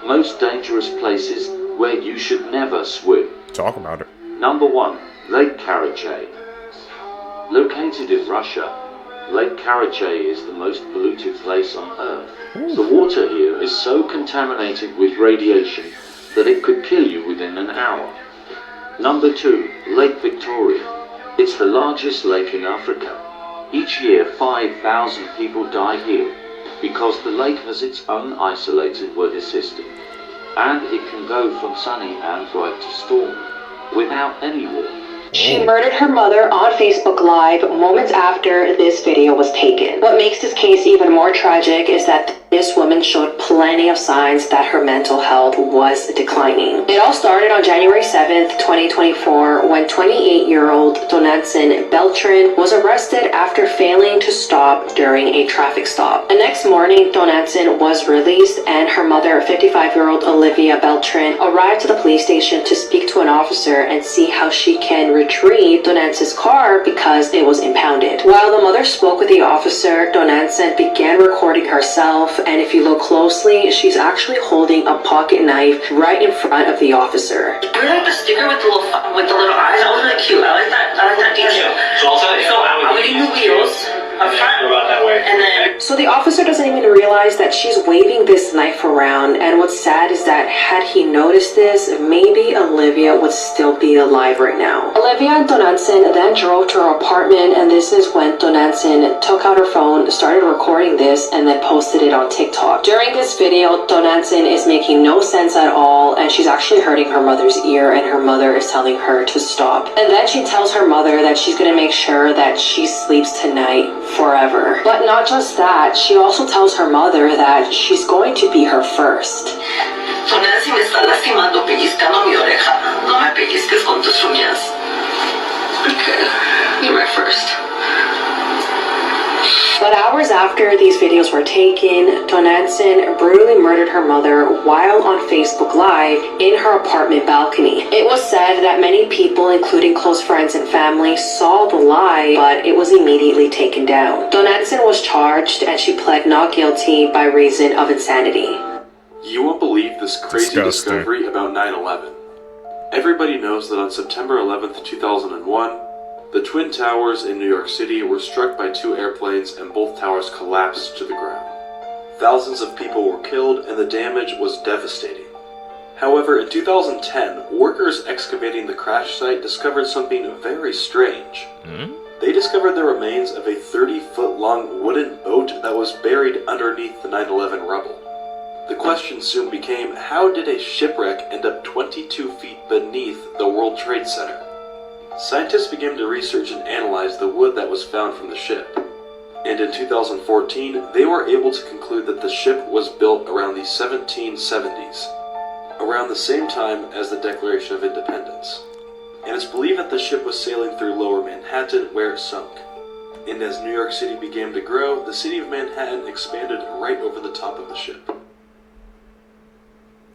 Most dangerous places where you should never swim. Talk about it. Number 1, Lake Karachay. Located in Russia, Lake Karachay is the most polluted place on Earth. The water here is so contaminated with radiation that it could kill you within an hour. Number 2, Lake Victoria. It's the largest lake in Africa. Each year 5,000 people die here because the lake has its own isolated weather system, and it can go from sunny and bright to stormy without any warning. She murdered her mother on Facebook Live moments after this video was taken. What makes this case even more tragic is that this woman showed plenty of signs that her mental health was declining. It all started on January 7th, 2024, when 28-year-old Donatson Beltran was arrested after failing to stop during a traffic stop. The next morning, Donatson was released and her mother, 55-year-old Olivia Beltran, arrived to the police station to speak to an officer and see how she can retrieve Donatson's car because it was impounded. While the mother spoke with the officer, Donatson began recording herself, and if you look closely, she's actually holding a pocket knife right in front of the officer. I really like the sticker with the little eyes. That was really cute. I like that detail. So I'm getting the wheels up front, and then. So the officer doesn't even realize that she's waving this knife around, and what's sad is that had he noticed this, maybe Olivia would still be alive right now. Olivia and Donatson then drove to her apartment, and this is when Donatson took out her phone, started recording this, and then posted it on TikTok. During this video, Donatson is making no sense at all, and she's actually hurting her mother's ear, and her mother is telling her to stop. And then she tells her mother that she's gonna make sure that she sleeps tonight forever. But not just that, she also tells her mother that she's going to be her first. So Nancy me está lastimando, pellizcando mi oreja. No me pellizques con tus uñas. Okay, you're my first. But hours after these videos were taken, Donatson brutally murdered her mother while on Facebook Live in her apartment balcony. It was said that many people, including close friends and family, saw the lie, but it was immediately taken down. Donatson was charged and she pled not guilty by reason of insanity. You won't believe this crazy Disgusting. discovery about 9/11. Everybody knows that on September 11th, 2001, the Twin Towers in New York City were struck by two airplanes and both towers collapsed to the ground. Thousands of people were killed and the damage was devastating. However, in 2010, workers excavating the crash site discovered something very strange. They discovered the remains of a 30-foot-long wooden boat that was buried underneath the 9/11 rubble. The question soon became, how did a shipwreck end up 22 feet beneath the World Trade Center? Scientists began to research and analyze the wood that was found from the ship. And in 2014, they were able to conclude that the ship was built around the 1770s, around the same time as the Declaration of Independence. And it's believed that the ship was sailing through Lower Manhattan where it sunk. And as New York City began to grow, the city of Manhattan expanded right over the top of the ship.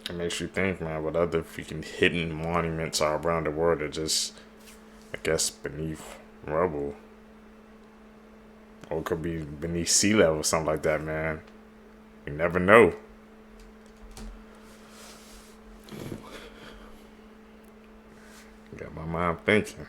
It makes you think, man, what other freaking hidden monuments are around the world that just, I guess, beneath rubble. Or it could be beneath sea level or something like that, man. You never know. Got my mind thinking.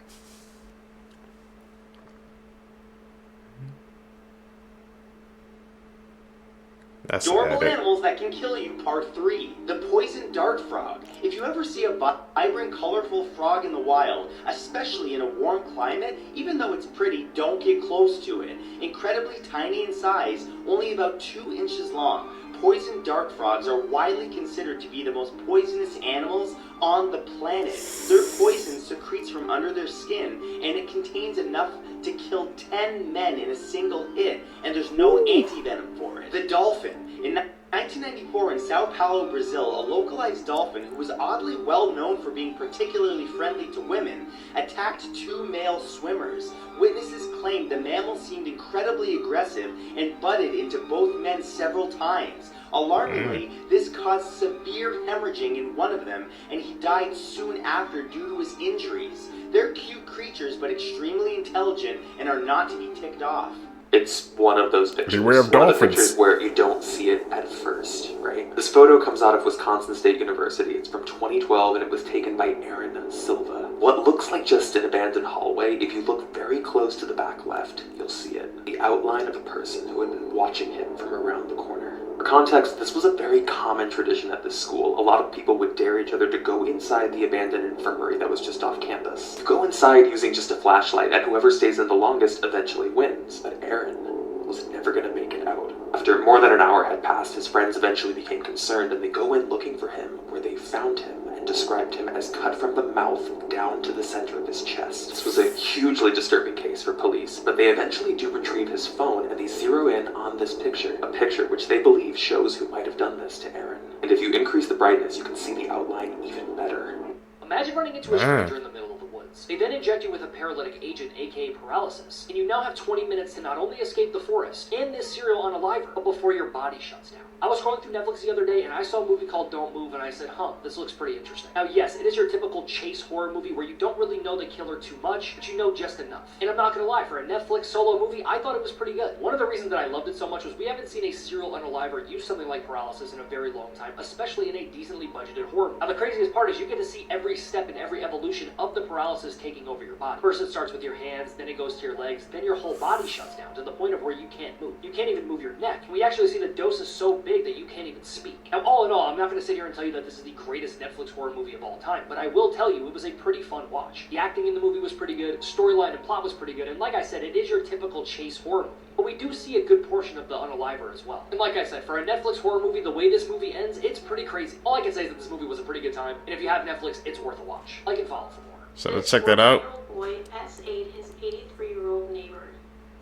That's Adorable sad. animals that can kill you, part 3. The poison dart frog. If you ever see a vibrant, colorful frog in the wild, especially in a warm climate, even though it's pretty, don't get close to it. Incredibly tiny in size, only about 2 inches long. Poison dart frogs are widely considered to be the most poisonous animals on the planet. Their poison secretes from under their skin, and it contains enough to kill 10 men in a single hit, and there's no anti-venom for it. The dolphin. In 1994 in Sao Paulo, Brazil, a localized dolphin who was oddly well known for being particularly friendly to women attacked 2 male swimmers. Witnesses claimed the mammal seemed incredibly aggressive and butted into both men several times. Alarmingly, this caused severe hemorrhaging in one of them, and he died soon after due to his injuries. They're cute creatures, but extremely intelligent and are not to be ticked off. It's one of those pictures. Beware of one of the dolphins. pictures where you don't see it at first, right? This photo comes out of Wisconsin State University. It's from 2012 and it was taken by Aaron Silva. What looks like just an abandoned hallway, if you look very close to the back left, you'll see it. The outline of a person who had been watching him from around the corner. For context, this was a very common tradition at this school. A lot of people would dare each other to go inside the abandoned infirmary that was just off campus. You go inside using just a flashlight, and whoever stays in the longest eventually wins. But Aaron was never going to make it out. After more than an hour had passed, his friends eventually became concerned, and they go in looking for him, where they found him and described him as cut from the mouth down to the center of his chest. This was a hugely disturbing case for police, but they eventually do retrieve his phone and they zero in on this picture, a picture which they believe shows who might have done this to Aaron. And if you increase the brightness, you can see the outline even better. Imagine running into a stranger in the middle of the woods. They then inject you with a paralytic agent, aka paralysis, and you now have 20 minutes to not only escape the forest and this serial unaliver, but before your body shuts down. I was scrolling through Netflix the other day and I saw a movie called Don't Move and I said, this looks pretty interesting. Now yes, it is your typical chase horror movie where you don't really know the killer too much, but you know just enough. And I'm not gonna lie, for a Netflix solo movie, I thought it was pretty good. One of the reasons that I loved it so much was we haven't seen a serial unaliver use something like paralysis in a very long time, especially in a decently budgeted horror movie. Now the craziest part is you get to see every step and every evolution of the paralysis taking over your body. First it starts with your hands, then it goes to your legs, then your whole body shuts down to the point of where you can't move. You can't even move your neck. We actually see the dose is so big that you can't even speak. Now, all in all, I'm not going to sit here and tell you that this is the greatest Netflix horror movie of all time, but I will tell you it was a pretty fun watch. The acting in the movie was pretty good, storyline and plot was pretty good, and like I said, it is your typical chase horror movie. But we do see a good portion of the unaliver as well. And like I said, for a Netflix horror movie, the way this movie ends, it's pretty crazy. All I can say is that this movie was a pretty good time, and if you have Netflix, it's worth a watch. Like and follow for more. So let's check that out. Boy S8 his 83-year-old neighbor.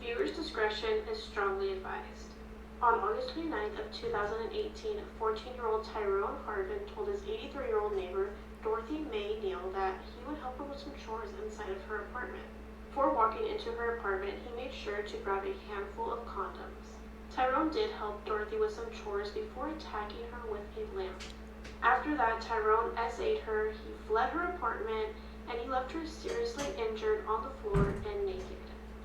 Viewers' discretion is strongly advised. On August 29th of 2018, 14-year-old Tyrone Harvin told his 83-year-old neighbor, Dorothy Mae Neal, that he would help her with some chores inside of her apartment. Before walking into her apartment, he made sure to grab a handful of condoms. Tyrone did help Dorothy with some chores before attacking her with a lamp. After that, Tyrone S8'd her, he fled her apartment, and he left her seriously injured on the floor and naked.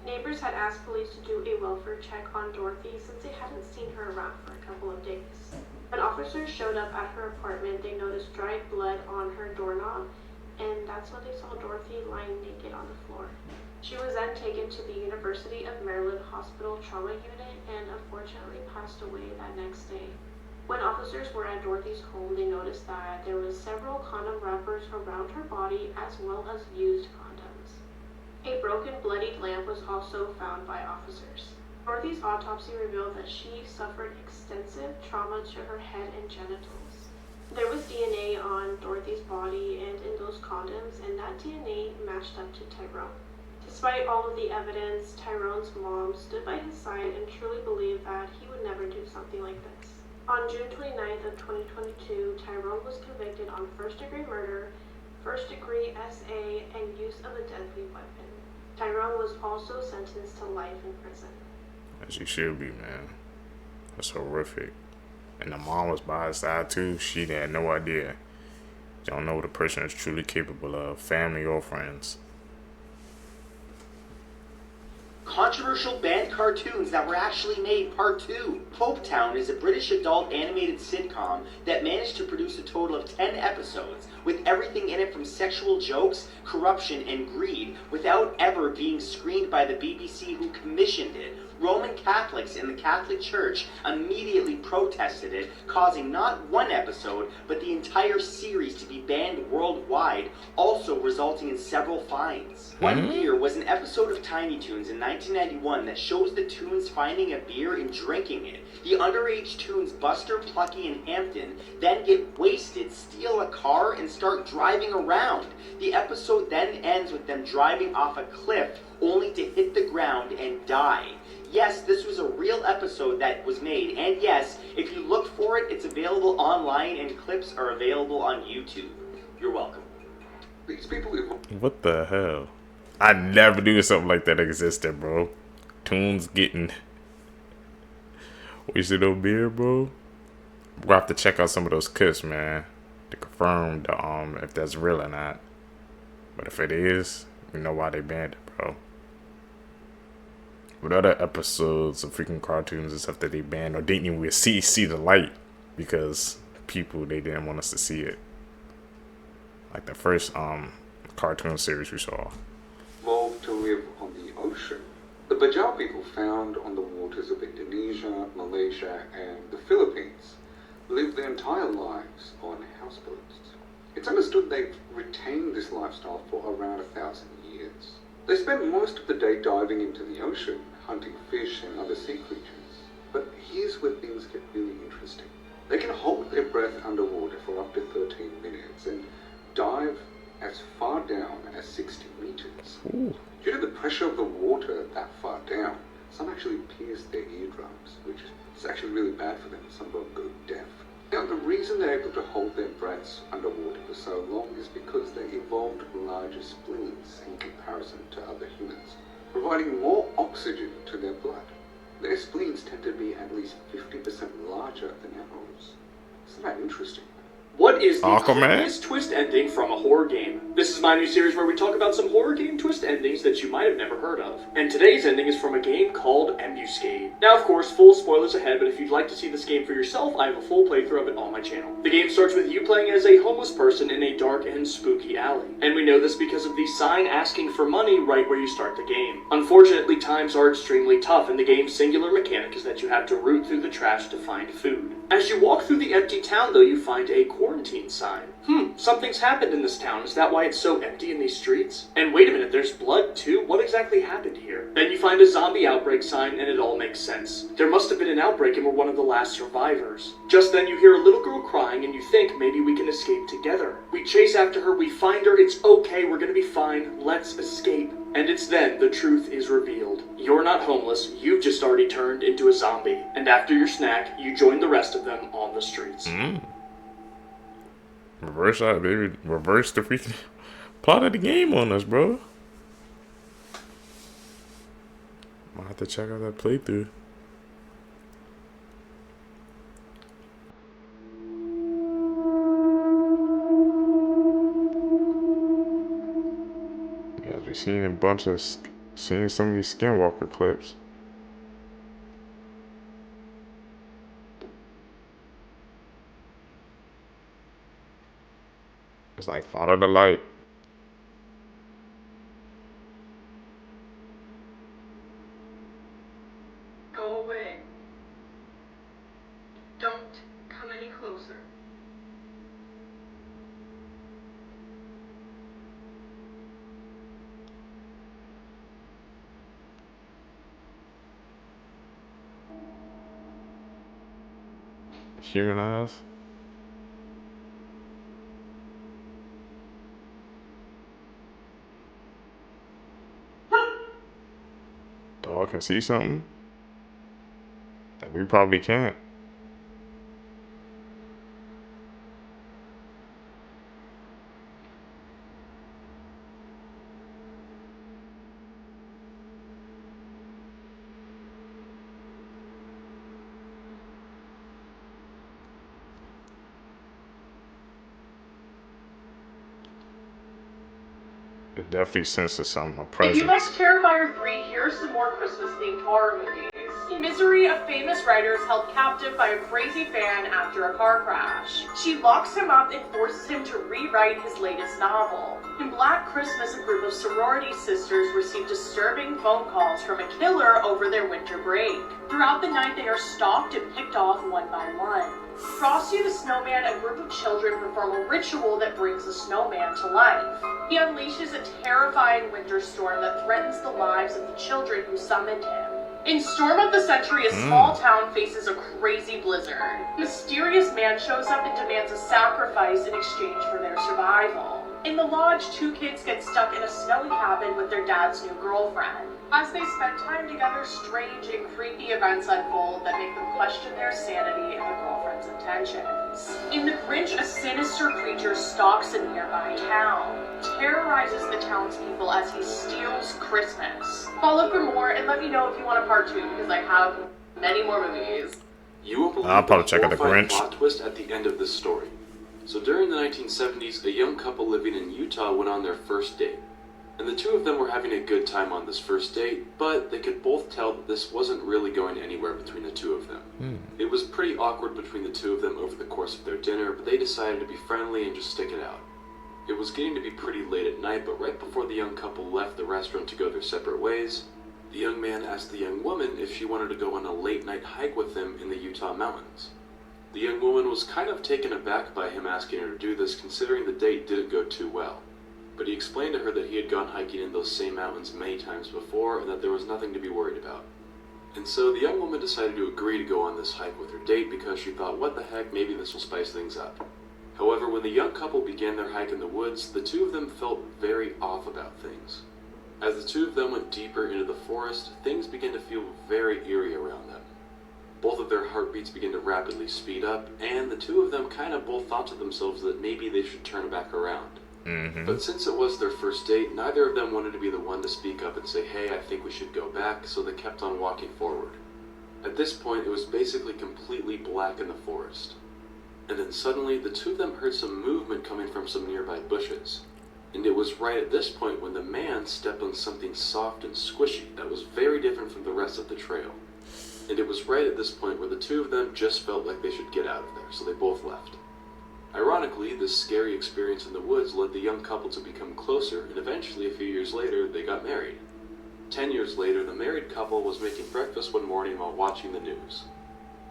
Neighbors had asked police to do a welfare check on Dorothy since they hadn't seen her around for a couple of days. When officers showed up at her apartment, they noticed dried blood on her doorknob, and that's when they saw Dorothy lying naked on the floor. She was then taken to the University of Maryland Hospital Trauma Unit and unfortunately passed away that next day. When officers were at Dorothy's home, they noticed that there was several condom wrappers around her body as well as used condoms. A broken, bloodied lamp was also found by officers. Dorothy's autopsy revealed that she suffered extensive trauma to her head and genitals. There was DNA on Dorothy's body and in those condoms, and that DNA matched up to Tyrone. Despite all of the evidence, Tyrone's mom stood by his side and truly believed that he would never do something like this. On June 29th of 2022, Tyrone was convicted on first-degree murder, first-degree SA, and use of a deadly weapon. Tyrone was also sentenced to life in prison. As you should be, man. That's horrific. And the mom was by his side too. She had no idea. You don't know what a person is truly capable of, family or friends. Controversial banned cartoons that were actually made, Part 2. Popetown is a British adult animated sitcom that managed to produce a total of 10 episodes, with everything in it from sexual jokes, corruption, and greed, without ever being screened by the BBC, who commissioned it. Roman Catholics in the Catholic Church immediately protested it, causing not one episode, but the entire series to be banned worldwide, also resulting in several fines. One beer was an episode of Tiny Toons in 1991 that shows the Toons finding a beer and drinking it. The underage Toons Buster, Plucky, and Hampton then get wasted, steal a car, and start driving around. The episode then ends with them driving off a cliff, only to hit the ground and die. Yes, this was a real episode that was made, and yes, if you look for it, it's available online and clips are available on YouTube. You're welcome. These people... What the hell? I never knew something like that existed, bro. Toons getting wasted on beer, bro. We'll have to check out some of those clips, man, to confirm the, if that's real or not. But if it is, we know why they banned it, bro. What other episodes of freaking cartoons and stuff that they banned or didn't even see the light because people, they didn't want us to see it? Like the first cartoon series we saw. Evolved to live on the ocean. The Bajau people found on the waters of Indonesia, Malaysia, and the Philippines lived their entire lives on houseboats. It's understood they've retained this lifestyle for around 1,000 years. They spend most of the day diving into the ocean, hunting fish and other sea creatures. But here's where things get really interesting. They can hold their breath underwater for up to 13 minutes, and as 60 meters. Due to the pressure of the water that far down, some actually pierce their eardrums, which is actually really bad for them. Some of them go deaf. Now, the reason they're able to hold their breaths underwater for so long is because they evolved larger spleens in comparison to other humans, providing more oxygen to their blood. Their spleens tend to be at least 50% larger than ours. Isn't that interesting? What is the Aquaman? coolest twist ending from a horror game? This is my new series where we talk about some horror game twist endings that you might have never heard of. And today's ending is from a game called Ambuscade. Now, of course, full spoilers ahead, but if you'd like to see this game for yourself, I have a full playthrough of it on my channel. The game starts with you playing as a homeless person in a dark and spooky alley. And we know this because of the sign asking for money right where you start the game. Unfortunately, times are extremely tough, and the game's singular mechanic is that you have to root through the trash to find food. As you walk through the empty town, though, you find a quarantine sign. Something's happened in this town. Is that why it's so empty in these streets? And wait a minute, there's blood too? What exactly happened here? Then you find a zombie outbreak sign, and it all makes sense. There must have been an outbreak and we're one of the last survivors. Just then you hear a little girl crying, and you think maybe we can escape together. We chase after her, we find her, it's okay, we're gonna be fine, let's escape. And it's then the truth is revealed. You're not homeless, you've just already turned into a zombie. And after your snack, you join the rest of them on the streets. Reverse that, baby. Reverse the freaking plot of the game on us, bro. Might have to check out that playthrough. Yeah, we seen seen some of these Skinwalker clips. It's like follow the light. Go away. Don't come any closer. Human eyes. Dog can see something that we probably can't. It definitely senses something, a If presence. you like Terrifier 3, here's some more Christmas-themed horror movies. In Misery, a famous writer is held captive by a crazy fan after a car crash. She locks him up and forces him to rewrite his latest novel. In Black Christmas, a group of sorority sisters receive disturbing phone calls from a killer over their winter break. Throughout the night, they are stalked and picked off one by one. Frosty the Snowman, a group of children perform a ritual that brings the snowman to life. He unleashes a terrifying winter storm that threatens the lives of the children who summoned him. In Storm of the Century, a small town faces a crazy blizzard. A mysterious man shows up and demands a sacrifice in exchange for their survival. In The Lodge, two kids get stuck in a snowy cabin with their dad's new girlfriend. As they spend time together, strange and creepy events unfold that make them question their sanity and the girlfriend's intentions. In The Grinch, a sinister creature stalks a nearby town, terrorizes the townspeople as he steals Christmas. Follow for more and let me know if you want a part 2 because I have many more movies. You will believe I'll probably check out The horrifying Grinch. plot twist at the end of this story. So during the 1970s, a young couple living in Utah went on their first date. And the two of them were having a good time on this first date, but they could both tell that this wasn't really going anywhere between the two of them. It was pretty awkward between the two of them over the course of their dinner, but they decided to be friendly and just stick it out. It was getting to be pretty late at night, but right before the young couple left the restaurant to go their separate ways, the young man asked the young woman if she wanted to go on a late night hike with him in the Utah mountains. The young woman was kind of taken aback by him asking her to do this, considering the date didn't go too well. But he explained to her that he had gone hiking in those same mountains many times before and that there was nothing to be worried about. And so the young woman decided to agree to go on this hike with her date because she thought, what the heck, maybe this will spice things up. However, when the young couple began their hike in the woods, the two of them felt very off about things. As the two of them went deeper into the forest, things began to feel very eerie around them. Both of their heartbeats began to rapidly speed up, and the two of them kind of both thought to themselves that maybe they should turn back around. But since it was their first date, neither of them wanted to be the one to speak up and say, hey, I think we should go back, so they kept on walking forward. At this point, it was basically completely black in the forest. And then suddenly, the two of them heard some movement coming from some nearby bushes. And it was right at this point when the man stepped on something soft and squishy that was very different from the rest of the trail. And it was right at this point where the two of them just felt like they should get out of there, so they both left. Ironically, this scary experience in the woods led the young couple to become closer, and eventually, a few years later, they got married. 10 years later, the married couple was making breakfast one morning while watching the news.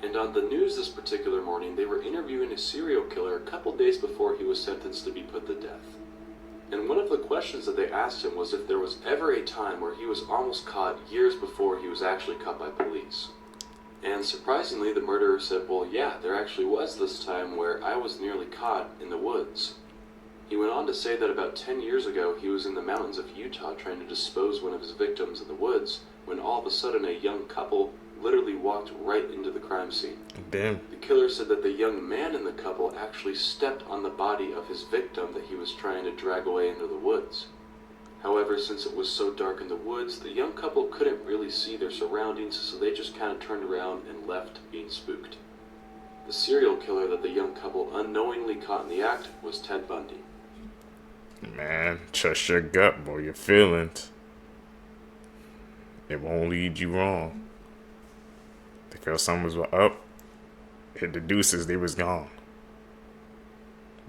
And on the news this particular morning, they were interviewing a serial killer a couple days before he was sentenced to be put to death. And one of the questions that they asked him was if there was ever a time where he was almost caught years before he was actually caught by police. And surprisingly, the murderer said, well, yeah, there actually was this time where I was nearly caught in the woods. He went on to say that about 10 years ago, he was in the mountains of Utah trying to dispose one of his victims in the woods, when all of a sudden a young couple literally walked right into the crime scene. Damn. The killer said that the young man in the couple actually stepped on the body of his victim that he was trying to drag away into the woods. However, since it was so dark in the woods, the young couple couldn't really see their surroundings, so they just kind of turned around and left being spooked. The serial killer that the young couple unknowingly caught in the act was Ted Bundy. Man, trust your gut, boy, your feelings. It won't lead you wrong. They felt something was up, hit the deuces, they was gone.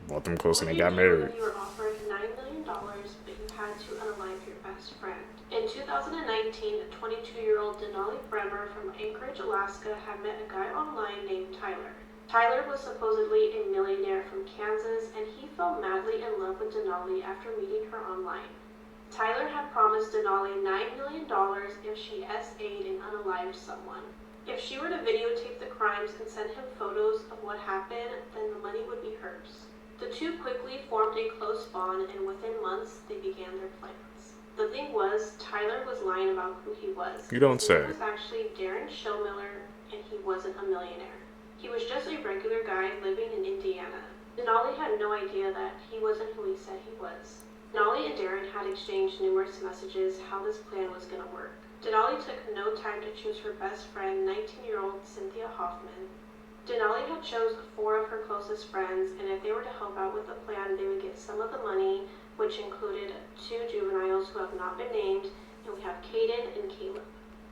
Brought them close and they got married. You were offered $9 million, but you had to unalive your best friend. In 2019, 22-year-old Denali Bremer from Anchorage, Alaska, had met a guy online named Tyler. Tyler was supposedly a millionaire from Kansas, and he fell madly in love with Denali after meeting her online. Tyler had promised Denali $9 million if she SA'd and unalived someone. If she were to videotape the crimes and send him photos of what happened, then the money would be hers. The two quickly formed a close bond, and within months, they began their plans. The thing was, Tyler was lying about who he was. You don't say. He was actually Darren Showmiller, and he wasn't a millionaire. He was just a regular guy living in Indiana. Denali had no idea that he wasn't who he said he was. Denali and Darren had exchanged numerous messages how this plan was going to work. Denali took no time to choose her best friend, 19-year-old Cynthia Hoffman. Denali had chose 4 of her closest friends, and if they were to help out with the plan, they would get some of the money, which included 2 juveniles who have not been named, and we have Caden and Caleb.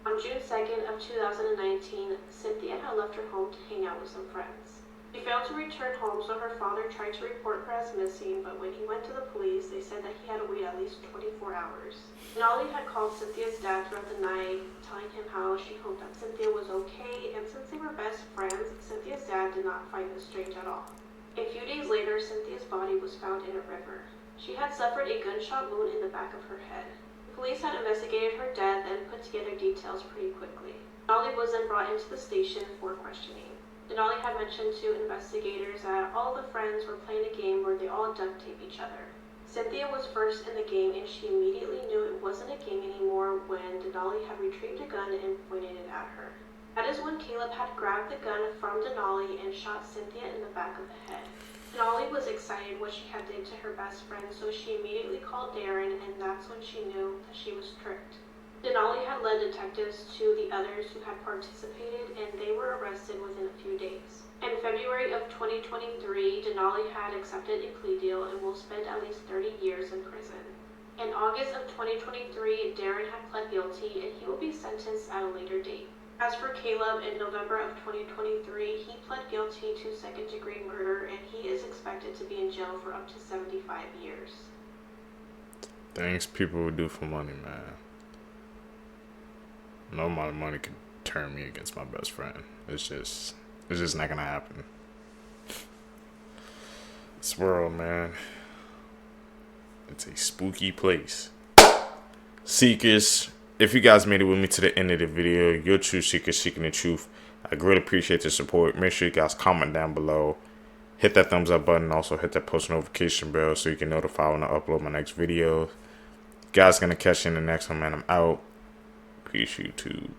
On June 2nd of 2019, Cynthia had left her home to hang out with some friends. She failed to return home, so her father tried to report her as missing, but when he went to the police, they said that he had to wait at least 24 hours. Denali had called Cynthia's dad throughout the night, telling him how she hoped that Cynthia was okay, and since they were best friends, Cynthia's dad did not find this strange at all. A few days later, Cynthia's body was found in a river. She had suffered a gunshot wound in the back of her head. The police had investigated her death and put together details pretty quickly. Denali was then brought into the station for questioning. Denali had mentioned to investigators that all the friends were playing a game where they all duct tape each other. Cynthia was first in the game, and she immediately knew it wasn't a game anymore when Denali had retrieved a gun and pointed it at her. That is when Caleb had grabbed the gun from Denali and shot Cynthia in the back of the head. Denali was excited what she had did to her best friend, so she immediately called Darren, and that's when she knew that she was tricked. Denali had led detectives to the others who had participated, and they were arrested within a few days. In February of 2023, Denali had accepted a plea deal and will spend at least 30 years in prison. In August of 2023, Darren had pled guilty, and he will be sentenced at a later date. As for Caleb, in November of 2023, he pled guilty to second-degree murder, and he is expected to be in jail for up to 75 years. Things people would do for money, man. No amount of money could turn me against my best friend. It's just not gonna happen. This world, man, it's a spooky place. Seekers, if you guys made it with me to the end of the video, you're true seekers seeking the truth. I greatly appreciate the support. Make sure you guys comment down below. Hit that thumbs up button. Also hit that post notification bell so you can notify when I upload my next video. Guys, gonna catch you in the next one, man. I'm out. Peace, YouTube.